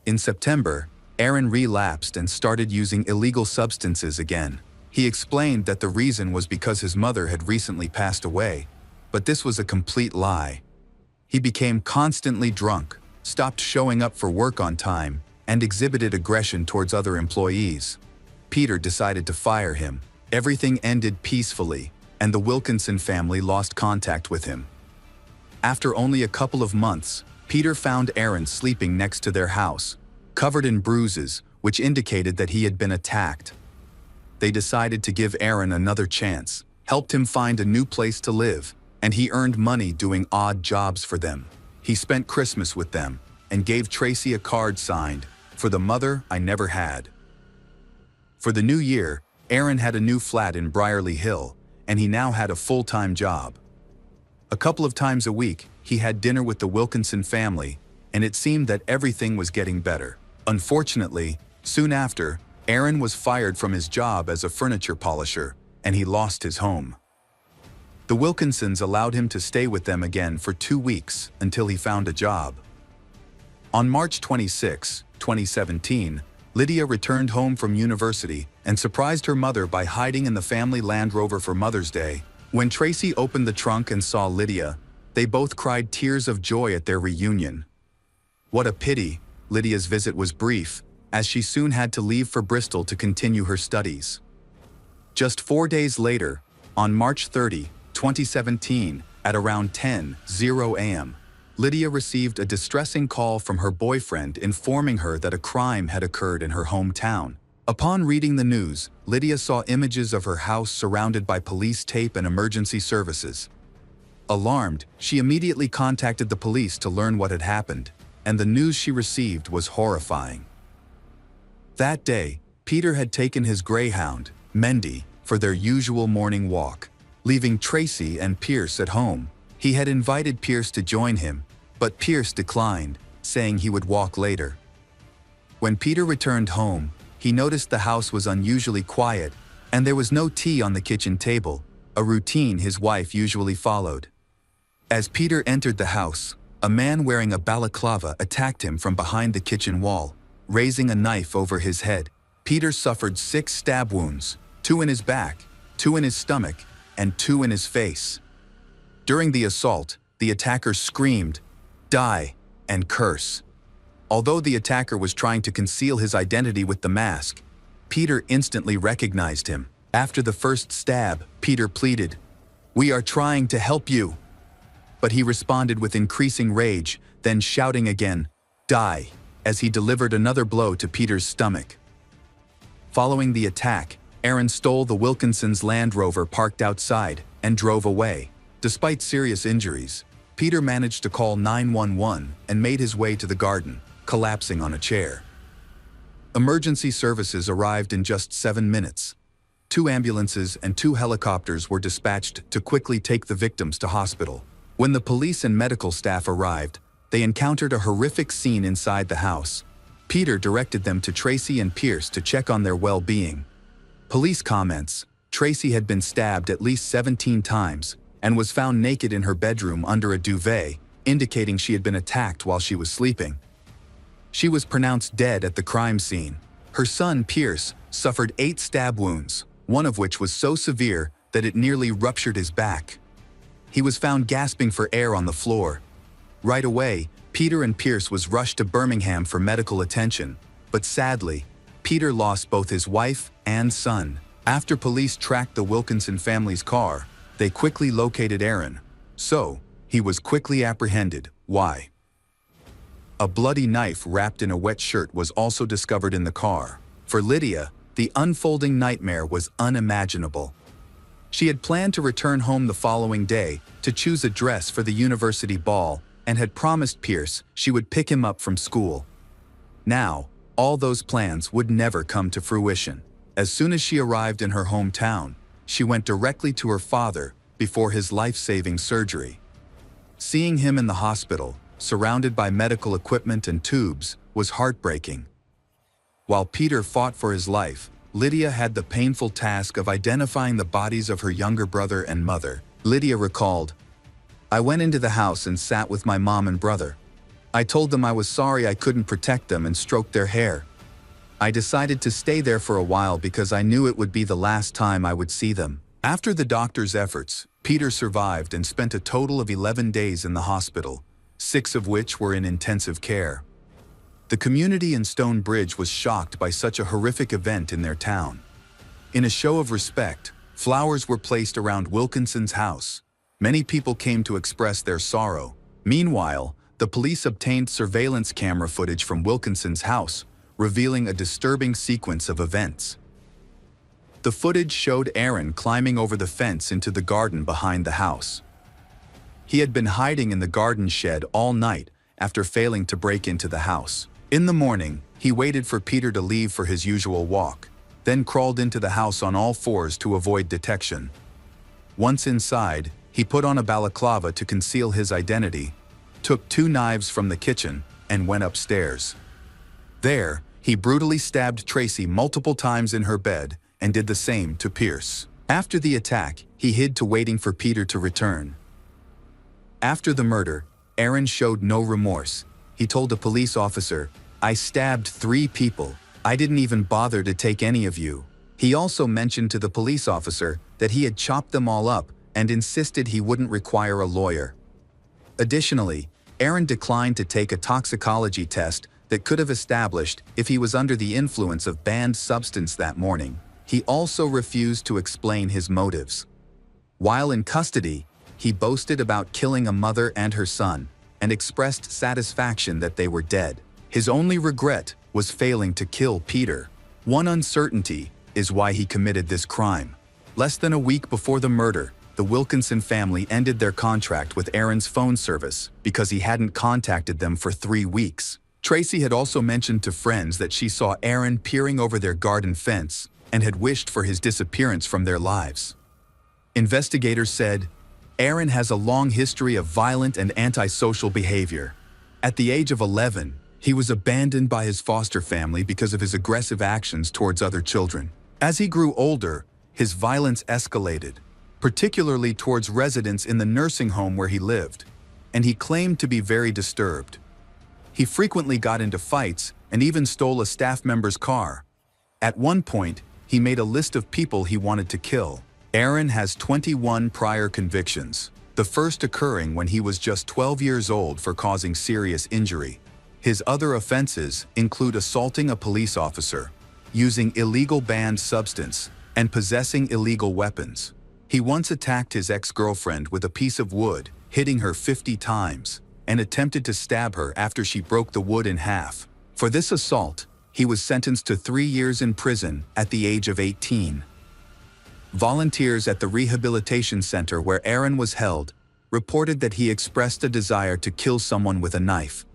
In September, Aaron relapsed and started using illegal substances again. He explained that the reason was because his mother had recently passed away, but this was a complete lie. He became constantly drunk, stopped showing up for work on time, and exhibited aggression towards other employees. Peter decided to fire him. Everything ended peacefully, and the Wilkinson family lost contact with him. After only a couple of months, Peter found Aaron sleeping next to their house, covered in bruises, which indicated that he had been attacked. They decided to give Aaron another chance, helped him find a new place to live, and he earned money doing odd jobs for them. He spent Christmas with them and gave Tracy a card signed, "For the mother I never had." For the new year, Aaron had a new flat in Brierley Hill, and he now had a full-time job. A couple of times a week, he had dinner with the Wilkinson family, and it seemed that everything was getting better. Unfortunately, soon after, Aaron was fired from his job as a furniture polisher, and he lost his home. The Wilkinsons allowed him to stay with them again for 2 weeks until he found a job. On March 26, 2017, Lydia returned home from university and surprised her mother by hiding in the family Land Rover for Mother's Day. When Tracy opened the trunk and saw Lydia, they both cried tears of joy at their reunion. What a pity, Lydia's visit was brief, as she soon had to leave for Bristol to continue her studies. Just 4 days later, on March 30, 2017, at around 10:00 a.m., Lydia received a distressing call from her boyfriend informing her that a crime had occurred in her hometown. Upon reading the news, Lydia saw images of her house surrounded by police tape and emergency services. Alarmed, she immediately contacted the police to learn what had happened, and the news she received was horrifying. That day, Peter had taken his greyhound, Mendy, for their usual morning walk, leaving Tracy and Pierce at home. He had invited Pierce to join him, but Pierce declined, saying he would walk later. When Peter returned home, he noticed the house was unusually quiet, and there was no tea on the kitchen table, a routine his wife usually followed. As Peter entered the house, a man wearing a balaclava attacked him from behind the kitchen wall, raising a knife over his head. Peter suffered 6 stab wounds, 2 in his back, 2 in his stomach, and 2 in his face. During the assault, the attacker screamed, "Die," and curse. Although the attacker was trying to conceal his identity with the mask, Peter instantly recognized him. After the first stab, Peter pleaded, "We are trying to help you." But he responded with increasing rage, then shouting again, "Die," as he delivered another blow to Peter's stomach. Following the attack, Aaron stole the Wilkinsons' Land Rover parked outside and drove away. Despite serious injuries, Peter managed to call 911 and made his way to the garden, collapsing on a chair. Emergency services arrived in just 7 minutes. 2 ambulances and 2 helicopters were dispatched to quickly take the victims to hospital. When the police and medical staff arrived, they encountered a horrific scene inside the house. Peter directed them to Tracy and Pierce to check on their well-being. Police comments: Tracy had been stabbed at least 17 times and was found naked in her bedroom under a duvet, indicating she had been attacked while she was sleeping. She was pronounced dead at the crime scene. Her son, Pierce, suffered 8 stab wounds, one of which was so severe that it nearly ruptured his back. He was found gasping for air on the floor. Right away, Peter and Pierce was rushed to Birmingham for medical attention, but sadly, Peter lost both his wife and son. After police tracked the Wilkinson family's car, they quickly located Aaron. So, he was quickly apprehended. Why? A bloody knife wrapped in a wet shirt was also discovered in the car. For Lydia, the unfolding nightmare was unimaginable. She had planned to return home the following day to choose a dress for the university ball and had promised Pierce she would pick him up from school. Now, all those plans would never come to fruition. As soon as she arrived in her hometown, she went directly to her father before his life-saving surgery. Seeing him in the hospital, surrounded by medical equipment and tubes, was heartbreaking. While Peter fought for his life, Lydia had the painful task of identifying the bodies of her younger brother and mother. Lydia recalled, "I went into the house and sat with my mom and brother. I told them I was sorry I couldn't protect them and stroked their hair. I decided to stay there for a while because I knew it would be the last time I would see them." After the doctor's efforts, Peter survived and spent a total of 11 days in the hospital, 6 of which were in intensive care. The community in Stonebridge was shocked by such a horrific event in their town. In a show of respect, flowers were placed around Wilkinson's house. Many people came to express their sorrow. Meanwhile, the police obtained surveillance camera footage from Wilkinson's house, revealing a disturbing sequence of events. The footage showed Aaron climbing over the fence into the garden behind the house. He had been hiding in the garden shed all night after failing to break into the house. In the morning, he waited for Peter to leave for his usual walk, then crawled into the house on all fours to avoid detection. Once inside, he put on a balaclava to conceal his identity, took 2 knives from the kitchen, and went upstairs. There, he brutally stabbed Tracy multiple times in her bed and did the same to Pierce. After the attack, he hid to waiting for Peter to return. After the murder, Aaron showed no remorse. He told a police officer, "I stabbed 3 people. I didn't even bother to take any of you." He also mentioned to the police officer that he had chopped them all up and insisted he wouldn't require a lawyer. Additionally, Aaron declined to take a toxicology test that could have established if he was under the influence of banned substance that morning. He also refused to explain his motives. While in custody, he boasted about killing a mother and her son, and expressed satisfaction that they were dead. His only regret was failing to kill Peter. One uncertainty is why he committed this crime. Less than a week before the murder, the Wilkinson family ended their contract with Aaron's phone service because he hadn't contacted them for 3 weeks. Tracy had also mentioned to friends that she saw Aaron peering over their garden fence and had wished for his disappearance from their lives. Investigators said, Aaron has a long history of violent and antisocial behavior. At the age of 11, he was abandoned by his foster family because of his aggressive actions towards other children. As he grew older, his violence escalated, particularly towards residents in the nursing home where he lived, and he claimed to be very disturbed. He frequently got into fights and even stole a staff member's car. At one point, he made a list of people he wanted to kill. Aaron has 21 prior convictions, the first occurring when he was just 12 years old for causing serious injury. His other offenses include assaulting a police officer, using illegal banned substance, and possessing illegal weapons. He once attacked his ex-girlfriend with a piece of wood, hitting her 50 times, and attempted to stab her after she broke the wood in half. For this assault, he was sentenced to 3 years in prison at the age of 18. Volunteers at the rehabilitation center where Aaron was held reported that he expressed a desire to kill someone with a knife.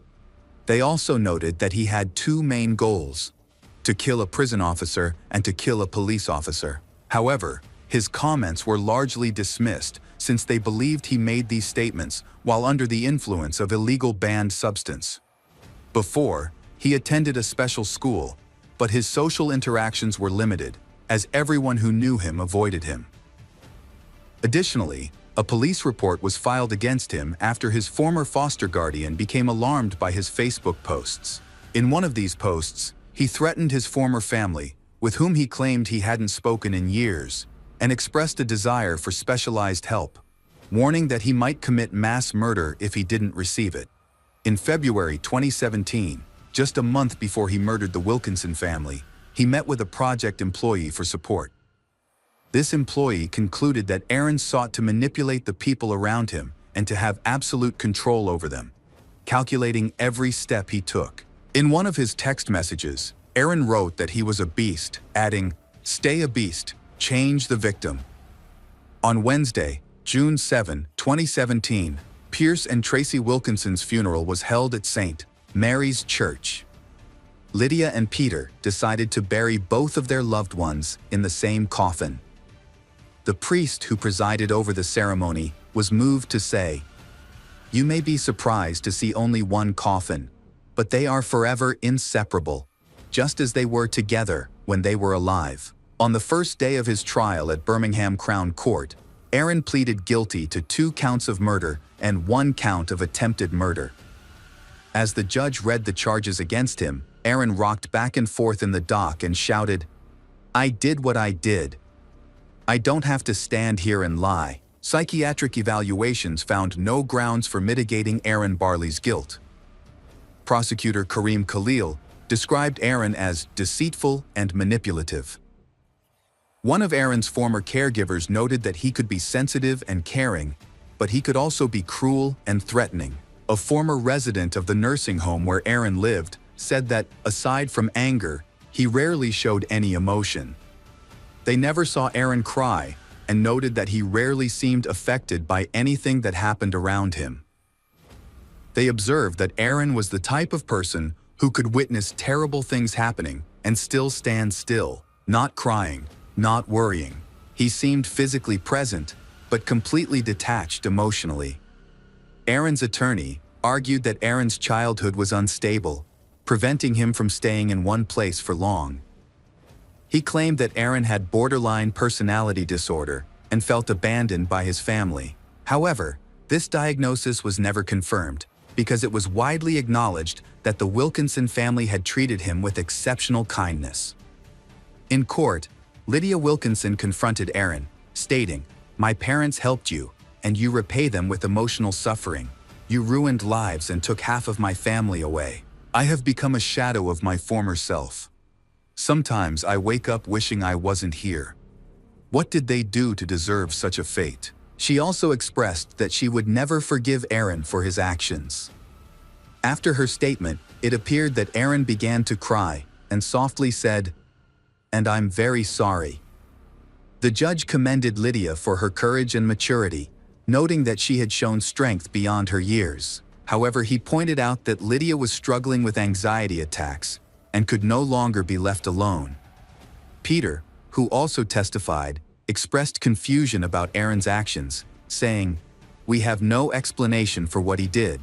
They also noted that he had 2 main goals: to kill a prison officer and to kill a police officer. However, his comments were largely dismissed since they believed he made these statements while under the influence of illegal banned substance. Before, he attended a special school, but his social interactions were limited, as everyone who knew him avoided him. Additionally, a police report was filed against him after his former foster guardian became alarmed by his Facebook posts. In one of these posts, he threatened his former family, with whom he claimed he hadn't spoken in years, and expressed a desire for specialized help, warning that he might commit mass murder if he didn't receive it. In February 2017, just a month before he murdered the Wilkinson family, he met with a project employee for support. This employee concluded that Aaron sought to manipulate the people around him and to have absolute control over them. calculating every step he took. In one of his text messages, Aaron wrote that he was a beast, adding, "Stay a beast, change the victim." On Wednesday, June 7, 2017, Pierce and Tracy Wilkinson's funeral was held at St. Mary's Church. Lydia and Peter decided to bury both of their loved ones in the same coffin. The priest who presided over the ceremony was moved to say, "You may be surprised to see only one coffin, but they are forever inseparable, just as they were together when they were alive." On the first day of his trial at Birmingham Crown Court, Aaron pleaded guilty to 2 counts of murder and 1 count of attempted murder. As the judge read the charges against him, Aaron rocked back and forth in the dock and shouted, "I did what I did. I don't have to stand here and lie." Psychiatric evaluations found no grounds for mitigating Aaron Barley's guilt. Prosecutor Kareem Khalil described Aaron as deceitful and manipulative. One of Aaron's former caregivers noted that he could be sensitive and caring, but he could also be cruel and threatening. A former resident of the nursing home where Aaron lived said that, aside from anger, he rarely showed any emotion. They never saw Aaron cry and noted that he rarely seemed affected by anything that happened around him. They observed that Aaron was the type of person who could witness terrible things happening and still stand still, not crying, not worrying. He seemed physically present, but completely detached emotionally. Aaron's attorney argued that Aaron's childhood was unstable, preventing him from staying in one place for long. He claimed that Aaron had borderline personality disorder and felt abandoned by his family. However, this diagnosis was never confirmed because it was widely acknowledged that the Wilkinson family had treated him with exceptional kindness. In court, Lydia Wilkinson confronted Aaron, stating, "My parents helped you, and you repay them with emotional suffering. You ruined lives and took half of my family away. I have become a shadow of my former self. Sometimes I wake up wishing I wasn't here. What did they do to deserve such a fate?" She also expressed that she would never forgive Aaron for his actions. After her statement, it appeared that Aaron began to cry and softly said, "And I'm very sorry." The judge commended Lydia for her courage and maturity, noting that she had shown strength beyond her years. However, he pointed out that Lydia was struggling with anxiety attacks and could no longer be left alone. Peter, who also testified, expressed confusion about Aaron's actions, saying, "We have no explanation for what he did.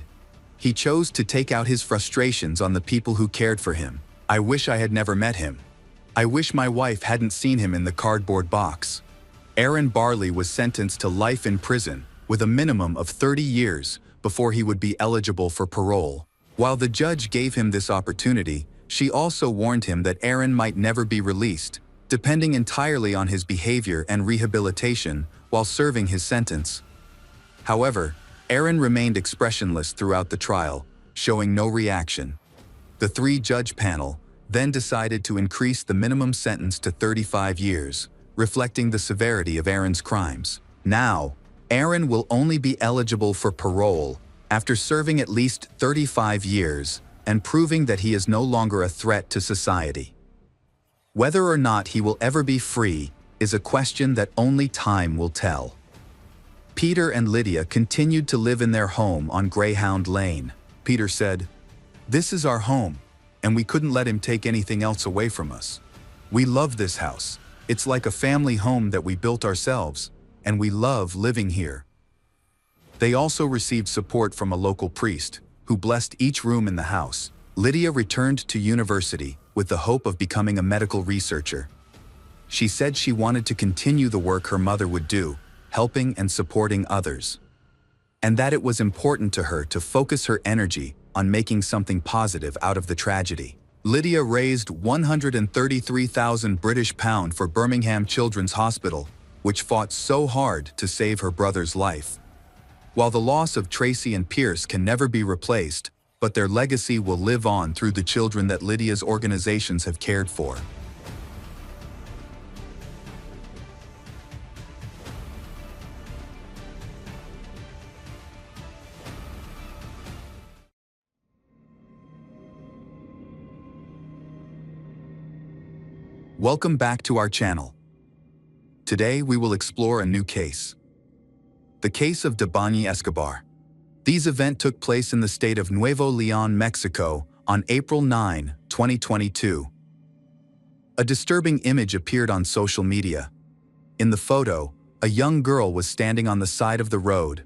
He chose to take out his frustrations on the people who cared for him. I wish I had never met him. I wish my wife hadn't seen him in the cardboard box." Aaron Barley was sentenced to life in prison with a minimum of 30 years before he would be eligible for parole. While the judge gave him this opportunity, she also warned him that Aaron might never be released, depending entirely on his behavior and rehabilitation while serving his sentence. However, Aaron remained expressionless throughout the trial, showing no reaction. The 3-judge panel then decided to increase the minimum sentence to 35 years, reflecting the severity of Aaron's crimes. Now, Aaron will only be eligible for parole after serving at least 35 years and proving that he is no longer a threat to society. Whether or not he will ever be free is a question that only time will tell. Peter and Lydia continued to live in their home on Greyhound Lane. Peter said, "This is our home, and we couldn't let him take anything else away from us. We love this house. It's like a family home that we built ourselves, and we love living here." They also received support from a local priest, who blessed each room in the house. Lydia returned to university with the hope of becoming a medical researcher. She said she wanted to continue the work her mother would do, helping and supporting others, and that it was important to her to focus her energy on making something positive out of the tragedy. Lydia raised £133,000 British pounds for Birmingham Children's Hospital, which fought so hard to save her brother's life. While the loss of Tracy and Pierce can never be replaced, but their legacy will live on through the children that Lydia's organizations have cared for. Welcome back to our channel. Today we will explore a new case. The case of Debany Escobar. These events took place in the state of Nuevo León, Mexico on April 9, 2022. A disturbing image appeared on social media. In the photo, a young girl was standing on the side of the road.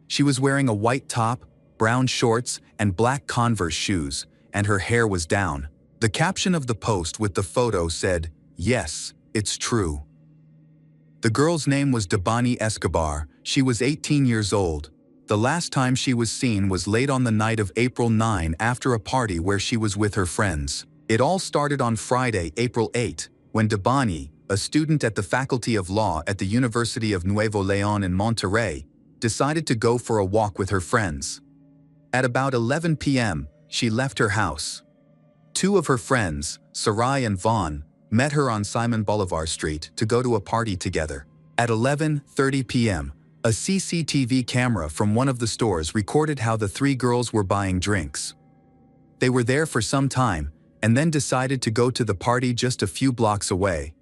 She was wearing a white top, brown shorts, and black Converse shoes, and her hair was down. The caption of the post with the photo said, "Yes, it's true." The girl's name was Debany Escobar. She was 18 years old. The last time she was seen was late on the night of April 9 after a party where she was with her friends. It all started on Friday, April 8, when Debany, a student at the Faculty of Law at the University of Nuevo León in Monterrey, decided to go for a walk with her friends. At about 11 p.m., she left her house. Two of her friends, Sarai and Vaughn, met her on Simon Bolivar Street to go to a party together. At 11:30 p.m., a CCTV camera from one of the stores recorded how the three girls were buying drinks. They were there for some time and then decided to go to the party just a few blocks away.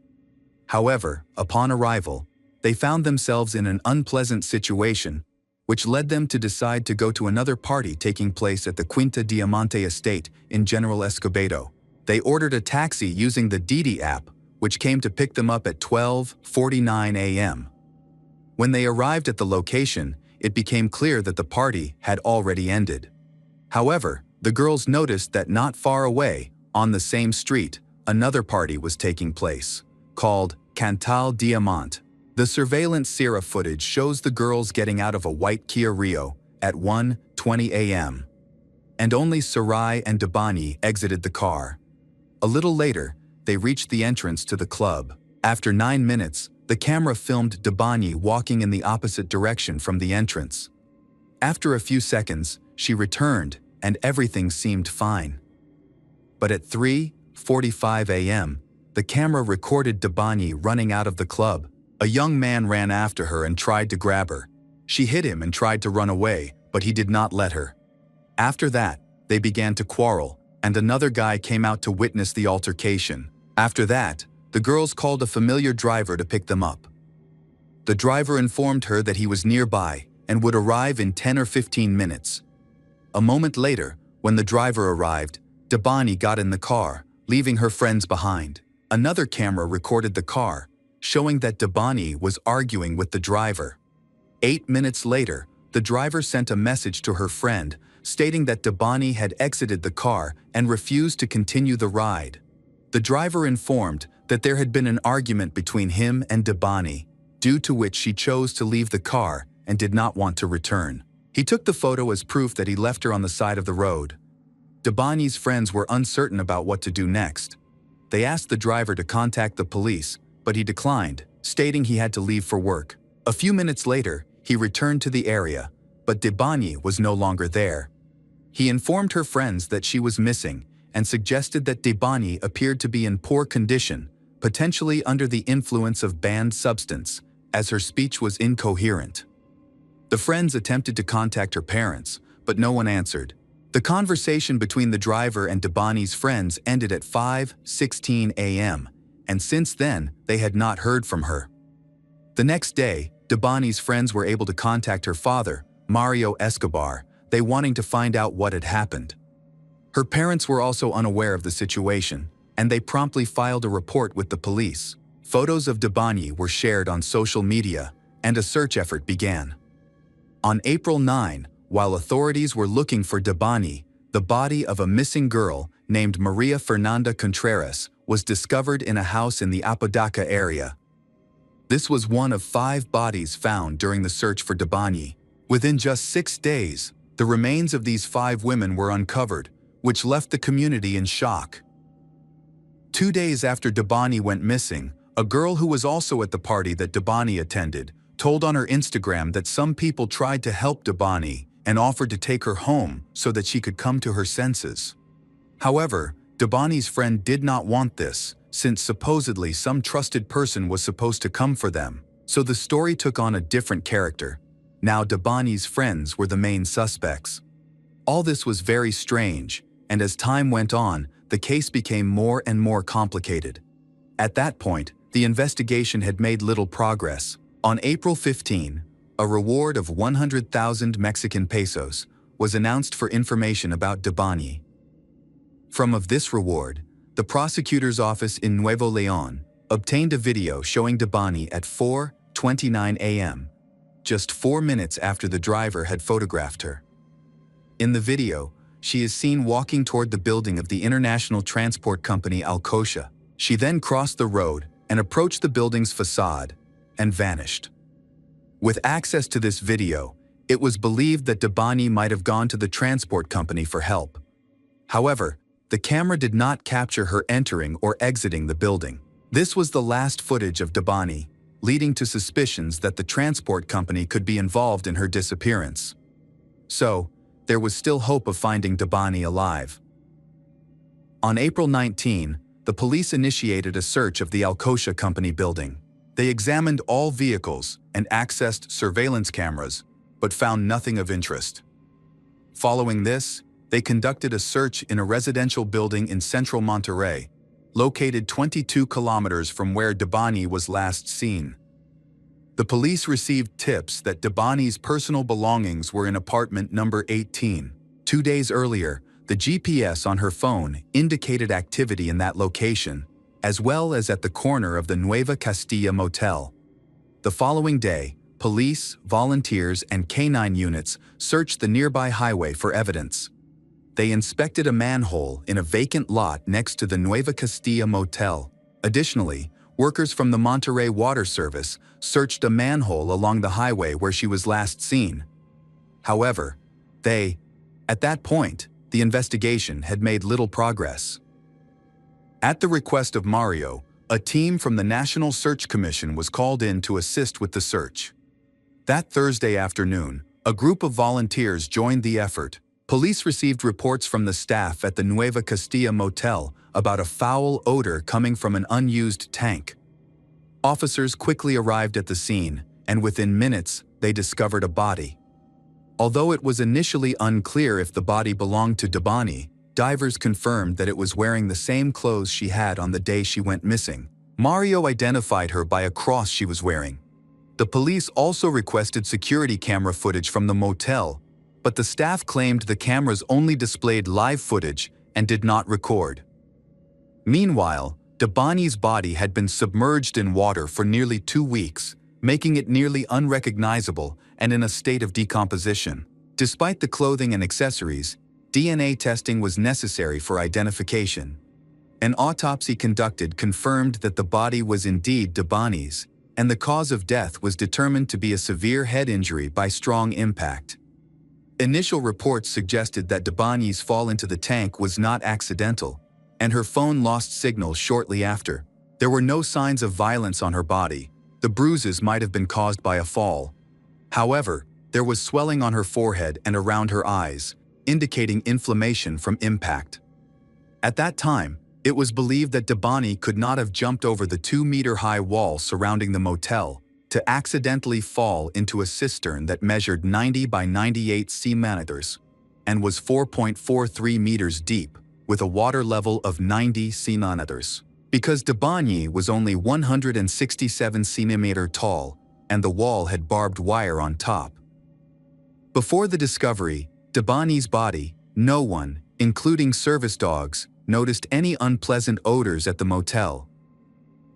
However, upon arrival, they found themselves in an unpleasant situation, which led them to decide to go to another party taking place at the Quinta Diamante estate in General Escobedo. They ordered a taxi using the Didi app, which came to pick them up at 12:49 a.m. When they arrived at the location, it became clear that the party had already ended. However, the girls noticed that not far away, on the same street, another party was taking place, called Cantal Diamante. The surveillance Sierra footage shows the girls getting out of a white Kia Rio at 1:20 a.m. And only Sarai and Debany exited the car. A little later, they reached the entrance to the club. After 9 minutes, the camera filmed Debany walking in the opposite direction from the entrance. After a few seconds, she returned and everything seemed fine. But at 3:45 a.m., the camera recorded Debany running out of the club. A young man ran after her and tried to grab her. She hit him and tried to run away, but he did not let her. After that, they began to quarrel, and another guy came out to witness the altercation. After that, the girls called a familiar driver to pick them up. The driver informed her that he was nearby and would arrive in 10 or 15 minutes. A moment later, when the driver arrived, Debany got in the car, leaving her friends behind. Another camera recorded the car, showing that Debany was arguing with the driver. 8 minutes later, the driver sent a message to her friend stating that Debany had exited the car and refused to continue the ride. The driver informed that there had been an argument between him and Debany, due to which she chose to leave the car and did not want to return. He took the photo as proof that he left her on the side of the road. Debany's friends were uncertain about what to do next. They asked the driver to contact the police, but he declined, stating he had to leave for work. A few minutes later, he returned to the area, but Debany was no longer there. He informed her friends that she was missing and suggested that Debany appeared to be in poor condition, potentially under the influence of banned substance, as her speech was incoherent. The friends attempted to contact her parents, but no one answered. The conversation between the driver and Debany's friends ended at 5:16 a.m., and since then, they had not heard from her. The next day, Debany's friends were able to contact her father, Mario Escobar, they wanting to find out what had happened. Her parents were also unaware of the situation, and they promptly filed a report with the police. Photos of Debany were shared on social media, and a search effort began. On April 9, while authorities were looking for Debany, the body of a missing girl named Maria Fernanda Contreras was discovered in a house in the Apodaca area. This was one of 5 bodies found during the search for Debany. Within just 6 days, the remains of these 5 women were uncovered, which left the community in shock. 2 days after Debany went missing, a girl who was also at the party that Debany attended told on her Instagram that some people tried to help Debany and offered to take her home so that she could come to her senses. However, Debany's friend did not want this, since supposedly some trusted person was supposed to come for them, so the story took on a different character. Now Debany's friends were the main suspects. All this was very strange, and as time went on, the case became more and more complicated. At that point, the investigation had made little progress. On April 15, a reward of 100,000 Mexican pesos was announced for information about Debani. From this reward, the prosecutor's office in Nuevo León obtained a video showing Debani at 4:29 a.m., just 4 minutes after the driver had photographed her. In the video, she is seen walking toward the building of the international transport company Alcocia. She then crossed the road and approached the building's facade and vanished. With access to this video, it was believed that Debani might have gone to the transport company for help. However, the camera did not capture her entering or exiting the building. This was the last footage of Debani, leading to suspicions that the transport company could be involved in her disappearance. So, there was still hope of finding Debani alive. On April 19, the police initiated a search of the Alcocia company building. They examined all vehicles and accessed surveillance cameras, but found nothing of interest. Following this, they conducted a search in a residential building in central Monterrey, located 22 kilometers from where Debani was last seen. The police received tips that Debani's personal belongings were in apartment number 18. 2 days earlier, the GPS on her phone indicated activity in that location, as well as at the corner of the Nueva Castilla motel. The following day, police, volunteers, and canine units searched the nearby highway for evidence. They inspected a manhole in a vacant lot next to the Nueva Castilla motel. Additionally, workers from the Monterrey Water Service searched a manhole along the highway where she was last seen. However, at that point, the investigation had made little progress. At the request of Mario, a team from the National Search Commission was called in to assist with the search. That Thursday afternoon, a group of volunteers joined the effort. Police received reports from the staff at the Nueva Castilla motel about a foul odor coming from an unused tank. Officers quickly arrived at the scene, and within minutes, they discovered a body. Although it was initially unclear if the body belonged to Debani, divers confirmed that it was wearing the same clothes she had on the day she went missing. Mario identified her by a cross she was wearing. The police also requested security camera footage from the motel, but the staff claimed the cameras only displayed live footage and did not record. Meanwhile, Debani's body had been submerged in water for nearly 2 weeks, making it nearly unrecognizable and in a state of decomposition. Despite the clothing and accessories, DNA testing was necessary for identification. An autopsy conducted confirmed that the body was indeed Debani's, and the cause of death was determined to be a severe head injury by strong impact. Initial reports suggested that Debani's fall into the tank was not accidental, and her phone lost signal shortly after. There were no signs of violence on her body. The bruises might have been caused by a fall. However, there was swelling on her forehead and around her eyes, indicating inflammation from impact. At that time, it was believed that Debani could not have jumped over the 2-meter-high wall surrounding the motel to accidentally fall into a cistern that measured 90 by 98 centimeters and was 4.43 meters deep, with a water level of 90 centimeters. Because Debani was only 167 centimeters tall and the wall had barbed wire on top. Before the discovery, Debani's body, no one, including service dogs, noticed any unpleasant odors at the motel.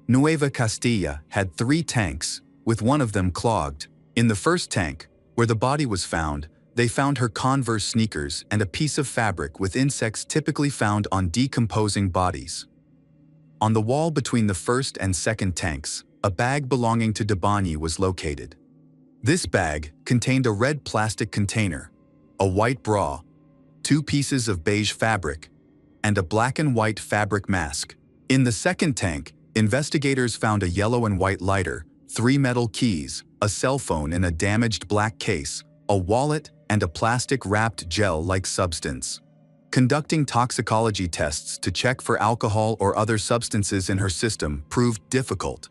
Nueva Castilla had 3 tanks, with one of them clogged. In the first tank, where the body was found, they found her Converse sneakers and a piece of fabric with insects typically found on decomposing bodies. On the wall between the first and second tanks, a bag belonging to Debani was located. This bag contained a red plastic container, a white bra, 2 pieces of beige fabric, and a black and white fabric mask. In the second tank, investigators found a yellow and white lighter, 3 metal keys, a cell phone in a damaged black case, a wallet, and a plastic-wrapped gel-like substance. Conducting toxicology tests to check for alcohol or other substances in her system proved difficult.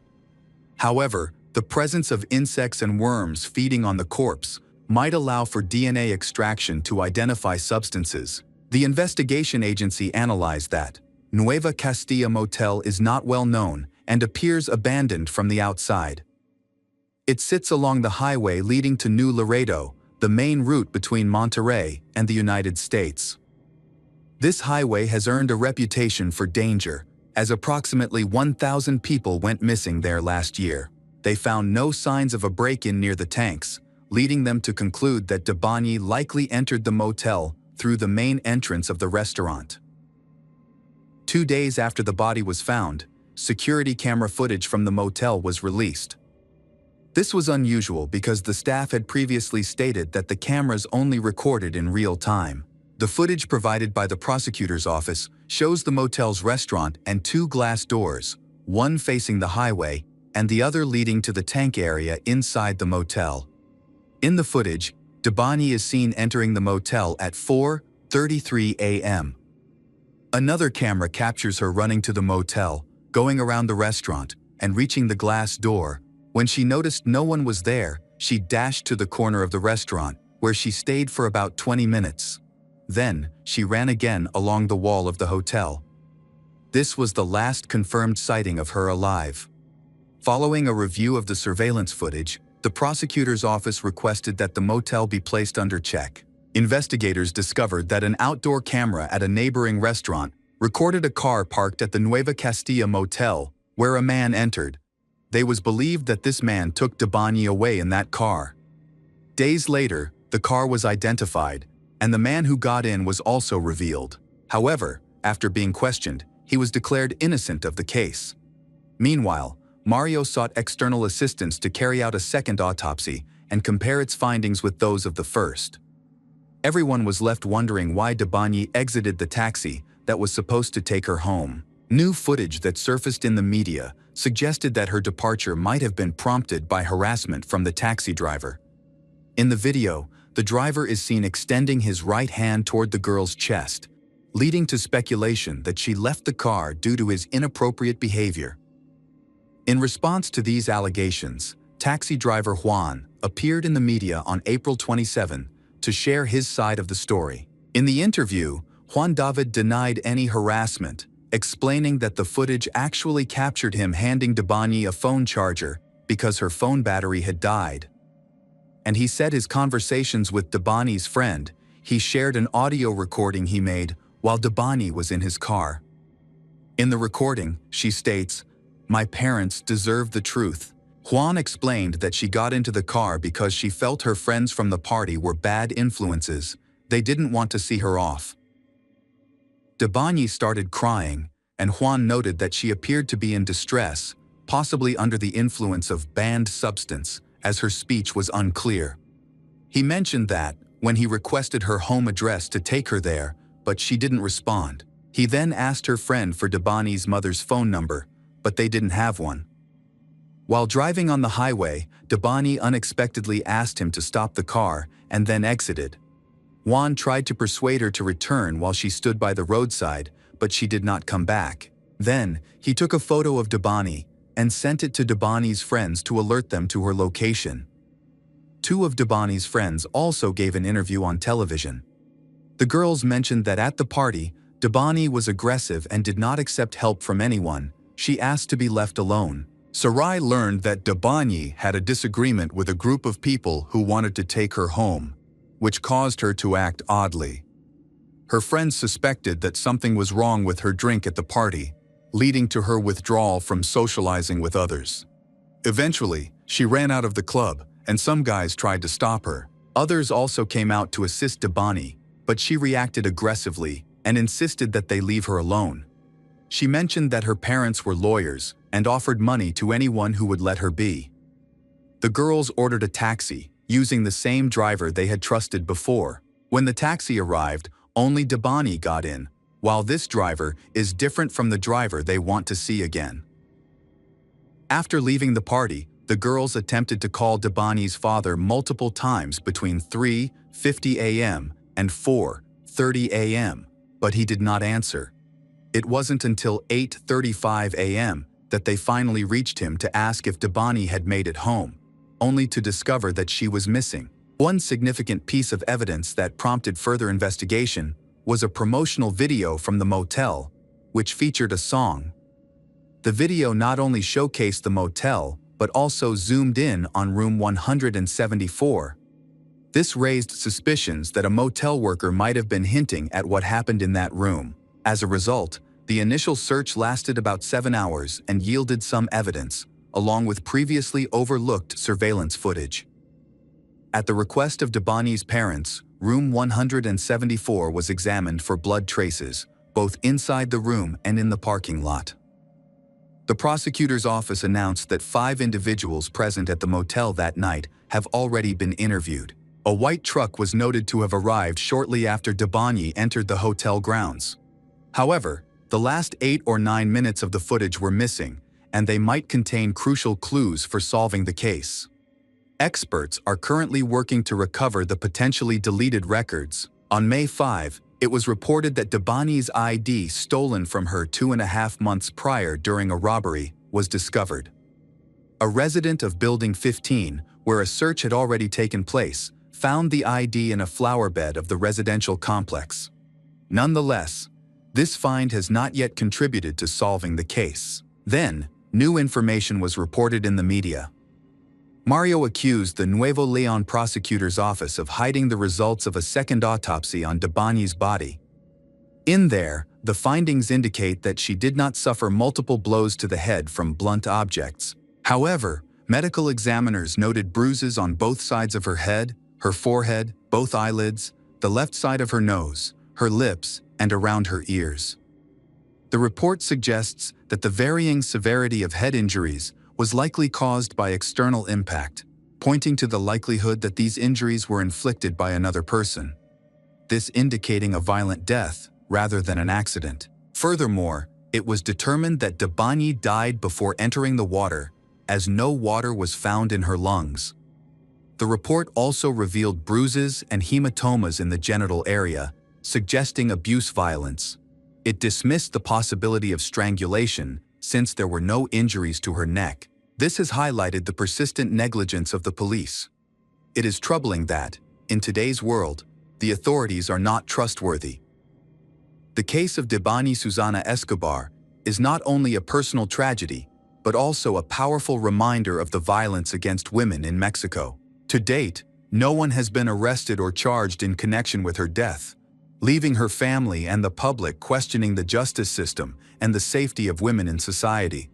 However, the presence of insects and worms feeding on the corpse might allow for DNA extraction to identify substances. The investigation agency analyzed that Nueva Castilla motel is not well known and appears abandoned from the outside. It sits along the highway leading to New Laredo, the main route between Monterrey and the United States. This highway has earned a reputation for danger, as approximately 1,000 people went missing there last year. They found no signs of a break-in near the tanks, leading them to conclude that Debani likely entered the motel through the main entrance of the restaurant. 2 days after the body was found, security camera footage from the motel was released. This was unusual because the staff had previously stated that the cameras only recorded in real time. The footage provided by the prosecutor's office shows the motel's restaurant and 2 glass doors, one facing the highway and the other leading to the tank area inside the motel. In the footage, Debani is seen entering the motel at 4:33 a.m. Another camera captures her running to the motel, going around the restaurant, and reaching the glass door. When she noticed no one was there, she dashed to the corner of the restaurant, where she stayed for about 20 minutes. Then, she ran again along the wall of the hotel. This was the last confirmed sighting of her alive. Following a review of the surveillance footage, the prosecutor's office requested that the motel be placed under check. Investigators discovered that an outdoor camera at a neighboring restaurant recorded a car parked at the Nueva Castilla motel, where a man entered. They was believed that this man took Debani away in that car. Days later, the car was identified, and the man who got in was also revealed. However, after being questioned, he was declared innocent of the case. Meanwhile, Mario sought external assistance to carry out a second autopsy and compare its findings with those of the first. Everyone was left wondering why Debani exited the taxi that was supposed to take her home. New footage that surfaced in the media suggested that her departure might have been prompted by harassment from the taxi driver. In the video, the driver is seen extending his right hand toward the girl's chest, leading to speculation that she left the car due to his inappropriate behavior. In response to these allegations, taxi driver Juan appeared in the media on April 27 to share his side of the story. In the interview, Juan David denied any harassment, explaining that the footage actually captured him handing Debani a phone charger because her phone battery had died. And he said his conversations with Debani's friend, he shared an audio recording he made while Debani was in his car. In the recording, she states, "My parents deserve the truth." Juan explained that she got into the car because she felt her friends from the party were bad influences. They didn't want to see her off. Debani started crying, and Juan noted that she appeared to be in distress, possibly under the influence of banned substance, as her speech was unclear. He mentioned that, when he requested her home address to take her there, but she didn't respond. He then asked her friend for Debani's mother's phone number, but they didn't have one. While driving on the highway, Debani unexpectedly asked him to stop the car and then exited. Juan tried to persuade her to return while she stood by the roadside, but she did not come back. Then, he took a photo of Debani and sent it to Debani's friends to alert them to her location. 2 of Debani's friends also gave an interview on television. The girls mentioned that at the party, Debani was aggressive and did not accept help from anyone. She asked to be left alone. Sarai learned that Debani had a disagreement with a group of people who wanted to take her home, which caused her to act oddly. Her friends suspected that something was wrong with her drink at the party, leading to her withdrawal from socializing with others. Eventually, she ran out of the club, and some guys tried to stop her. Others also came out to assist Debani, but she reacted aggressively and insisted that they leave her alone. She mentioned that her parents were lawyers and offered money to anyone who would let her be. The girls ordered a taxi, using the same driver they had trusted before. When the taxi arrived, only Debani got in, while this driver is different from the driver they want to see again. After leaving the party, the girls attempted to call Debani's father multiple times between 3:50 a.m. and 4:30 a.m., but he did not answer. It wasn't until 8:35 a.m. that they finally reached him to ask if Debani had made it home, only to discover that she was missing. One significant piece of evidence that prompted further investigation was a promotional video from the motel, which featured a song. The video not only showcased the motel, but also zoomed in on room 174. This raised suspicions that a motel worker might have been hinting at what happened in that room. As a result, the initial search lasted about 7 hours and yielded some evidence, along with previously overlooked surveillance footage. At the request of Debani's parents, room 174 was examined for blood traces, both inside the room and in the parking lot. The prosecutor's office announced that 5 individuals present at the motel that night have already been interviewed. A white truck was noted to have arrived shortly after Debani entered the hotel grounds. However, the last 8 or 9 minutes of the footage were missing, and they might contain crucial clues for solving the case. Experts are currently working to recover the potentially deleted records. On May 5, it was reported that Debani's ID, stolen from her 2.5 months prior during a robbery, was discovered. A resident of Building 15, where a search had already taken place, found the ID in a flower bed of the residential complex. Nonetheless, this find has not yet contributed to solving the case. Then, new information was reported in the media. Mario accused the Nuevo Leon prosecutor's office of hiding the results of a second autopsy on Debani's body. In there, the findings indicate that she did not suffer multiple blows to the head from blunt objects. However, medical examiners noted bruises on both sides of her head, her forehead, both eyelids, the left side of her nose, her lips, and around her ears. The report suggests that the varying severity of head injuries was likely caused by external impact, pointing to the likelihood that these injuries were inflicted by another person, this indicating a violent death rather than an accident. Furthermore, it was determined that Debani died before entering the water, as no water was found in her lungs. The report also revealed bruises and hematomas in the genital area, suggesting abuse violence. It dismissed the possibility of strangulation, since there were no injuries to her neck. This has highlighted the persistent negligence of the police. It is troubling that, in today's world, the authorities are not trustworthy. The case of Debani Susana Escobar is not only a personal tragedy, but also a powerful reminder of the violence against women in Mexico. To date, no one has been arrested or charged in connection with her death, leaving her family and the public questioning the justice system and the safety of women in society.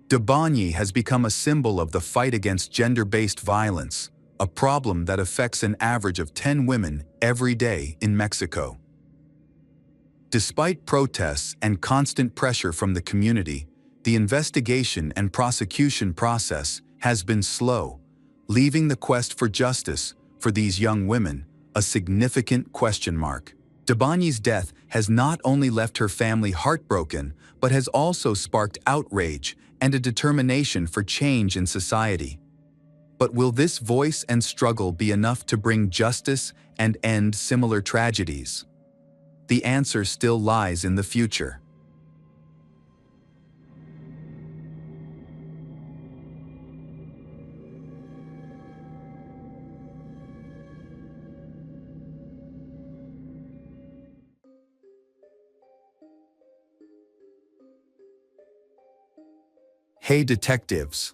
Debani has become a symbol of the fight against gender-based violence, a problem that affects an average of 10 women every day in Mexico. Despite protests and constant pressure from the community, the investigation and prosecution process has been slow, leaving the quest for justice for these young women a significant question mark. Debani's death has not only left her family heartbroken, but has also sparked outrage and a determination for change in society. But will this voice and struggle be enough to bring justice and end similar tragedies? The answer still lies in the future. Hey detectives!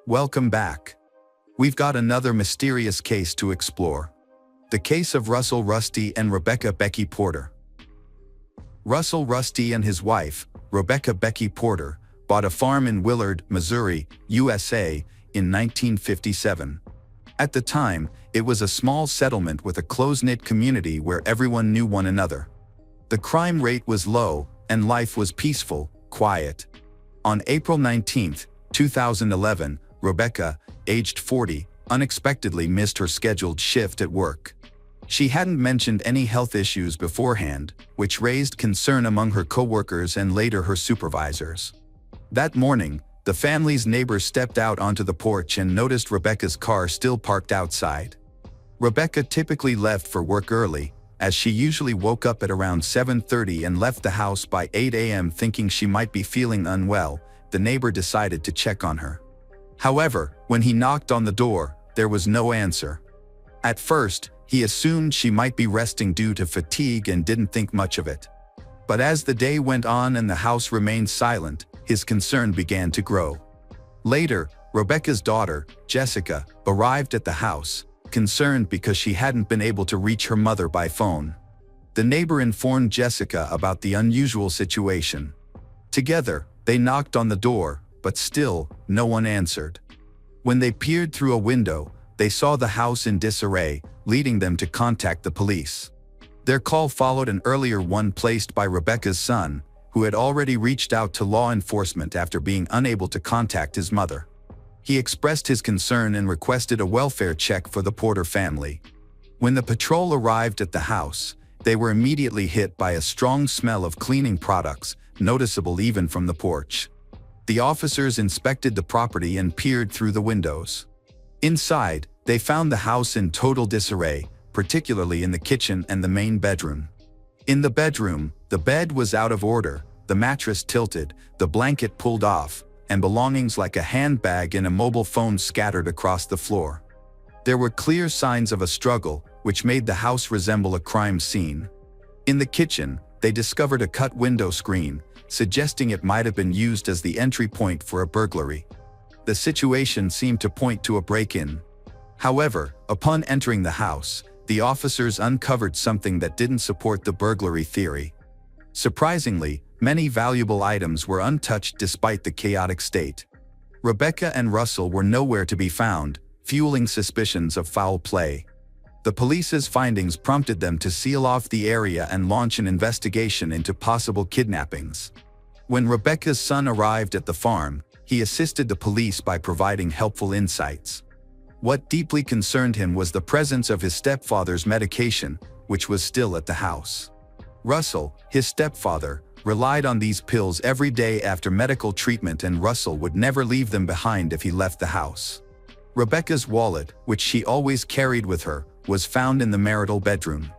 Welcome back. We've got another mysterious case to explore. The case of Russell Rusty and Rebecca Becky Porter. Russell Rusty and his wife, Rebecca Becky Porter, bought a farm in Willard, Missouri, USA, in 1957. At the time, it was a small settlement with a close-knit community where everyone knew one another. The crime rate was low, and life was peaceful, quiet. On April 19, 2011, Rebecca, aged 40, unexpectedly missed her scheduled shift at work. She hadn't mentioned any health issues beforehand, which raised concern among her coworkers and later her supervisors. That morning, the family's neighbor stepped out onto the porch and noticed Rebecca's car still parked outside. Rebecca typically left for work early, as she usually woke up at around 7:30 and left the house by 8 a.m. thinking she might be feeling unwell. The neighbor decided to check on her. However, when he knocked on the door, there was no answer. At first, he assumed she might be resting due to fatigue and didn't think much of it. But as the day went on and the house remained silent, his concern began to grow. Later, Rebecca's daughter, Jessica, arrived at the house, concerned because she hadn't been able to reach her mother by phone. The neighbor informed Jessica about the unusual situation. Together, they knocked on the door, but still, no one answered. When they peered through a window, they saw the house in disarray, leading them to contact the police. Their call followed an earlier one placed by Rebecca's son, who had already reached out to law enforcement after being unable to contact his mother. He expressed his concern and requested a welfare check for the Porter family. When the patrol arrived at the house, they were immediately hit by a strong smell of cleaning products, noticeable even from the porch. The officers inspected the property and peered through the windows. Inside, they found the house in total disarray, particularly in the kitchen and the main bedroom. In the bedroom, the bed was out of order, the mattress tilted, the blanket pulled off, and belongings like a handbag and a mobile phone scattered across the floor. There were clear signs of a struggle, which made the house resemble a crime scene. In the kitchen, they discovered a cut window screen, suggesting it might have been used as the entry point for a burglary. The situation seemed to point to a break-in. However, upon entering the house, the officers uncovered something that didn't support the burglary theory. Surprisingly, many valuable items were untouched despite the chaotic state. Rebecca and Russell were nowhere to be found, fueling suspicions of foul play. The police's findings prompted them to seal off the area and launch an investigation into possible kidnappings. When Rebecca's son arrived at the farm, he assisted the police by providing helpful insights. What deeply concerned him was the presence of his stepfather's medication, which was still at the house. Russell, his stepfather, relied on these pills every day after medical treatment, and Russell would never leave them behind if he left the house. Rebecca's wallet, which she always carried with her, was found in the marital bedroom.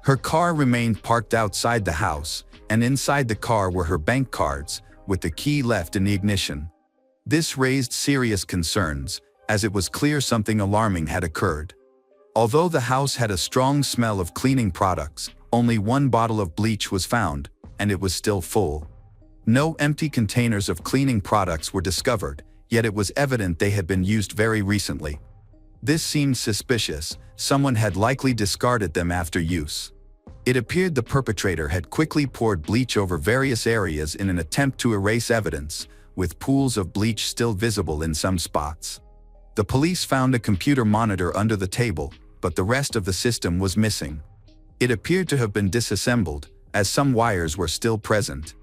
Her car remained parked outside the house, and inside the car were her bank cards, with the key left in the ignition. This raised serious concerns, as it was clear something alarming had occurred. Although the house had a strong smell of cleaning products, only one bottle of bleach was found, and it was still full. No empty containers of cleaning products were discovered, yet it was evident they had been used very recently. This seemed suspicious. Someone had likely discarded them after use. It appeared the perpetrator had quickly poured bleach over various areas in an attempt to erase evidence, with pools of bleach still visible in some spots. The police found a computer monitor under the table, but the rest of the system was missing. It appeared to have been disassembled, as some wires were still present.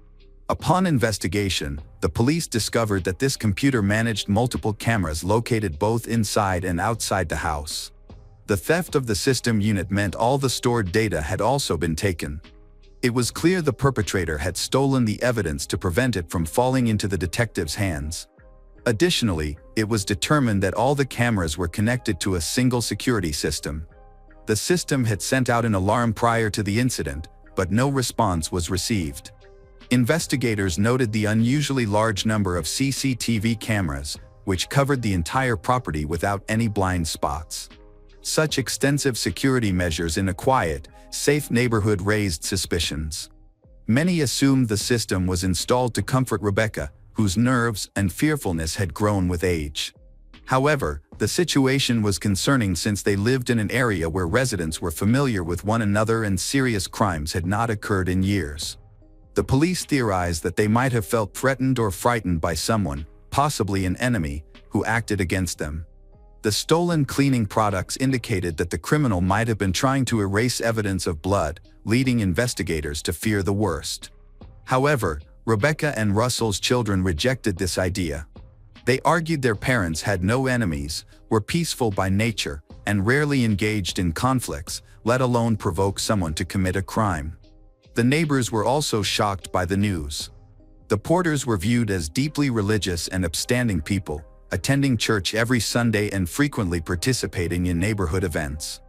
Upon investigation, the police discovered that this computer managed multiple cameras located both inside and outside the house. The theft of the system unit meant all the stored data had also been taken. It was clear the perpetrator had stolen the evidence to prevent it from falling into the detectives' hands. Additionally, it was determined that all the cameras were connected to a single security system. The system had sent out an alarm prior to the incident, but no response was received. Investigators noted the unusually large number of CCTV cameras, which covered the entire property without any blind spots. Such extensive security measures in a quiet, safe neighborhood raised suspicions. Many assumed the system was installed to comfort Rebecca, whose nerves and fearfulness had grown with age. However, the situation was concerning since they lived in an area where residents were familiar with one another and serious crimes had not occurred in years. The police theorized that they might have felt threatened or frightened by someone, possibly an enemy, who acted against them. The stolen cleaning products indicated that the criminal might have been trying to erase evidence of blood, leading investigators to fear the worst. However, Rebecca and Russell's children rejected this idea. They argued their parents had no enemies, were peaceful by nature, and rarely engaged in conflicts, let alone provoke someone to commit a crime. The neighbors were also shocked by the news. The Porters were viewed as deeply religious and upstanding people, attending church every Sunday and frequently participating in neighborhood events.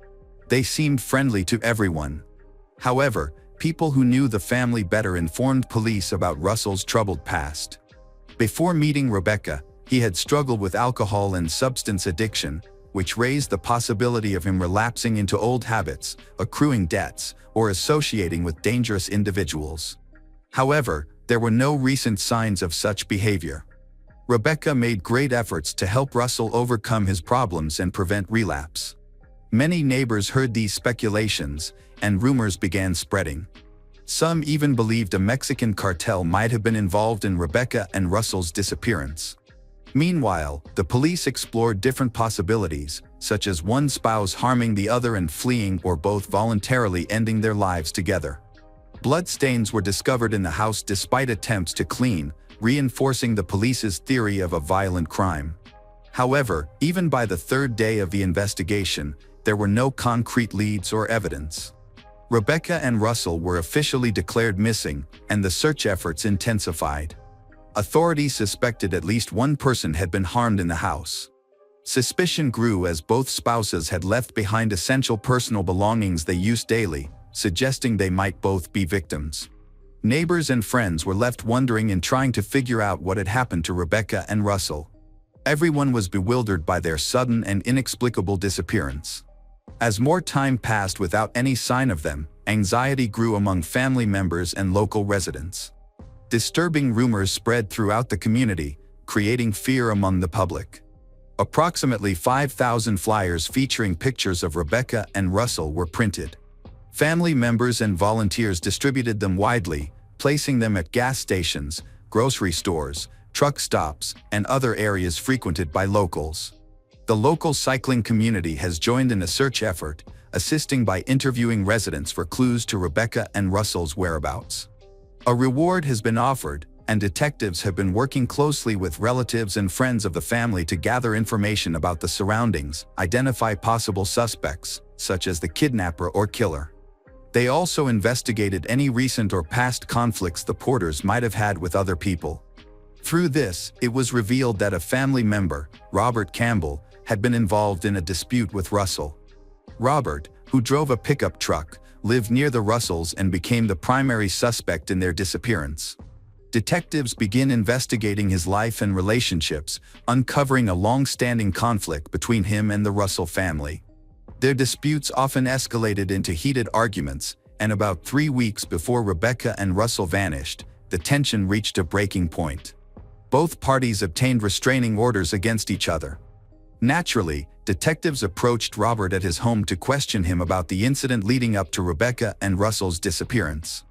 They seemed friendly to everyone. However, people who knew the family better informed police about Russell's troubled past. Before meeting Rebecca, he had struggled with alcohol and substance addiction, which raised the possibility of him relapsing into old habits, accruing debts, or associating with dangerous individuals. However, there were no recent signs of such behavior. Rebecca made great efforts to help Russell overcome his problems and prevent relapse. Many neighbors heard these speculations, and rumors began spreading. Some even believed a Mexican cartel might have been involved in Rebecca and Russell's disappearance. Meanwhile, the police explored different possibilities, such as one spouse harming the other and fleeing, or both voluntarily ending their lives together. Bloodstains were discovered in the house despite attempts to clean, reinforcing the police's theory of a violent crime. However, even by the third day of the investigation, there were no concrete leads or evidence. Rebecca and Russell were officially declared missing, and the search efforts intensified. Authorities suspected at least one person had been harmed in the house. Suspicion grew as both spouses had left behind essential personal belongings they used daily, suggesting they might both be victims. Neighbors and friends were left wondering and trying to figure out what had happened to Rebecca and Russell. Everyone was bewildered by their sudden and inexplicable disappearance. As more time passed without any sign of them, anxiety grew among family members and local residents. Disturbing rumors spread throughout the community, creating fear among the public. Approximately 5,000 flyers featuring pictures of Rebecca and Russell were printed. Family members and volunteers distributed them widely, placing them at gas stations, grocery stores, truck stops, and other areas frequented by locals. The local cycling community has joined in a search effort, assisting by interviewing residents for clues to Rebecca and Russell's whereabouts. A reward has been offered, and detectives have been working closely with relatives and friends of the family to gather information about the surroundings, identify possible suspects, such as the kidnapper or killer. They also investigated any recent or past conflicts the Porters might have had with other people. Through this, it was revealed that a family member, Robert Campbell, had been involved in a dispute with Russell. Robert, who drove a pickup truck, lived near the Russells and became the primary suspect in their disappearance. Detectives begin investigating his life and relationships, uncovering a long-standing conflict between him and the Russell family. Their disputes often escalated into heated arguments, and about 3 weeks before Rebecca and Russell vanished, the tension reached a breaking point. Both parties obtained restraining orders against each other. Naturally, detectives approached Robert at his home to question him about the incident leading up to Rebecca and Russell's disappearance.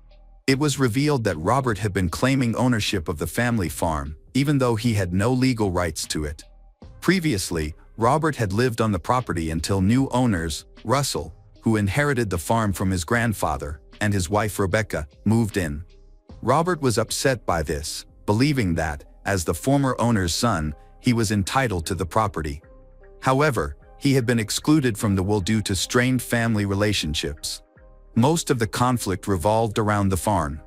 It was revealed that Robert had been claiming ownership of the family farm, even though he had no legal rights to it. Previously, Robert had lived on the property until new owners, Russell, who inherited the farm from his grandfather, and his wife Rebecca, moved in. Robert was upset by this, believing that, as the former owner's son, he was entitled to the property. However, he had been excluded from the will due to strained family relationships. Most of the conflict revolved around the farm.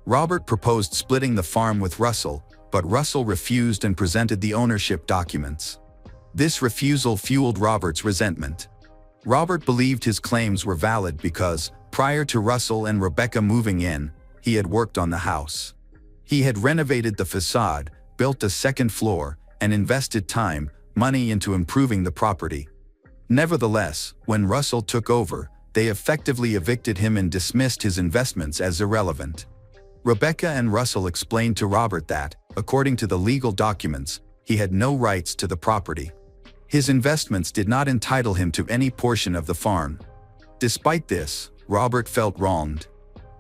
Robert proposed splitting the farm with Russell, but Russell refused and presented the ownership documents. This refusal fueled Robert's resentment. Robert believed his claims were valid because, prior to Russell and Rebecca moving in, he had worked on the house. He had renovated the facade, built a second floor, and invested time, money into improving the property. Nevertheless, when Russell took over, they effectively evicted him and dismissed his investments as irrelevant. Rebecca and Russell explained to Robert that, according to the legal documents, he had no rights to the property. His investments did not entitle him to any portion of the farm. Despite this, Robert felt wronged.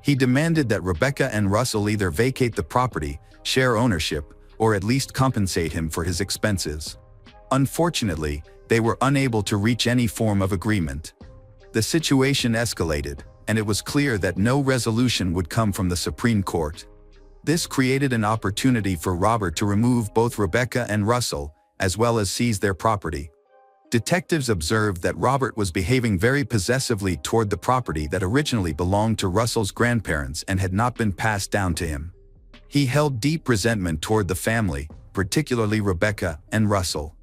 He demanded that Rebecca and Russell either vacate the property, share ownership, or at least compensate him for his expenses. Unfortunately, they were unable to reach any form of agreement. The situation escalated, and it was clear that no resolution would come from the Supreme Court. This created an opportunity for Robert to remove both Rebecca and Russell, as well as seize their property. Detectives observed that Robert was behaving very possessively toward the property that originally belonged to Russell's grandparents and had not been passed down to him. He held deep resentment toward the family, particularly Rebecca and Russell.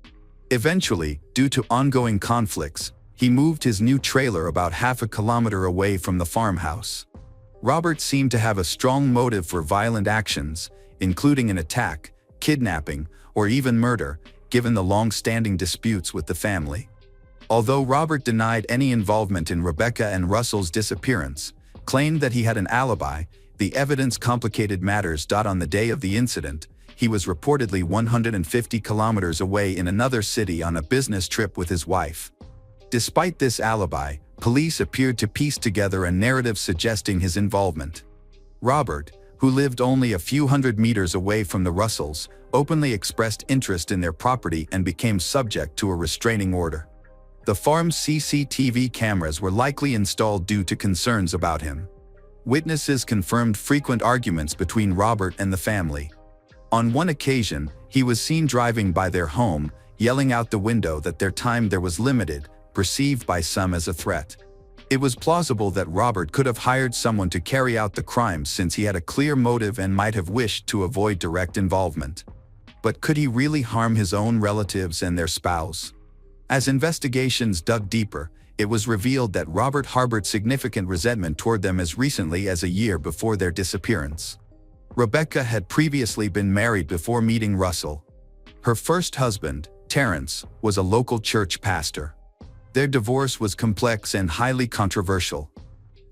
Eventually, due to ongoing conflicts, he moved his new trailer about half a kilometer away from the farmhouse. Robert seemed to have a strong motive for violent actions, including an attack, kidnapping, or even murder, given the long-standing disputes with the family. Although Robert denied any involvement in Rebecca and Russell's disappearance, claimed that he had an alibi, the evidence complicated matters. On the day of the incident, he was reportedly 150 kilometers away in another city on a business trip with his wife. Despite this alibi, police appeared to piece together a narrative suggesting his involvement. Robert, who lived only a few hundred meters away from the Russells, openly expressed interest in their property and became subject to a restraining order. The farm's CCTV cameras were likely installed due to concerns about him. Witnesses confirmed frequent arguments between Robert and the family. On one occasion, he was seen driving by their home, yelling out the window that their time there was limited, perceived by some as a threat. It was plausible that Robert could have hired someone to carry out the crime since he had a clear motive and might have wished to avoid direct involvement. But could he really harm his own relatives and their spouse? As investigations dug deeper, it was revealed that Robert harbored significant resentment toward them as recently as a year before their disappearance. Rebecca had previously been married before meeting Russell. Her first husband, Terrence, was a local church pastor. Their divorce was complex and highly controversial.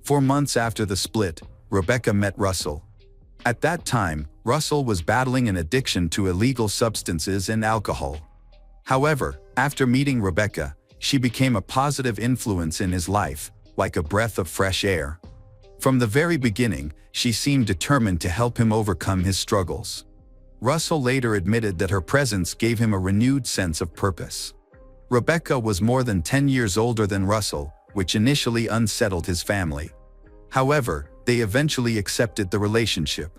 4 months after the split, Rebecca met Russell. At that time, Russell was battling an addiction to illegal substances and alcohol. However, after meeting Rebecca, she became a positive influence in his life, like a breath of fresh air. From the very beginning, she seemed determined to help him overcome his struggles. Russell later admitted that her presence gave him a renewed sense of purpose. Rebecca was more than 10 years older than Russell, which initially unsettled his family. However, they eventually accepted the relationship.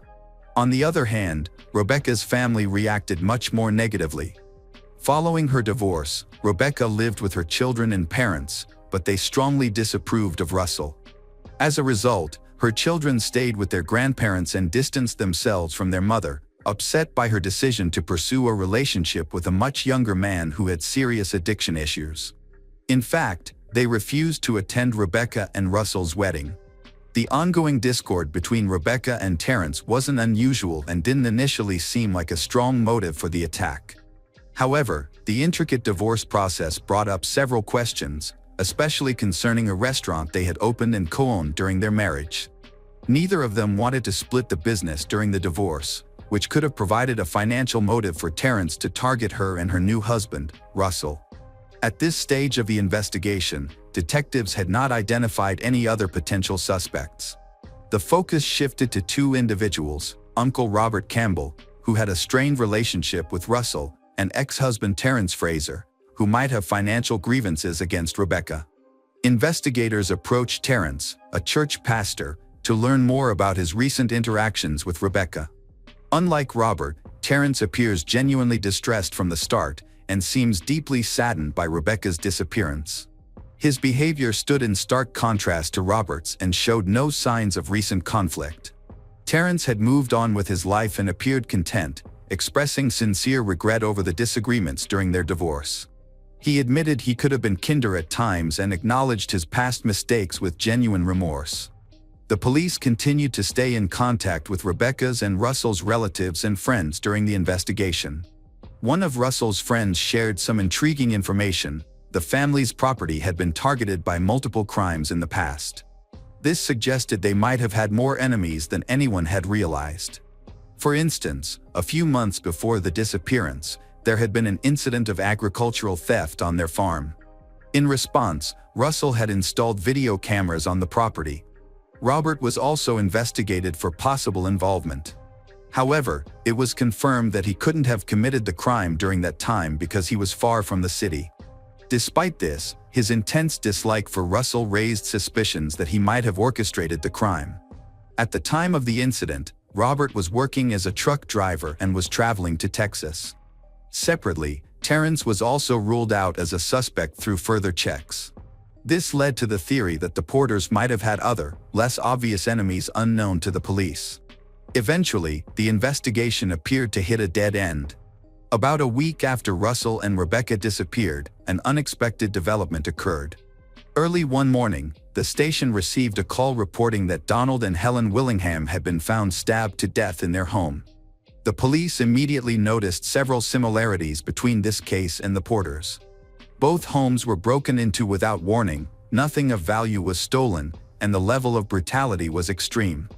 On the other hand, Rebecca's family reacted much more negatively. Following her divorce, Rebecca lived with her children and parents, but they strongly disapproved of Russell. As a result, her children stayed with their grandparents and distanced themselves from their mother, upset by her decision to pursue a relationship with a much younger man who had serious addiction issues. In fact, they refused to attend Rebecca and Russell's wedding. The ongoing discord between Rebecca and Terrence wasn't unusual and didn't initially seem like a strong motive for the attack. However, the intricate divorce process brought up several questions, especially concerning a restaurant they had opened and co-owned during their marriage. Neither of them wanted to split the business during the divorce, which could have provided a financial motive for Terrence to target her and her new husband, Russell. At this stage of the investigation, detectives had not identified any other potential suspects. The focus shifted to two individuals, Uncle Robert Campbell, who had a strained relationship with Russell, and ex-husband Terrence Fraser, who might have financial grievances against Rebecca. Investigators approached Terrence, a church pastor, to learn more about his recent interactions with Rebecca. Unlike Robert, Terrence appears genuinely distressed from the start and seems deeply saddened by Rebecca's disappearance. His behavior stood in stark contrast to Robert's and showed no signs of recent conflict. Terrence had moved on with his life and appeared content, expressing sincere regret over the disagreements during their divorce. He admitted he could have been kinder at times and acknowledged his past mistakes with genuine remorse. The police continued to stay in contact with Rebecca's and Russell's relatives and friends during the investigation. One of Russell's friends shared some intriguing information. The family's property had been targeted by multiple crimes in the past. This suggested they might have had more enemies than anyone had realized. For instance, a few months before the disappearance, there had been an incident of agricultural theft on their farm. In response, Russell had installed video cameras on the property. Robert was also investigated for possible involvement. However, it was confirmed that he couldn't have committed the crime during that time because he was far from the city. Despite this, his intense dislike for Russell raised suspicions that he might have orchestrated the crime. At the time of the incident, Robert was working as a truck driver and was traveling to Texas. Separately, Terrence was also ruled out as a suspect through further checks. This led to the theory that the Porters might have had other, less obvious enemies unknown to the police. Eventually, the investigation appeared to hit a dead end. About a week after Russell and Rebecca disappeared, an unexpected development occurred. Early one morning, the station received a call reporting that Donald and Helen Willingham had been found stabbed to death in their home. The police immediately noticed several similarities between this case and the Porters. Both homes were broken into without warning, nothing of value was stolen, and the level of brutality was extreme.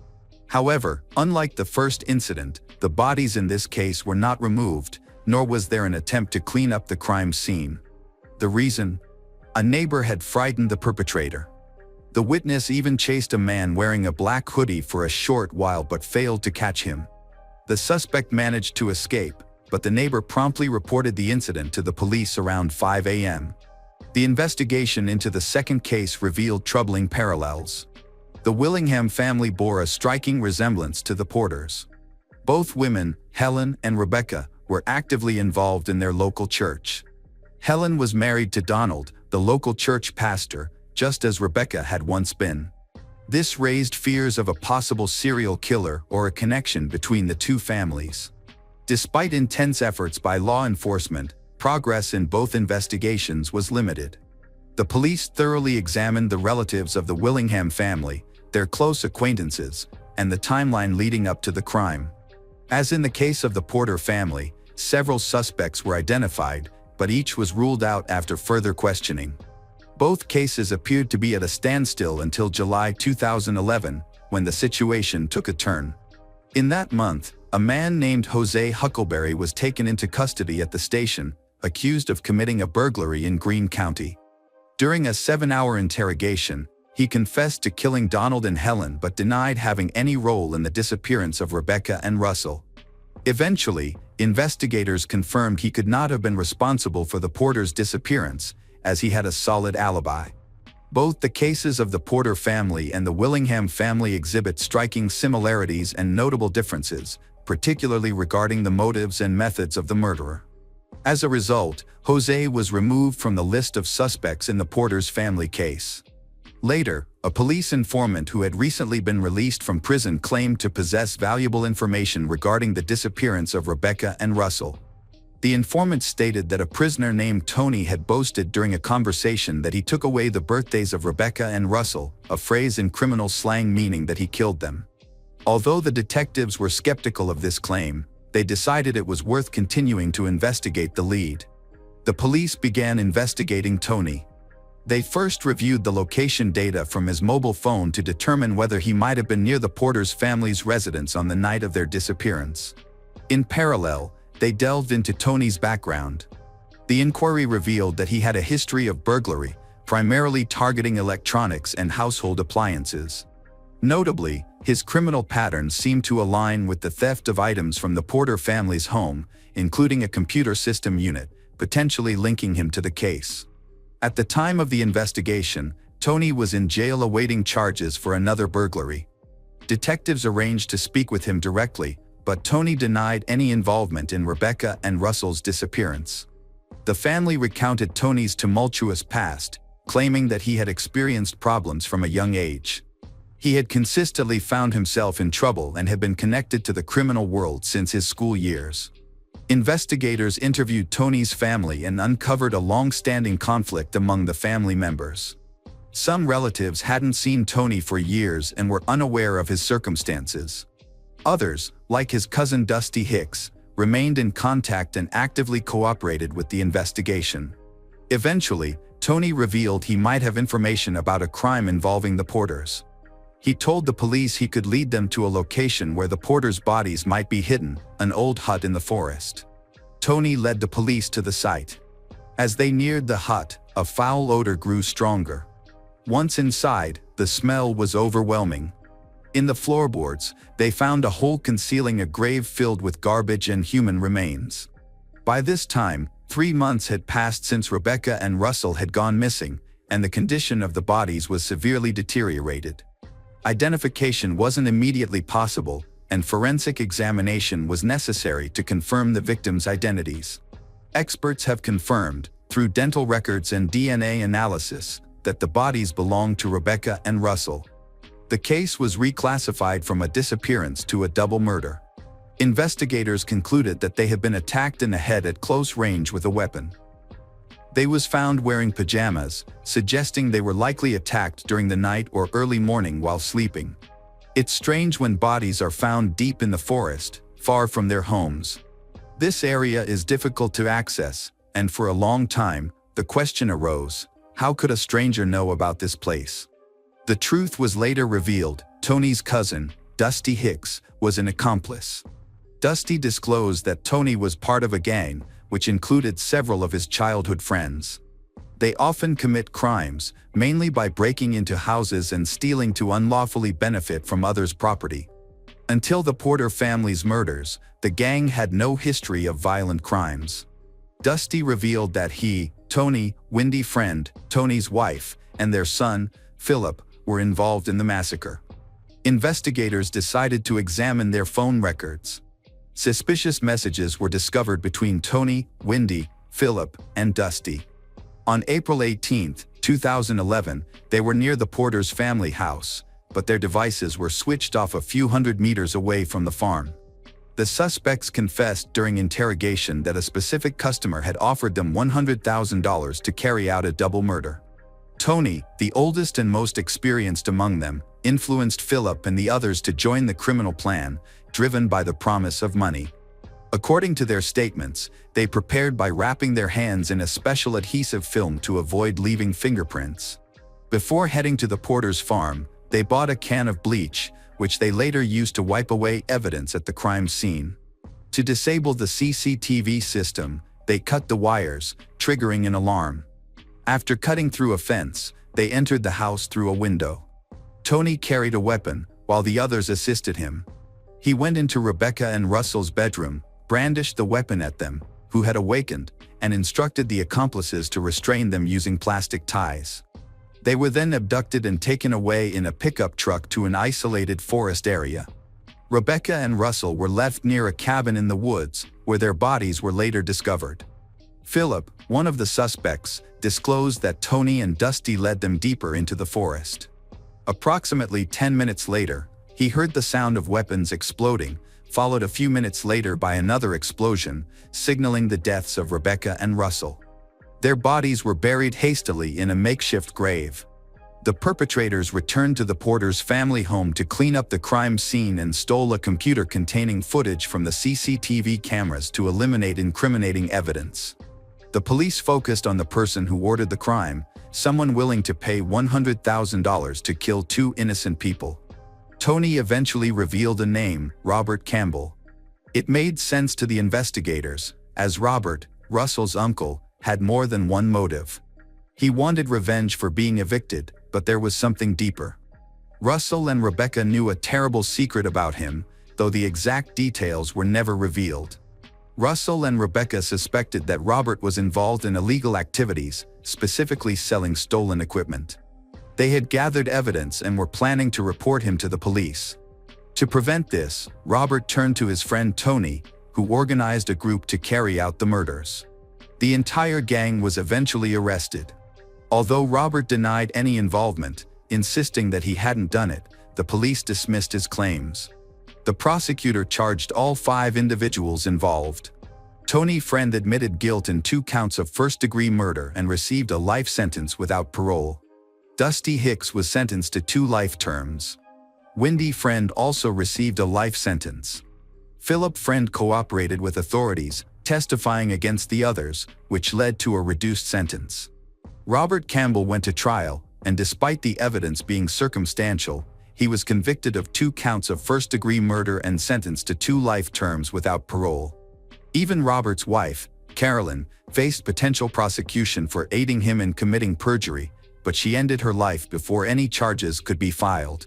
However, unlike the first incident, the bodies in this case were not removed, nor was there an attempt to clean up the crime scene. The reason? A neighbor had frightened the perpetrator. The witness even chased a man wearing a black hoodie for a short while but failed to catch him. The suspect managed to escape, but the neighbor promptly reported the incident to the police around 5 a.m. The investigation into the second case revealed troubling parallels. The Willingham family bore a striking resemblance to the Porters. Both women, Helen and Rebecca, were actively involved in their local church. Helen was married to Donald, the local church pastor, just as Rebecca had once been. This raised fears of a possible serial killer or a connection between the two families. Despite intense efforts by law enforcement, progress in both investigations was limited. The police thoroughly examined the relatives of the Willingham family, their close acquaintances, and the timeline leading up to the crime. As in the case of the Porter family, several suspects were identified, but each was ruled out after further questioning. Both cases appeared to be at a standstill until July 2011, when the situation took a turn. In that month, a man named Jose Huckleberry was taken into custody at the station, accused of committing a burglary in Greene County. During a 7-hour interrogation, he confessed to killing Donald and Helen but denied having any role in the disappearance of Rebecca and Russell. Eventually, investigators confirmed he could not have been responsible for the Porters' disappearance, as he had a solid alibi. Both the cases of the Porter family and the Willingham family exhibit striking similarities and notable differences, particularly regarding the motives and methods of the murderer. As a result, Jose was removed from the list of suspects in the Porters family case. Later, a police informant who had recently been released from prison claimed to possess valuable information regarding the disappearance of Rebecca and Russell. The informant stated that a prisoner named Tony had boasted during a conversation that he took away the birthdays of Rebecca and Russell, a phrase in criminal slang meaning that he killed them. Although the detectives were skeptical of this claim, they decided it was worth continuing to investigate the lead. The police began investigating Tony. They first reviewed the location data from his mobile phone to determine whether he might have been near the Porters family's residence on the night of their disappearance. In parallel, they delved into Tony's background. The inquiry revealed that he had a history of burglary, primarily targeting electronics and household appliances. Notably, his criminal patterns seemed to align with the theft of items from the Porter family's home, including a computer system unit, potentially linking him to the case. At the time of the investigation, Tony was in jail awaiting charges for another burglary. Detectives arranged to speak with him directly, but Tony denied any involvement in Rebecca and Russell's disappearance. The family recounted Tony's tumultuous past, claiming that he had experienced problems from a young age. He had consistently found himself in trouble and had been connected to the criminal world since his school years. Investigators interviewed Tony's family and uncovered a long-standing conflict among the family members. Some relatives hadn't seen Tony for years and were unaware of his circumstances. Others, like his cousin Dusty Hicks, remained in contact and actively cooperated with the investigation. Eventually, Tony revealed he might have information about a crime involving the Porters. He told the police he could lead them to a location where the Porters' bodies might be hidden, an old hut in the forest. Tony led the police to the site. As they neared the hut, a foul odor grew stronger. Once inside, the smell was overwhelming. In the floorboards, they found a hole concealing a grave filled with garbage and human remains. By this time, 3 months had passed since Rebecca and Russell had gone missing, and the condition of the bodies was severely deteriorated. Identification wasn't immediately possible, and forensic examination was necessary to confirm the victims' identities. Experts have confirmed, through dental records and DNA analysis, that the bodies belonged to Rebecca and Russell. The case was reclassified from a disappearance to a double murder. Investigators concluded that they had been attacked in the head at close range with a weapon. They was found wearing pajamas, suggesting they were likely attacked during the night or early morning while sleeping. It's strange when bodies are found deep in the forest, far from their homes. This area is difficult to access, and for a long time, the question arose, how could a stranger know about this place? The truth was later revealed. Tony's cousin, Dusty Hicks, was an accomplice. Dusty disclosed that Tony was part of a gang, which included several of his childhood friends. They often commit crimes, mainly by breaking into houses and stealing to unlawfully benefit from others' property. Until the Porter family's murders, the gang had no history of violent crimes. Dusty revealed that he, Tony, Wendy Friend, Tony's wife, and their son, Philip, were involved in the massacre. Investigators decided to examine their phone records. Suspicious messages were discovered between Tony, Wendy, Philip, and Dusty. On April 18, 2011, they were near the Porter's family house, but their devices were switched off a few hundred meters away from the farm. The suspects confessed during interrogation that a specific customer had offered them $100,000 to carry out a double murder. Tony, the oldest and most experienced among them, influenced Philip and the others to join the criminal plan, driven by the promise of money. According to their statements, they prepared by wrapping their hands in a special adhesive film to avoid leaving fingerprints. Before heading to the Porter's farm, they bought a can of bleach, which they later used to wipe away evidence at the crime scene. To disable the CCTV system, they cut the wires, triggering an alarm. After cutting through a fence, they entered the house through a window. Tony carried a weapon, while the others assisted him. He went into Rebecca and Russell's bedroom, brandished the weapon at them, who had awakened, and instructed the accomplices to restrain them using plastic ties. They were then abducted and taken away in a pickup truck to an isolated forest area. Rebecca and Russell were left near a cabin in the woods, where their bodies were later discovered. Philip, one of the suspects, disclosed that Tony and Dusty led them deeper into the forest. Approximately 10 minutes later, he heard the sound of weapons exploding, followed a few minutes later by another explosion, signaling the deaths of Rebecca and Russell. Their bodies were buried hastily in a makeshift grave. The perpetrators returned to the Porter's family home to clean up the crime scene and stole a computer containing footage from the CCTV cameras to eliminate incriminating evidence. The police focused on the person who ordered the crime, someone willing to pay $100,000 to kill two innocent people. Tony eventually revealed a name, Robert Campbell. It made sense to the investigators, as Robert, Russell's uncle, had more than one motive. He wanted revenge for being evicted, but there was something deeper. Russell and Rebecca knew a terrible secret about him, though the exact details were never revealed. Russell and Rebecca suspected that Robert was involved in illegal activities, specifically selling stolen equipment. They had gathered evidence and were planning to report him to the police. To prevent this, Robert turned to his friend Tony, who organized a group to carry out the murders. The entire gang was eventually arrested. Although Robert denied any involvement, insisting that he hadn't done it, the police dismissed his claims. The prosecutor charged all 5 individuals involved. Tony Friend admitted guilt in 2 counts of first-degree murder and received a life sentence without parole. Dusty Hicks was sentenced to 2 life terms. Wendy Friend also received a life sentence. Philip Friend cooperated with authorities, testifying against the others, which led to a reduced sentence. Robert Campbell went to trial, and despite the evidence being circumstantial, he was convicted of 2 counts of first-degree murder and sentenced to 2 life terms without parole. Even Robert's wife, Carolyn, faced potential prosecution for aiding him in committing perjury, but she ended her life before any charges could be filed.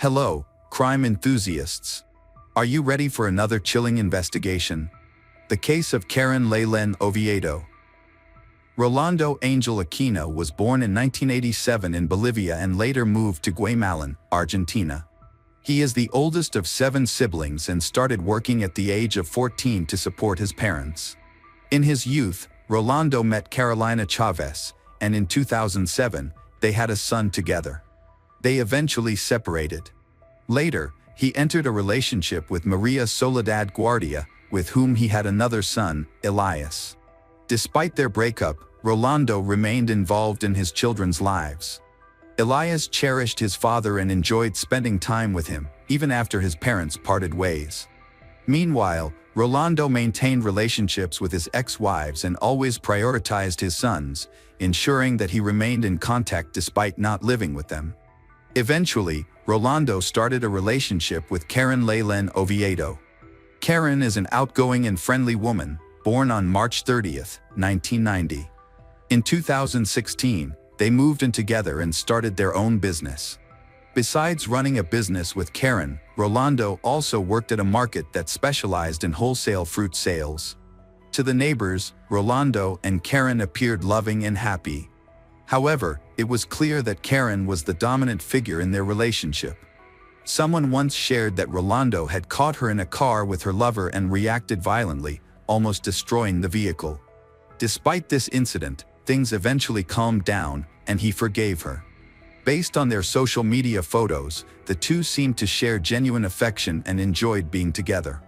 Hello, crime enthusiasts. Are you ready for another chilling investigation? The case of Karen Laylen Oviedo. Rolando Angel Aquino was born in 1987 in Bolivia and later moved to Guaymalan, Argentina. He is the oldest of 7 siblings and started working at the age of 14 to support his parents. In his youth, Rolando met Carolina Chavez, and in 2007, they had a son together. They eventually separated. Later, he entered a relationship with Maria Soledad Guardia, with whom he had another son, Elias. Despite their breakup, Rolando remained involved in his children's lives. Elias cherished his father and enjoyed spending time with him, even after his parents parted ways. Meanwhile, Rolando maintained relationships with his ex-wives and always prioritized his sons, ensuring that he remained in contact despite not living with them. Eventually, Rolando started a relationship with Karen Leyland Oviedo. Karen is an outgoing and friendly woman, born on March 30, 1990. In 2016, they moved in together and started their own business. Besides running a business with Karen, Rolando also worked at a market that specialized in wholesale fruit sales. To the neighbors, Rolando and Karen appeared loving and happy. However, it was clear that Karen was the dominant figure in their relationship. Someone once shared that Rolando had caught her in a car with her lover and reacted violently, almost destroying the vehicle. Despite this incident, things eventually calmed down, and he forgave her. Based on their social media photos, the two seemed to share genuine affection and enjoyed being together.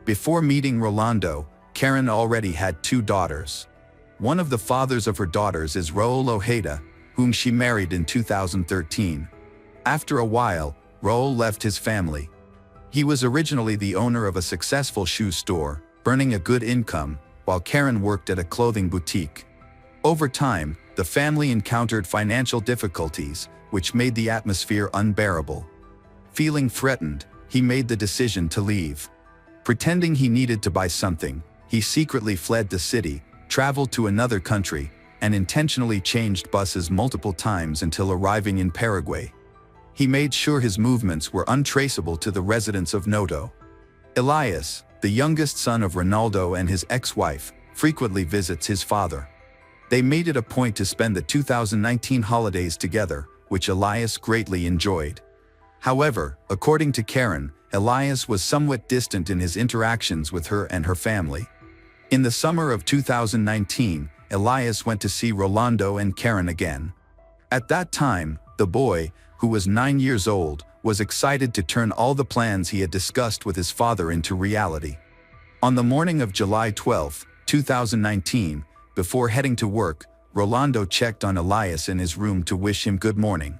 Before meeting Rolando, Karen already had 2 daughters. One of the fathers of her daughters is Raul Ojeda, whom she married in 2013. After a while, Raul left his family. He was originally the owner of a successful shoe store, earning a good income, while Karen worked at a clothing boutique. Over time, the family encountered financial difficulties, which made the atmosphere unbearable. Feeling threatened, he made the decision to leave. Pretending he needed to buy something, he secretly fled the city, traveled to another country, and intentionally changed buses multiple times until arriving in Paraguay. He made sure his movements were untraceable to the residents of Noto. Elias, the youngest son of Ronaldo and his ex-wife, frequently visits his father. They made it a point to spend the 2019 holidays together, which Elias greatly enjoyed. However, according to Karen, Elias was somewhat distant in his interactions with her and her family. In the summer of 2019, Elias went to see Rolando and Karen again. At that time, the boy, who was 9 years old, was excited to turn all the plans he had discussed with his father into reality. On the morning of July 12, 2019, before heading to work, Rolando checked on Elias in his room to wish him good morning.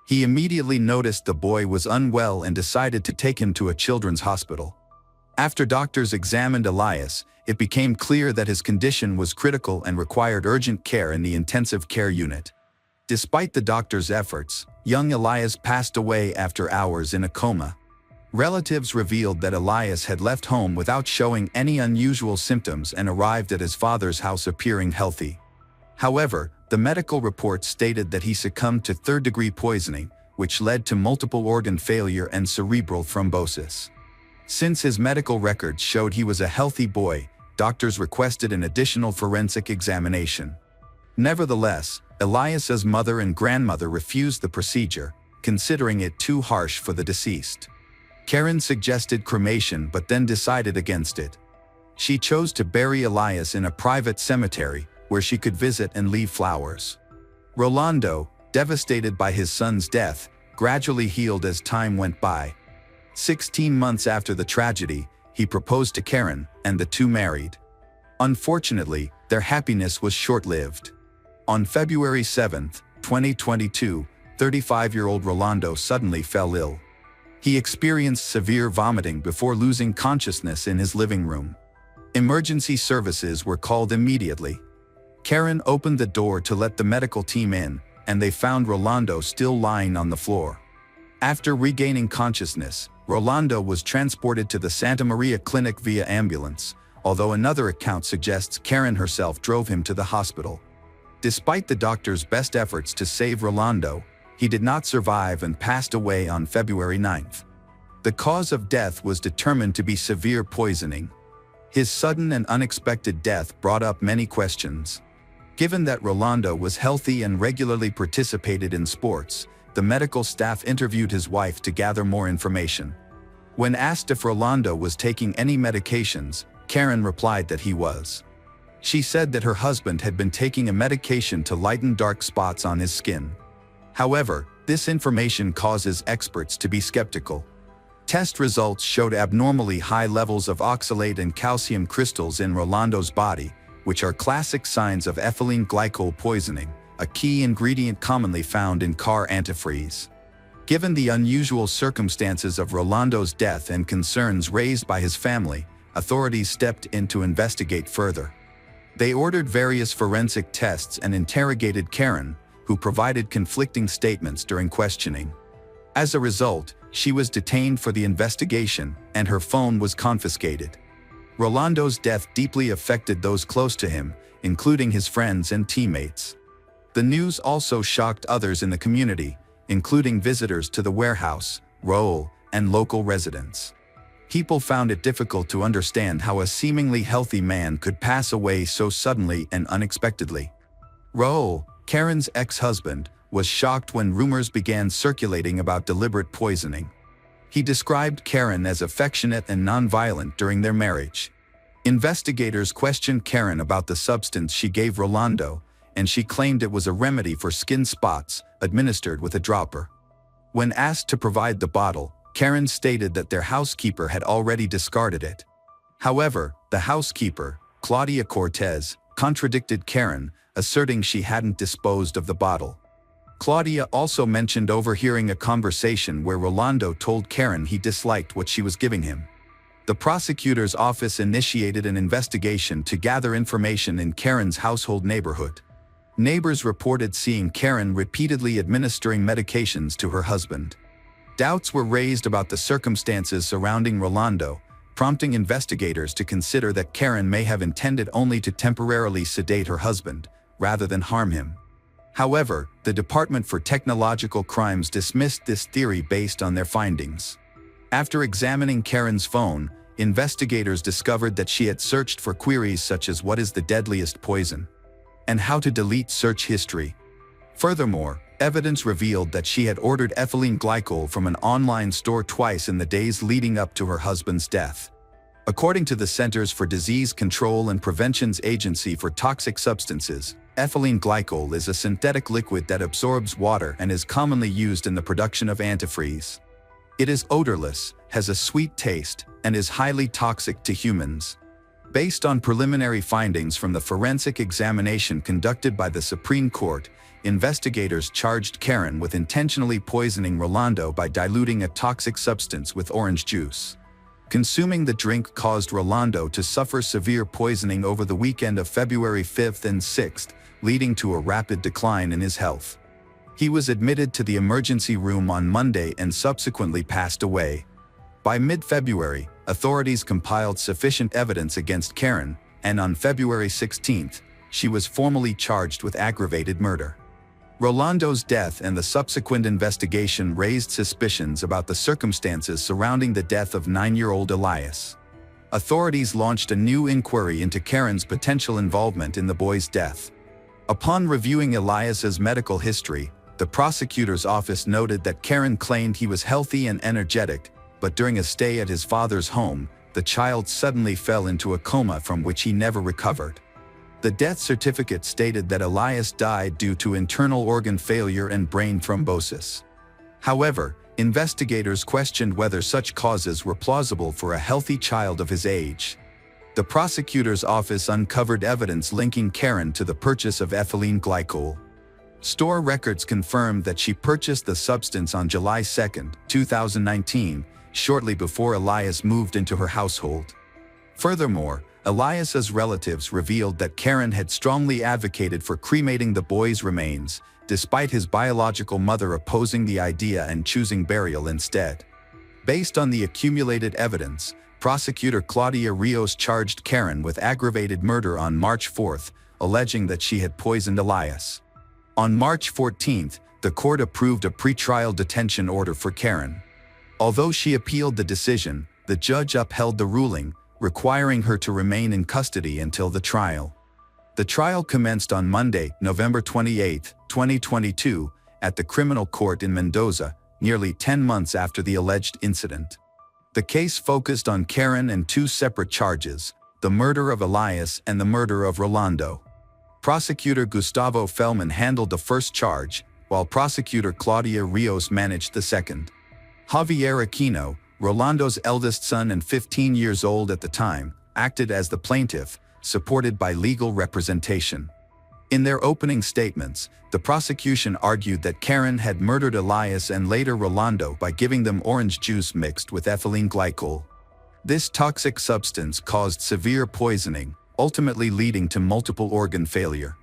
He immediately noticed the boy was unwell and decided to take him to a children's hospital. After doctors examined Elias, it became clear that his condition was critical and required urgent care in the intensive care unit. Despite the doctor's efforts, young Elias passed away after hours in a coma. Relatives revealed that Elias had left home without showing any unusual symptoms and arrived at his father's house appearing healthy. However, the medical report stated that he succumbed to third-degree poisoning, which led to multiple organ failure and cerebral thrombosis. Since his medical records showed he was a healthy boy, doctors requested an additional forensic examination. Nevertheless, Elias's mother and grandmother refused the procedure, considering it too harsh for the deceased. Karen suggested cremation but then decided against it. She chose to bury Elias in a private cemetery, where she could visit and leave flowers. Rolando, devastated by his son's death, gradually healed as time went by. 16 months after the tragedy, he proposed to Karen, and the two married. Unfortunately, their happiness was short-lived. On February 7, 2022, 35-year-old Rolando suddenly fell ill. He experienced severe vomiting before losing consciousness in his living room. Emergency services were called immediately. Karen opened the door to let the medical team in, and they found Rolando still lying on the floor. After regaining consciousness, Rolando was transported to the Santa Maria Clinic via ambulance, although another account suggests Karen herself drove him to the hospital. Despite the doctor's best efforts to save Rolando, he did not survive and passed away on February 9. The cause of death was determined to be severe poisoning. His sudden and unexpected death brought up many questions. Given that Rolando was healthy and regularly participated in sports, the medical staff interviewed his wife to gather more information. When asked if Rolando was taking any medications, Karen replied that he was. She said that her husband had been taking a medication to lighten dark spots on his skin. However, this information causes experts to be skeptical. Test results showed abnormally high levels of oxalate and calcium crystals in Rolando's body, which are classic signs of ethylene glycol poisoning, a key ingredient commonly found in car antifreeze. Given the unusual circumstances of Rolando's death and concerns raised by his family, authorities stepped in to investigate further. They ordered various forensic tests and interrogated Karen, who provided conflicting statements during questioning. As a result, she was detained for the investigation, and her phone was confiscated. Rolando's death deeply affected those close to him, including his friends and teammates. The news also shocked others in the community, including visitors to the warehouse, Raul, and local residents. People found it difficult to understand how a seemingly healthy man could pass away so suddenly and unexpectedly. Raul, Karen's ex-husband, was shocked when rumors began circulating about deliberate poisoning. He described Karen as affectionate and nonviolent during their marriage. Investigators questioned Karen about the substance she gave Rolando, and she claimed it was a remedy for skin spots, administered with a dropper. When asked to provide the bottle, Karen stated that their housekeeper had already discarded it. However, the housekeeper, Claudia Cortez, contradicted Karen, asserting she hadn't disposed of the bottle. Claudia also mentioned overhearing a conversation where Rolando told Karen he disliked what she was giving him. The prosecutor's office initiated an investigation to gather information in Karen's household neighborhood. Neighbors reported seeing Karen repeatedly administering medications to her husband. Doubts were raised about the circumstances surrounding Rolando, prompting investigators to consider that Karen may have intended only to temporarily sedate her husband, rather than harm him. However, the Department for Technological Crimes dismissed this theory based on their findings. After examining Karen's phone, investigators discovered that she had searched for queries such as "what is the deadliest poison?" and "how to delete search history." Furthermore, evidence revealed that she had ordered ethylene glycol from an online store twice in the days leading up to her husband's death. According to the Centers for Disease Control and Prevention's Agency for Toxic Substances, ethylene glycol is a synthetic liquid that absorbs water and is commonly used in the production of antifreeze. It is odorless, has a sweet taste, and is highly toxic to humans. Based on preliminary findings from the forensic examination conducted by the Supreme Court, investigators charged Karen with intentionally poisoning Rolando by diluting a toxic substance with orange juice. Consuming the drink caused Rolando to suffer severe poisoning over the weekend of February 5th and 6th, leading to a rapid decline in his health. He was admitted to the emergency room on Monday and subsequently passed away. By mid-February, authorities compiled sufficient evidence against Karen, and on February 16th, she was formally charged with aggravated murder. Rolando's death and the subsequent investigation raised suspicions about the circumstances surrounding the death of 9-year-old Elias. Authorities launched a new inquiry into Karen's potential involvement in the boy's death. Upon reviewing Elias's medical history, the prosecutor's office noted that Karen claimed he was healthy and energetic, but during a stay at his father's home, the child suddenly fell into a coma from which he never recovered. The death certificate stated that Elias died due to internal organ failure and brain thrombosis. However, investigators questioned whether such causes were plausible for a healthy child of his age. The prosecutor's office uncovered evidence linking Karen to the purchase of ethylene glycol. Store records confirmed that she purchased the substance on July 2, 2019, shortly before Elias moved into her household. Furthermore, Elias's relatives revealed that Karen had strongly advocated for cremating the boy's remains, despite his biological mother opposing the idea and choosing burial instead. Based on the accumulated evidence, prosecutor Claudia Rios charged Karen with aggravated murder on March 4, alleging that she had poisoned Elias. On March 14, the court approved a pretrial detention order for Karen. Although she appealed the decision, the judge upheld the ruling, requiring her to remain in custody until the trial. The trial commenced on Monday, November 28, 2022, at the criminal court in Mendoza, nearly 10 months after the alleged incident. The case focused on Karen and two separate charges, the murder of Elias and the murder of Rolando. Prosecutor Gustavo Fellman handled the first charge, while prosecutor Claudia Rios managed the second. Javier Aquino, Rolando's eldest son and 15 years old at the time, acted as the plaintiff, supported by legal representation. In their opening statements, the prosecution argued that Karen had murdered Elias and later Rolando by giving them orange juice mixed with ethylene glycol. This toxic substance caused severe poisoning, ultimately leading to multiple organ failure.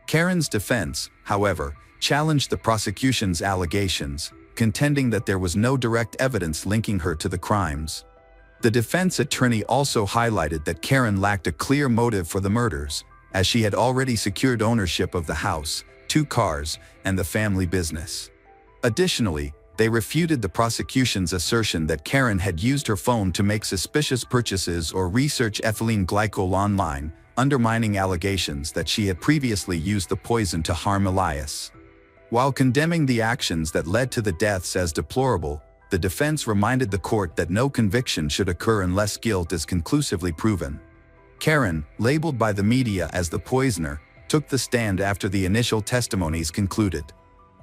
Karen's defense, however, challenged the prosecution's allegations, contending that there was no direct evidence linking her to the crimes. The defense attorney also highlighted that Karen lacked a clear motive for the murders, as she had already secured ownership of the house, 2 cars, and the family business. Additionally, they refuted the prosecution's assertion that Karen had used her phone to make suspicious purchases or research ethylene glycol online, undermining allegations that she had previously used the poison to harm Elias. While condemning the actions that led to the deaths as deplorable, the defense reminded the court that no conviction should occur unless guilt is conclusively proven. Karen, labeled by the media as the poisoner, took the stand after the initial testimonies concluded.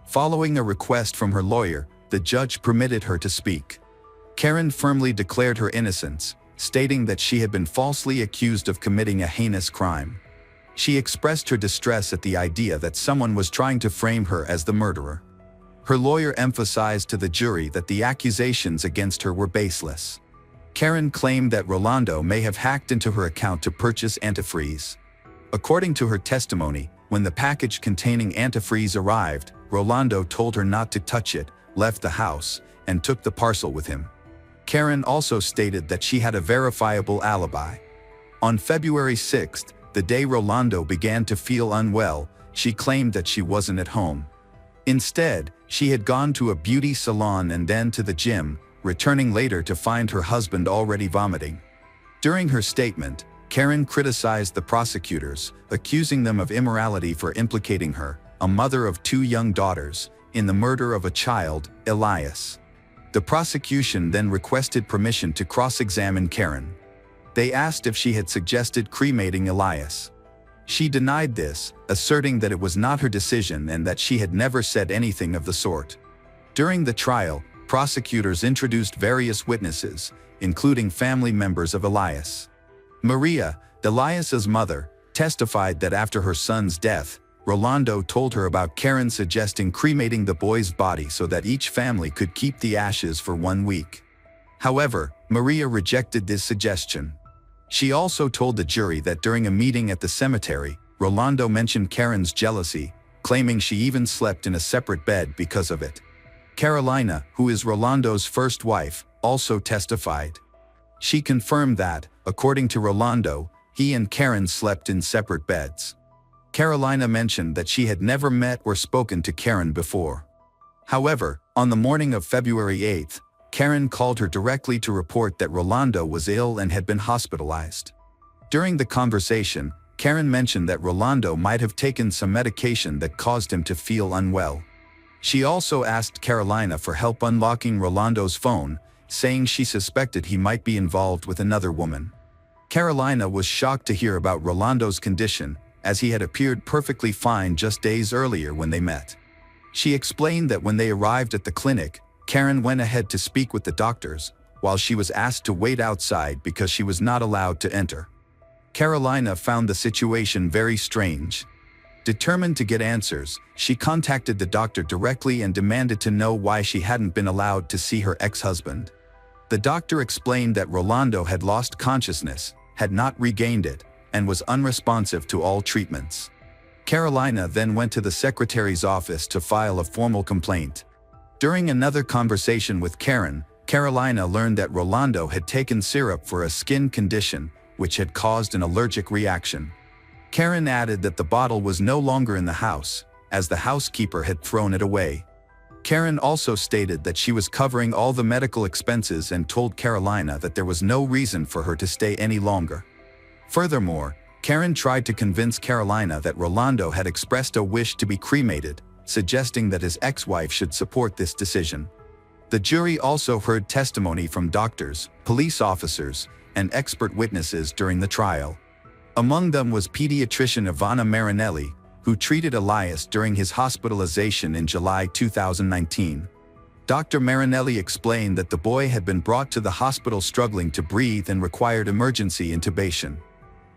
Following a request from her lawyer, the judge permitted her to speak. Karen firmly declared her innocence, stating that she had been falsely accused of committing a heinous crime. She expressed her distress at the idea that someone was trying to frame her as the murderer. Her lawyer emphasized to the jury that the accusations against her were baseless. Karen claimed that Rolando may have hacked into her account to purchase antifreeze. According to her testimony, when the package containing antifreeze arrived, Rolando told her not to touch it, left the house, and took the parcel with him. Karen also stated that she had a verifiable alibi. On February 6th, the day Rolando began to feel unwell, she claimed that she wasn't at home. Instead, she had gone to a beauty salon and then to the gym, returning later to find her husband already vomiting. During her statement, Karen criticized the prosecutors, accusing them of immorality for implicating her, a mother of 2 young daughters, in the murder of a child, Elias. The prosecution then requested permission to cross-examine Karen. They asked if she had suggested cremating Elias. She denied this, asserting that it was not her decision and that she had never said anything of the sort. During the trial, prosecutors introduced various witnesses, including family members of Elias. Maria, Elias's mother, testified that after her son's death, Rolando told her about Karen suggesting cremating the boy's body so that each family could keep the ashes for 1 week. However, Maria rejected this suggestion. She also told the jury that during a meeting at the cemetery, Rolando mentioned Karen's jealousy, claiming she even slept in a separate bed because of it. Carolina, who is Rolando's first wife, also testified. She confirmed that, according to Rolando, he and Karen slept in separate beds. Carolina mentioned that she had never met or spoken to Karen before. However, on the morning of February 8th, Karen called her directly to report that Rolando was ill and had been hospitalized. During the conversation, Karen mentioned that Rolando might have taken some medication that caused him to feel unwell. She also asked Carolina for help unlocking Rolando's phone, saying she suspected he might be involved with another woman. Carolina was shocked to hear about Rolando's condition, as he had appeared perfectly fine just days earlier when they met. She explained that when they arrived at the clinic, Karen went ahead to speak with the doctors, while she was asked to wait outside because she was not allowed to enter. Carolina found the situation very strange. Determined to get answers, she contacted the doctor directly and demanded to know why she hadn't been allowed to see her ex-husband. The doctor explained that Rolando had lost consciousness, had not regained it, and was unresponsive to all treatments. Carolina then went to the secretary's office to file a formal complaint. During another conversation with Karen, Carolina learned that Rolando had taken syrup for a skin condition, which had caused an allergic reaction. Karen added that the bottle was no longer in the house, as the housekeeper had thrown it away. Karen also stated that she was covering all the medical expenses and told Carolina that there was no reason for her to stay any longer. Furthermore, Karen tried to convince Carolina that Rolando had expressed a wish to be cremated, suggesting that his ex-wife should support this decision. The jury also heard testimony from doctors, police officers, and expert witnesses during the trial. Among them was pediatrician Ivana Marinelli, who treated Elias during his hospitalization in July 2019. Dr. Marinelli explained that the boy had been brought to the hospital struggling to breathe and required emergency intubation.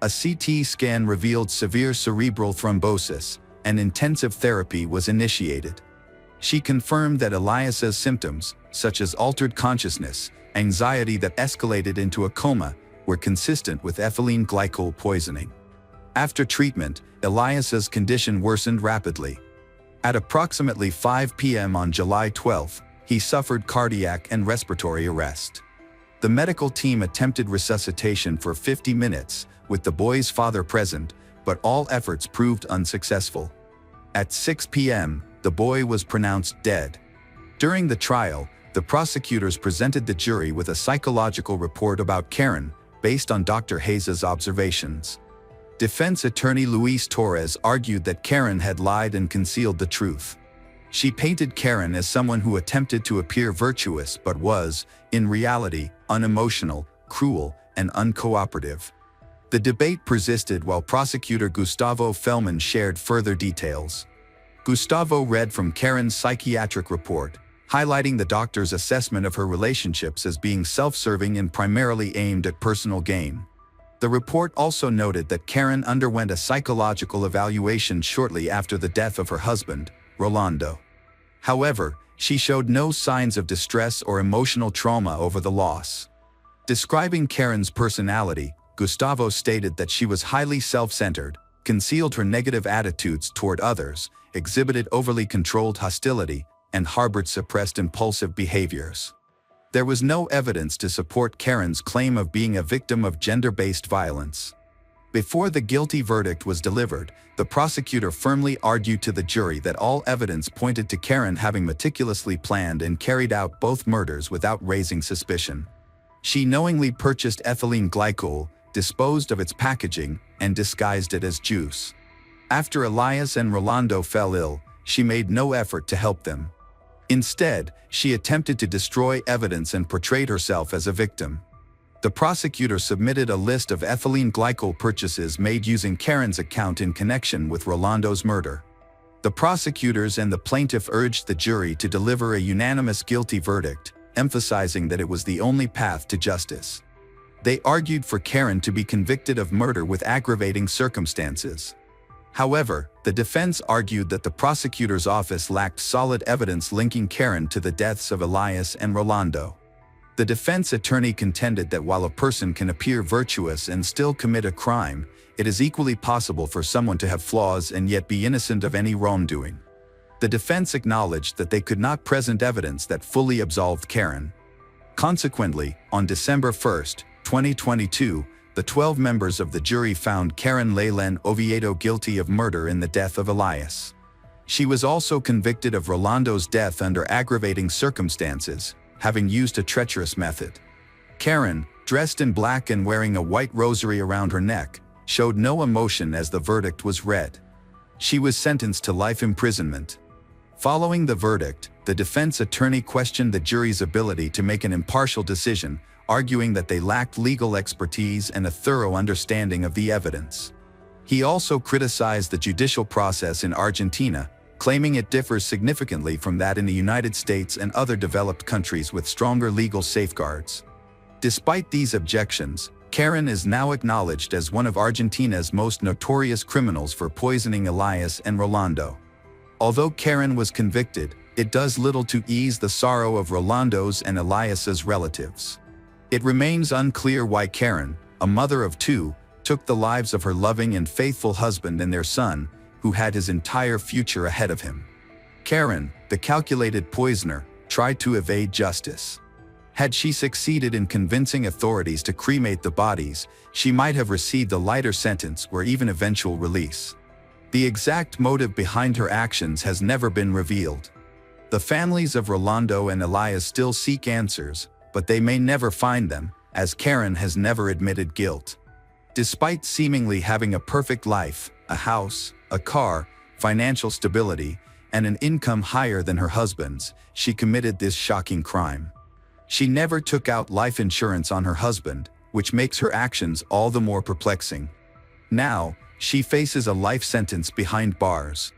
A CT scan revealed severe cerebral thrombosis, and intensive therapy was initiated. She confirmed that Elias's symptoms, such as altered consciousness, anxiety that escalated into a coma, were consistent with ethylene glycol poisoning. After treatment, Elias's condition worsened rapidly. At approximately 5 p.m. on July 12, he suffered cardiac and respiratory arrest. The medical team attempted resuscitation for 50 minutes, with the boy's father present, but all efforts proved unsuccessful. At 6 p.m., the boy was pronounced dead. During the trial, the prosecutors presented the jury with a psychological report about Karen, based on Dr. Hayes' observations. Defense attorney Luis Torres argued that Karen had lied and concealed the truth. She painted Karen as someone who attempted to appear virtuous but was, in reality, unemotional, cruel, and uncooperative. The debate persisted while prosecutor Gustavo Fellman shared further details. Gustavo read from Karen's psychiatric report, highlighting the doctor's assessment of her relationships as being self-serving and primarily aimed at personal gain. The report also noted that Karen underwent a psychological evaluation shortly after the death of her husband, Rolando. However, she showed no signs of distress or emotional trauma over the loss. Describing Karen's personality, Gustavo stated that she was highly self-centered, concealed her negative attitudes toward others, exhibited overly controlled hostility, and harbored suppressed impulsive behaviors. There was no evidence to support Karen's claim of being a victim of gender-based violence. Before the guilty verdict was delivered, the prosecutor firmly argued to the jury that all evidence pointed to Karen having meticulously planned and carried out both murders without raising suspicion. She knowingly purchased ethylene glycol, disposed of its packaging, and disguised it as juice. After Elias and Rolando fell ill, she made no effort to help them. Instead, she attempted to destroy evidence and portrayed herself as a victim. The prosecutor submitted a list of ethylene glycol purchases made using Karen's account in connection with Rolando's murder. The prosecutors and the plaintiff urged the jury to deliver a unanimous guilty verdict, emphasizing that it was the only path to justice. They argued for Karen to be convicted of murder with aggravating circumstances. However, the defense argued that the prosecutor's office lacked solid evidence linking Karen to the deaths of Elias and Rolando. The defense attorney contended that while a person can appear virtuous and still commit a crime, it is equally possible for someone to have flaws and yet be innocent of any wrongdoing. The defense acknowledged that they could not present evidence that fully absolved Karen. Consequently, on December 1, 2022, the 12 members of the jury found Karen Leyland Oviedo guilty of murder in the death of Elias. She was also convicted of Rolando's death under aggravating circumstances, having used a treacherous method. Karen, dressed in black and wearing a white rosary around her neck, showed no emotion as the verdict was read. She was sentenced to life imprisonment. Following the verdict, the defense attorney questioned the jury's ability to make an impartial decision, arguing that they lacked legal expertise and a thorough understanding of the evidence. He also criticized the judicial process in Argentina, claiming it differs significantly from that in the United States and other developed countries with stronger legal safeguards. Despite these objections, Karen is now acknowledged as one of Argentina's most notorious criminals for poisoning Elias and Rolando. Although Karen was convicted, it does little to ease the sorrow of Rolando's and Elias's relatives. It remains unclear why Karen, a mother of two, took the lives of her loving and faithful husband and their son, who had his entire future ahead of him. Karen, the calculated poisoner, tried to evade justice. Had she succeeded in convincing authorities to cremate the bodies, she might have received a lighter sentence or even eventual release. The exact motive behind her actions has never been revealed. The families of Rolando and Elias still seek answers, but they may never find them, as Karen has never admitted guilt. Despite seemingly having a perfect life, a house, a car, financial stability, and an income higher than her husband's, she committed this shocking crime. She never took out life insurance on her husband, which makes her actions all the more perplexing. Now, she faces a life sentence behind bars.